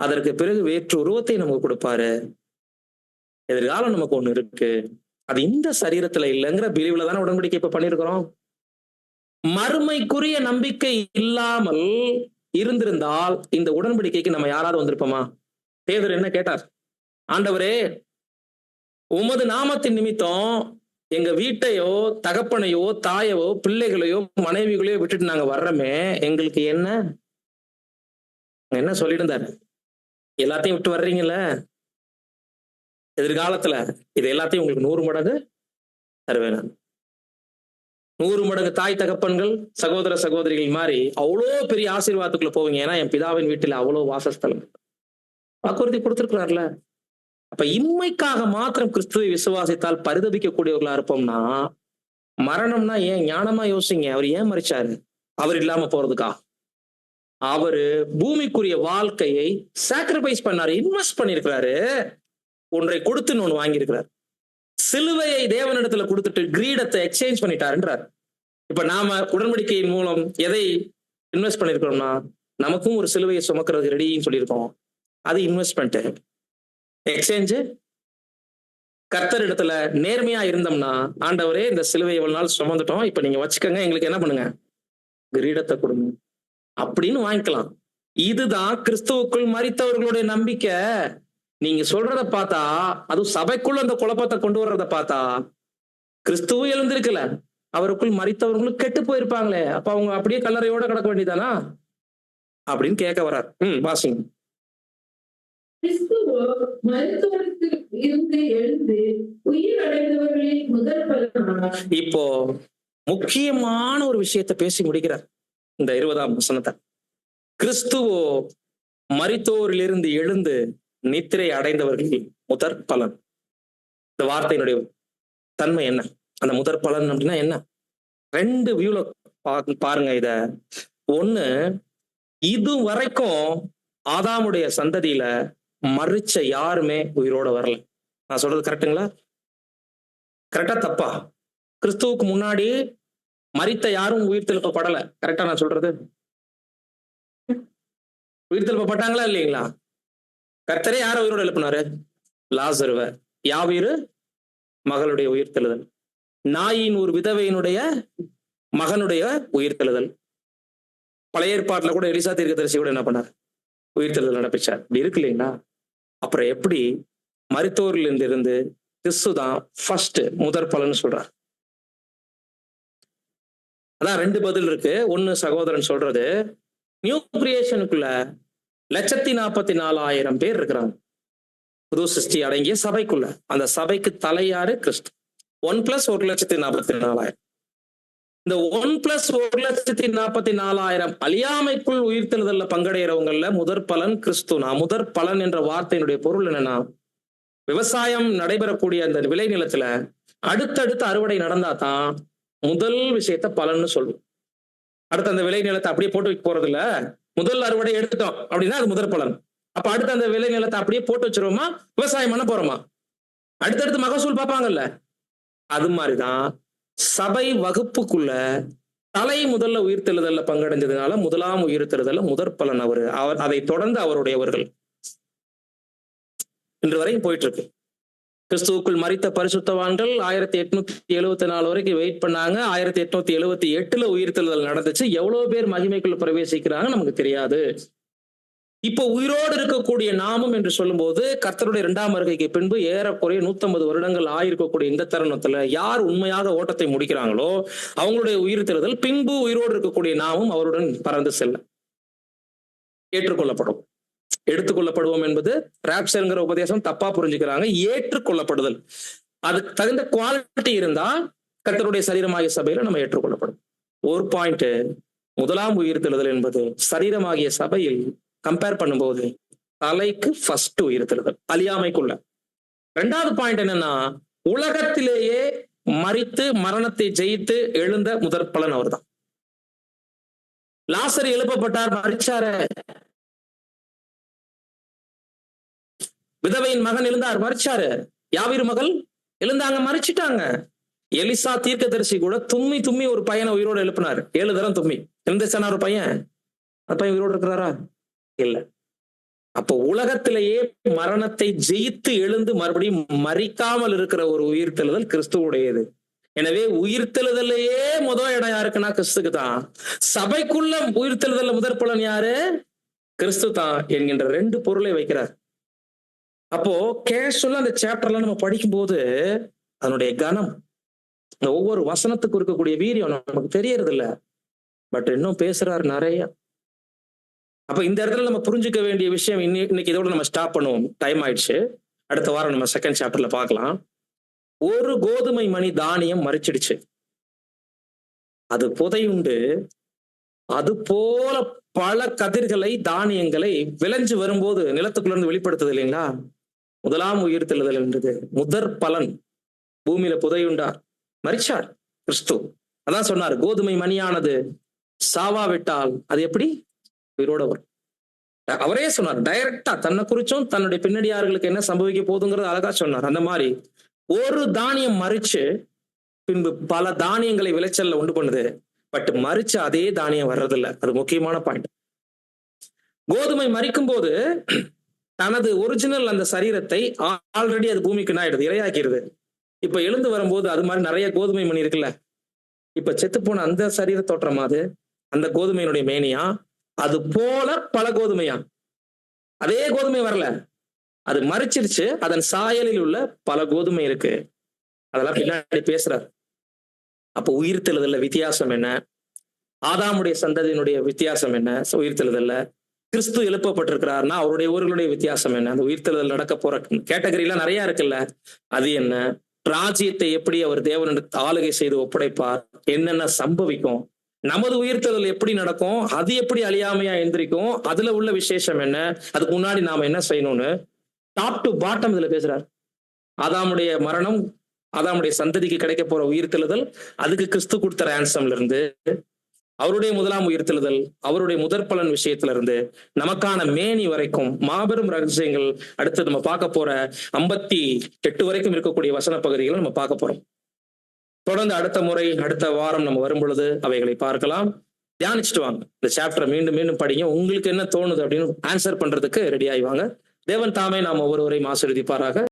அதற்கு பிறகு வேற்று உருவத்தை நமக்கு கொடுப்பாரு. எதிர்காலம் நமக்கு ஒண்ணு இருக்கு, அது இந்த சரீரத்துல இல்லைங்கிற பிரிவுல தானே உடன்படிக்கை இப்ப பண்ணிருக்கிறோம். மறுமைக்குரிய நம்பிக்கை இல்லாமல் இருந்திருந்தால் இந்த உடன்படிக்கைக்கு நம்ம யாராவது வந்திருப்போமா? பேதுரு என்ன கேட்டார்? ஆண்டவரே, உமது நாமத்தின் நிமித்தம் எங்க வீட்டையோ, தகப்பனையோ, தாயவோ, பிள்ளைகளையோ, மனைவிகளையோ விட்டுட்டு நாங்க வர்றோமே, எங்களுக்கு என்ன சொல்லிட்டு இருந்தாரு? எல்லாத்தையும் விட்டு வர்றீங்கல்ல, எதிர்காலத்துல இது எல்லாத்தையும் உங்களுக்கு 100 மடங்கு தருவேன். 100 மடங்கு தாய் தகப்பன்கள், சகோதர சகோதரிகள் மாதிரி அவ்வளோ பெரிய ஆசீர்வாதத்துக்குள்ள போவீங்க. ஏன்னா என் பிதாவின் வீட்டுல அவ்வளவு வாசஸ்தலம் வாக்குறுதி கொடுத்திருக்கிறார்ல. அப்ப இம்மைக்காக மாத்திரம் கிறிஸ்துவை விசுவாசித்தால் பரிதபிக்கக்கூடியவர்களா இருப்போம்னா, மரணம்னா ஏன் ஞானமா யோசிங்க. அவர் ஏன் மரிச்சாரு? அவர் இல்லாம போறதுக்கா? அவரு பூமிக்குரிய வாழ்க்கையை சாக்ரிஃபைஸ் பண்ணாரு, இன்வெஸ்ட் பண்ணிருக்கிறாரு. ஒன்றை கொடுத்து ஒண்ணு வாங்கியிருக்கிறார். சிலுவையை தேவனிடத்துல கொடுத்துட்டு கிரீடத்தை எக்ஸ்சேஞ்ச் பண்ணிட்டாருன்றார். இப்ப நாம உடன்படிக்கையின் மூலம் எதை இன்வெஸ்ட் பண்ணிருக்கிறோம்னா, நமக்கும் ஒரு சிலுவையை சுமக்கிறது ரெடின்னு சொல்லியிருக்கோம். அது இன்வெஸ்ட்மெண்ட். எக்ஸ்சேஞ்சு கர்த்தர் இடத்துல நேர்மையா இருந்தோம்னா, ஆண்டவரே இந்த சிலுவை எவ்வளவு நாள் சுமந்துட்டோம், இப்ப நீங்க வச்சுக்கோங்க, எங்களுக்கு என்ன பண்ணுங்க, கிரீடத்தை கொடுங்க அப்படின்னு வாங்கிக்கலாம். இதுதான் கிறிஸ்துவுக்குள் மரித்தவர்களுடைய நம்பிக்கை. நீங்க சொல்றத பார்த்தா, அதுவும் சபைக்குள்ள அந்த குழப்பத்தை கொண்டு வர்றத பார்த்தா, கிறிஸ்துவும் எழுந்திருக்கல, அவருக்குள் மரித்தவர்களும் கெட்டு போயிருப்பாங்களே, அப்ப அவங்க அப்படியே கல்லறையோட கிடக்க வேண்டியதானா அப்படின்னு கேட்க வர்றார். வாசிங்க. கிறிஸ்துவோ மரித்தோருக்கு இருந்து எழுந்து உயிர் அடைந்தவர்களின் முதல் பலனானார். இப்போ முக்கியமான ஒரு விஷயத்தை பேசி முடிக்கிறார் இந்த 20ஆம் வசனத்தை. கிறிஸ்துவோ மரித்தோரிலிருந்து எழுந்து நித்திரை அடைந்தவர்களின் முதற் பலன். இந்த வார்த்தையினுடைய தன்மை என்ன? அந்த முதற் பலன் அப்படின்னா என்ன? 2 வியூல பாருங்க இத. ஒண்ணு, இது வரைக்கும் ஆதாமுடைய சந்ததியில மரிச்ச யாருமே உயிரோட வரல. நான் சொல்றது கரெக்டுங்களா? கரெக்டா தப்பா? கிறிஸ்துவுக்கு முன்னாடி மரித்த யாரும் உயிர் தெழுப்பப்படல. கரெக்டா நான் சொல்றது? உயிர் தெழுப்பப்பட்டாங்களா இல்லைங்களா? கர்த்தரே யார உயிரோட எழுப்பினாரு? லாசருவ. யாவீரு மகளுடைய உயிர் தெழுதல். நாயின் ஒரு விதவையினுடைய மகனுடைய உயிர் தெழுதல். பழைய ஏற்பாட்டுல கூட எலிசா தீர்க்கதரிசி கூட என்ன பண்ணார்? உயிர் தெழுதல் நடப்பிச்சார். இப்படி இருக்கு இல்லைங்களா? அப்புறம் எப்படி மரித்தோரில் இருந்து கிறிஸ்து தான் ஃபர்ஸ்ட் முதற் பலன் சொல்றார். அதான் 2 பதில் இருக்கு. ஒண்ணு சகோதரன் சொல்றது, நியூ கிரியேஷனுக்குள்ள 1,44,000 பேர் இருக்கிறாங்க புது சிருஷ்டி அடங்கிய சபைக்குள்ள. அந்த சபைக்கு தலையாரு? கிறிஸ்து. 1 + 1,44,000. இந்த 1 + 1,44,000 அழியாமைக்குள் உயிர்த்தெழுதல்ல பங்கடைகிறவங்கல்ல முதற் பலன் கிறிஸ்துனா. முதற் பலன் என்ற வார்த்தையினுடைய பொருள் என்னன்னா, விவசாயம் நடைபெறக்கூடிய அந்த விளைநிலத்துல அடுத்தடுத்த அறுவடை நடந்தா தான் முதல் விஷயத்த பலன்னு சொல்லுவோம். அடுத்த அந்த விளைநிலத்தை அப்படியே போட்டு வைக்க போறது இல்ல. முதல் அறுவடை எடுத்துட்டோம் அப்படின்னா அது முதற் பலன். அப்ப அடுத்த அந்த விளைநிலத்தை அப்படியே போட்டு வச்சிருவோமா, விவசாயம் பண்ண போறோமா, அடுத்தடுத்து மகசூல் பார்ப்பாங்கல்ல. அது மாதிரிதான் சபை வகுப்புக்குள்ள தலை முதல்ல உயிர்த்தெழுதல்ல பங்கடைஞ்சதுனால முதலாம் உயிர்த்தெழுதல்ல முதற் பலன் அவர். அதை தொடர்ந்து அவருடையவர்கள் இன்று வரையும் போயிட்டு இருக்கு. கிறிஸ்துவுக்குள் மரித்த பரிசுத்தவான்கள் 1874 வரைக்கும் வெயிட் பண்ணாங்க. 1878 உயிர்த்தெழுதல் நடந்துச்சு. எவ்வளவு பேர் மகிமைக்குள்ள பிரவேசிக்கிறாங்க நமக்கு தெரியாது. இப்போ உயிரோடு இருக்கக்கூடிய நாமும் என்று சொல்லும் போது, கர்த்தருடைய 2ஆம் வருகைக்கு பின்பு ஏறக்குறைய 150 வருடங்கள் ஆயிருக்கக்கூடிய இந்த தருணத்துல யார் உண்மையாக ஓட்டத்தை முடிக்கிறாங்களோ அவங்களுடைய உயிர்த்தெழுதல் பின்பு உயிரோடு இருக்கக்கூடிய நாமும் அவருடன் பறந்து செல்ல ஏற்றுக்கொள்ளப்படும். எடுத்துக்கொள்ளப்படுவோம் என்பது ராப்சர்ங்கிற உபதேசம் தப்பா புரிஞ்சுக்கிறாங்க. ஏற்றுக்கொள்ளப்படுதல், அதுக்கு தகுந்த குவாலிட்டி இருந்தா கர்த்தருடைய சரீரமாகிய சபையில நம்ம ஏற்றுக்கொள்ளப்படும். ஒரு பாயிண்ட், முதலாம் உயிர்த்தெழுதல் என்பது சரீரமாகிய சபையில் கம்பேர் பண்ணும்போது தலைக்கு ஃபர்ஸ்ட் உயிர்த்தெழுதல், அழியாமைக்குள்ள. ரெண்டாவது பாயிண்ட் என்னன்னா, உலகத்திலேயே மரித்து மரணத்தை ஜெயித்து எழுந்த முதற் பலன் அவர் தான். லாசர் எழுப்பப்பட்டார், மரிச்சாரு. விதவையின் மகன் எழுந்தார், மரிச்சாரு. யாவீரு மகள் எழுந்தாங்க, மறிச்சிட்டாங்க. எலிசா தீர்க்கதரிசி கூட தும்மி தும்மி ஒரு பையனை உயிரோடு எழுப்பினார். 7 தரம் தும்மி எழுந்துச்சான ஒரு பையன். அந்த பையன் உயிரோடு இருக்கிறாரா? இல்ல. அப்போ உலகத்திலேயே மரணத்தை ஜெயித்து எழுந்து மறுபடியும் மறிக்காமல் இருக்கிற ஒரு உயிர்த்தெழுதல் கிறிஸ்துவுடையது. எனவே உயிர்த்தெழுதலையே முதல் இடம் யாருக்குன்னா கிறிஸ்துக்கு தான். சபைக்குள்ள உயிர்த்தெழுதல்ல முதற் பலன் யாரு? கிறிஸ்து தான் என்கின்ற 2 பொருளை வைக்கிறார். அப்போ கேஷுவலா அந்த சாப்டர்ல நம்ம படிக்கும் போது அதனுடைய கனம், இந்த ஒவ்வொரு வசனத்துக்கு இருக்கக்கூடிய வீரியம் நமக்கு தெரியறது இல்ல. பட் இன்னும் பேசுறாரு நிறைய. அப்ப இந்த இடத்துல நம்ம புரிஞ்சுக்க வேண்டிய விஷயம், இன்னைக்கு இதோட நம்ம ஸ்டாப் பண்ணுவோம், டைம் ஆயிடுச்சு. அடுத்த வாரம் நம்ம செகண்ட் சாப்டர்ல பார்க்கலாம். ஒரு கோதுமை மணி தானியம் மறிச்சிடுச்சு, அது புதையுண்டு. அது போல பல கதிர்களை தானியங்களை விளைஞ்சு வரும்போது நிலத்துக்குள்ள இருந்து வெளிப்படுத்துது இல்லைங்களா? முதலாம் உயிர்த்தெழுதல் என்றது முதற் பலன். பூமியில புதையுண்டார், மரிச்சார் கிறிஸ்து. அதான் சொன்னார், கோதுமை மணியானது சாவாவிட்டால் அது எப்படி உயிரோட வரும். அவரே சொன்னார் டைரக்டா, தன்னை குறிச்சும் தன்னுடைய பின்னடியார்களுக்கு என்ன சம்பவிக்க போகுதுங்கிறது அழகா சொன்னார். அந்த மாதிரி ஒரு தானியம் மறிச்சு பின்பு பல தானியங்களை விளைச்சல்ல உண்டு பண்ணுது. பட் மறிச்ச அதே தானியம் வர்றதில்ல. அது முக்கியமான பாயிண்ட். கோதுமை மறிக்கும் போது தனது ஒரிஜினல் அந்த சரீரத்தை ஆல்ரெடி அது பூமிக்கு நாயிடுது, இரையாக்கிடுது. இப்ப எழுந்து வரும்போது அது மாதிரி நிறைய கோதுமை மணி இருக்குல்ல, இப்ப செத்து போன அந்த சரீர தோற்றமா அது, அந்த கோதுமையினுடைய மேனியா, அது போல பல கோதுமையா. அதே கோதுமை வரல, அது மறிச்சிருச்சு. அதன் சாயலில் உள்ள பல கோதுமை இருக்கு. அதெல்லாம் பின்னாடி பேசுறாரு. அப்போ உயிர்த்தெழுதல்ல வித்தியாசம் என்ன, ஆதாமுடைய சந்ததியினுடைய வித்தியாசம் என்ன, உயிர்த்தெழுதல்ல கிறிஸ்து எழுப்பப்பட்டிருக்கிறார்னா அவருடைய ஊர்களுடைய வித்தியாசம் என்ன, அந்த உயிர்த்தெழுதல் நடக்க போற கேட்டகரி எல்லாம் நிறைய இருக்குல்ல, அது என்ன, ராஜ்யத்தை எப்படி அவர் தேவனிடத்தில் ஆளுகை செய்து ஒப்படைப்பார், என்னென்ன சம்பவிக்கும், நமது உயிர்த்தெழுதல் எப்படி நடக்கும், அது எப்படி அழியாமையா எந்திரிக்கும், அதுல உள்ள விசேஷம் என்ன, அதுக்கு முன்னாடி நாம என்ன செய்யணும்னு டாப் டு பாட்டம் இதுல பேசுறாரு. ஆதாமுடைய மரணம், ஆதாமுடைய சந்ததிக்கு கிடைக்க போற உயிர்த்தெழுதல், அதுக்கு கிறிஸ்து கொடுத்த ரேன்சம்ல இருந்து, அவருடைய முதலாம் உயிர்த்தெழுதல், அவருடைய முதற் பலன் விஷயத்துல இருந்து நமக்கான மேனி வரைக்கும் மாபெரும் ரகசியங்கள் அடுத்து நம்ம பார்க்க போற 58 வரைக்கும் இருக்கக்கூடிய வசன பகுதிகளை நம்ம பார்க்க போறோம். தொடர்ந்து அடுத்த முறை அடுத்த வாரம் நம்ம வரும் பொழுது அவைகளை பார்க்கலாம். தியானிச்சுட்டு வாங்க, இந்த சாப்டரை மீண்டும் மீண்டும் படிங்க. உங்களுக்கு என்ன தோணுது அப்படின்னு ஆன்சர் பண்றதுக்கு ரெடி ஆயிவாங்க. தேவன் தாமே நாம் ஒவ்வொருவரையும் ஆசீர்வதிப்பாராக.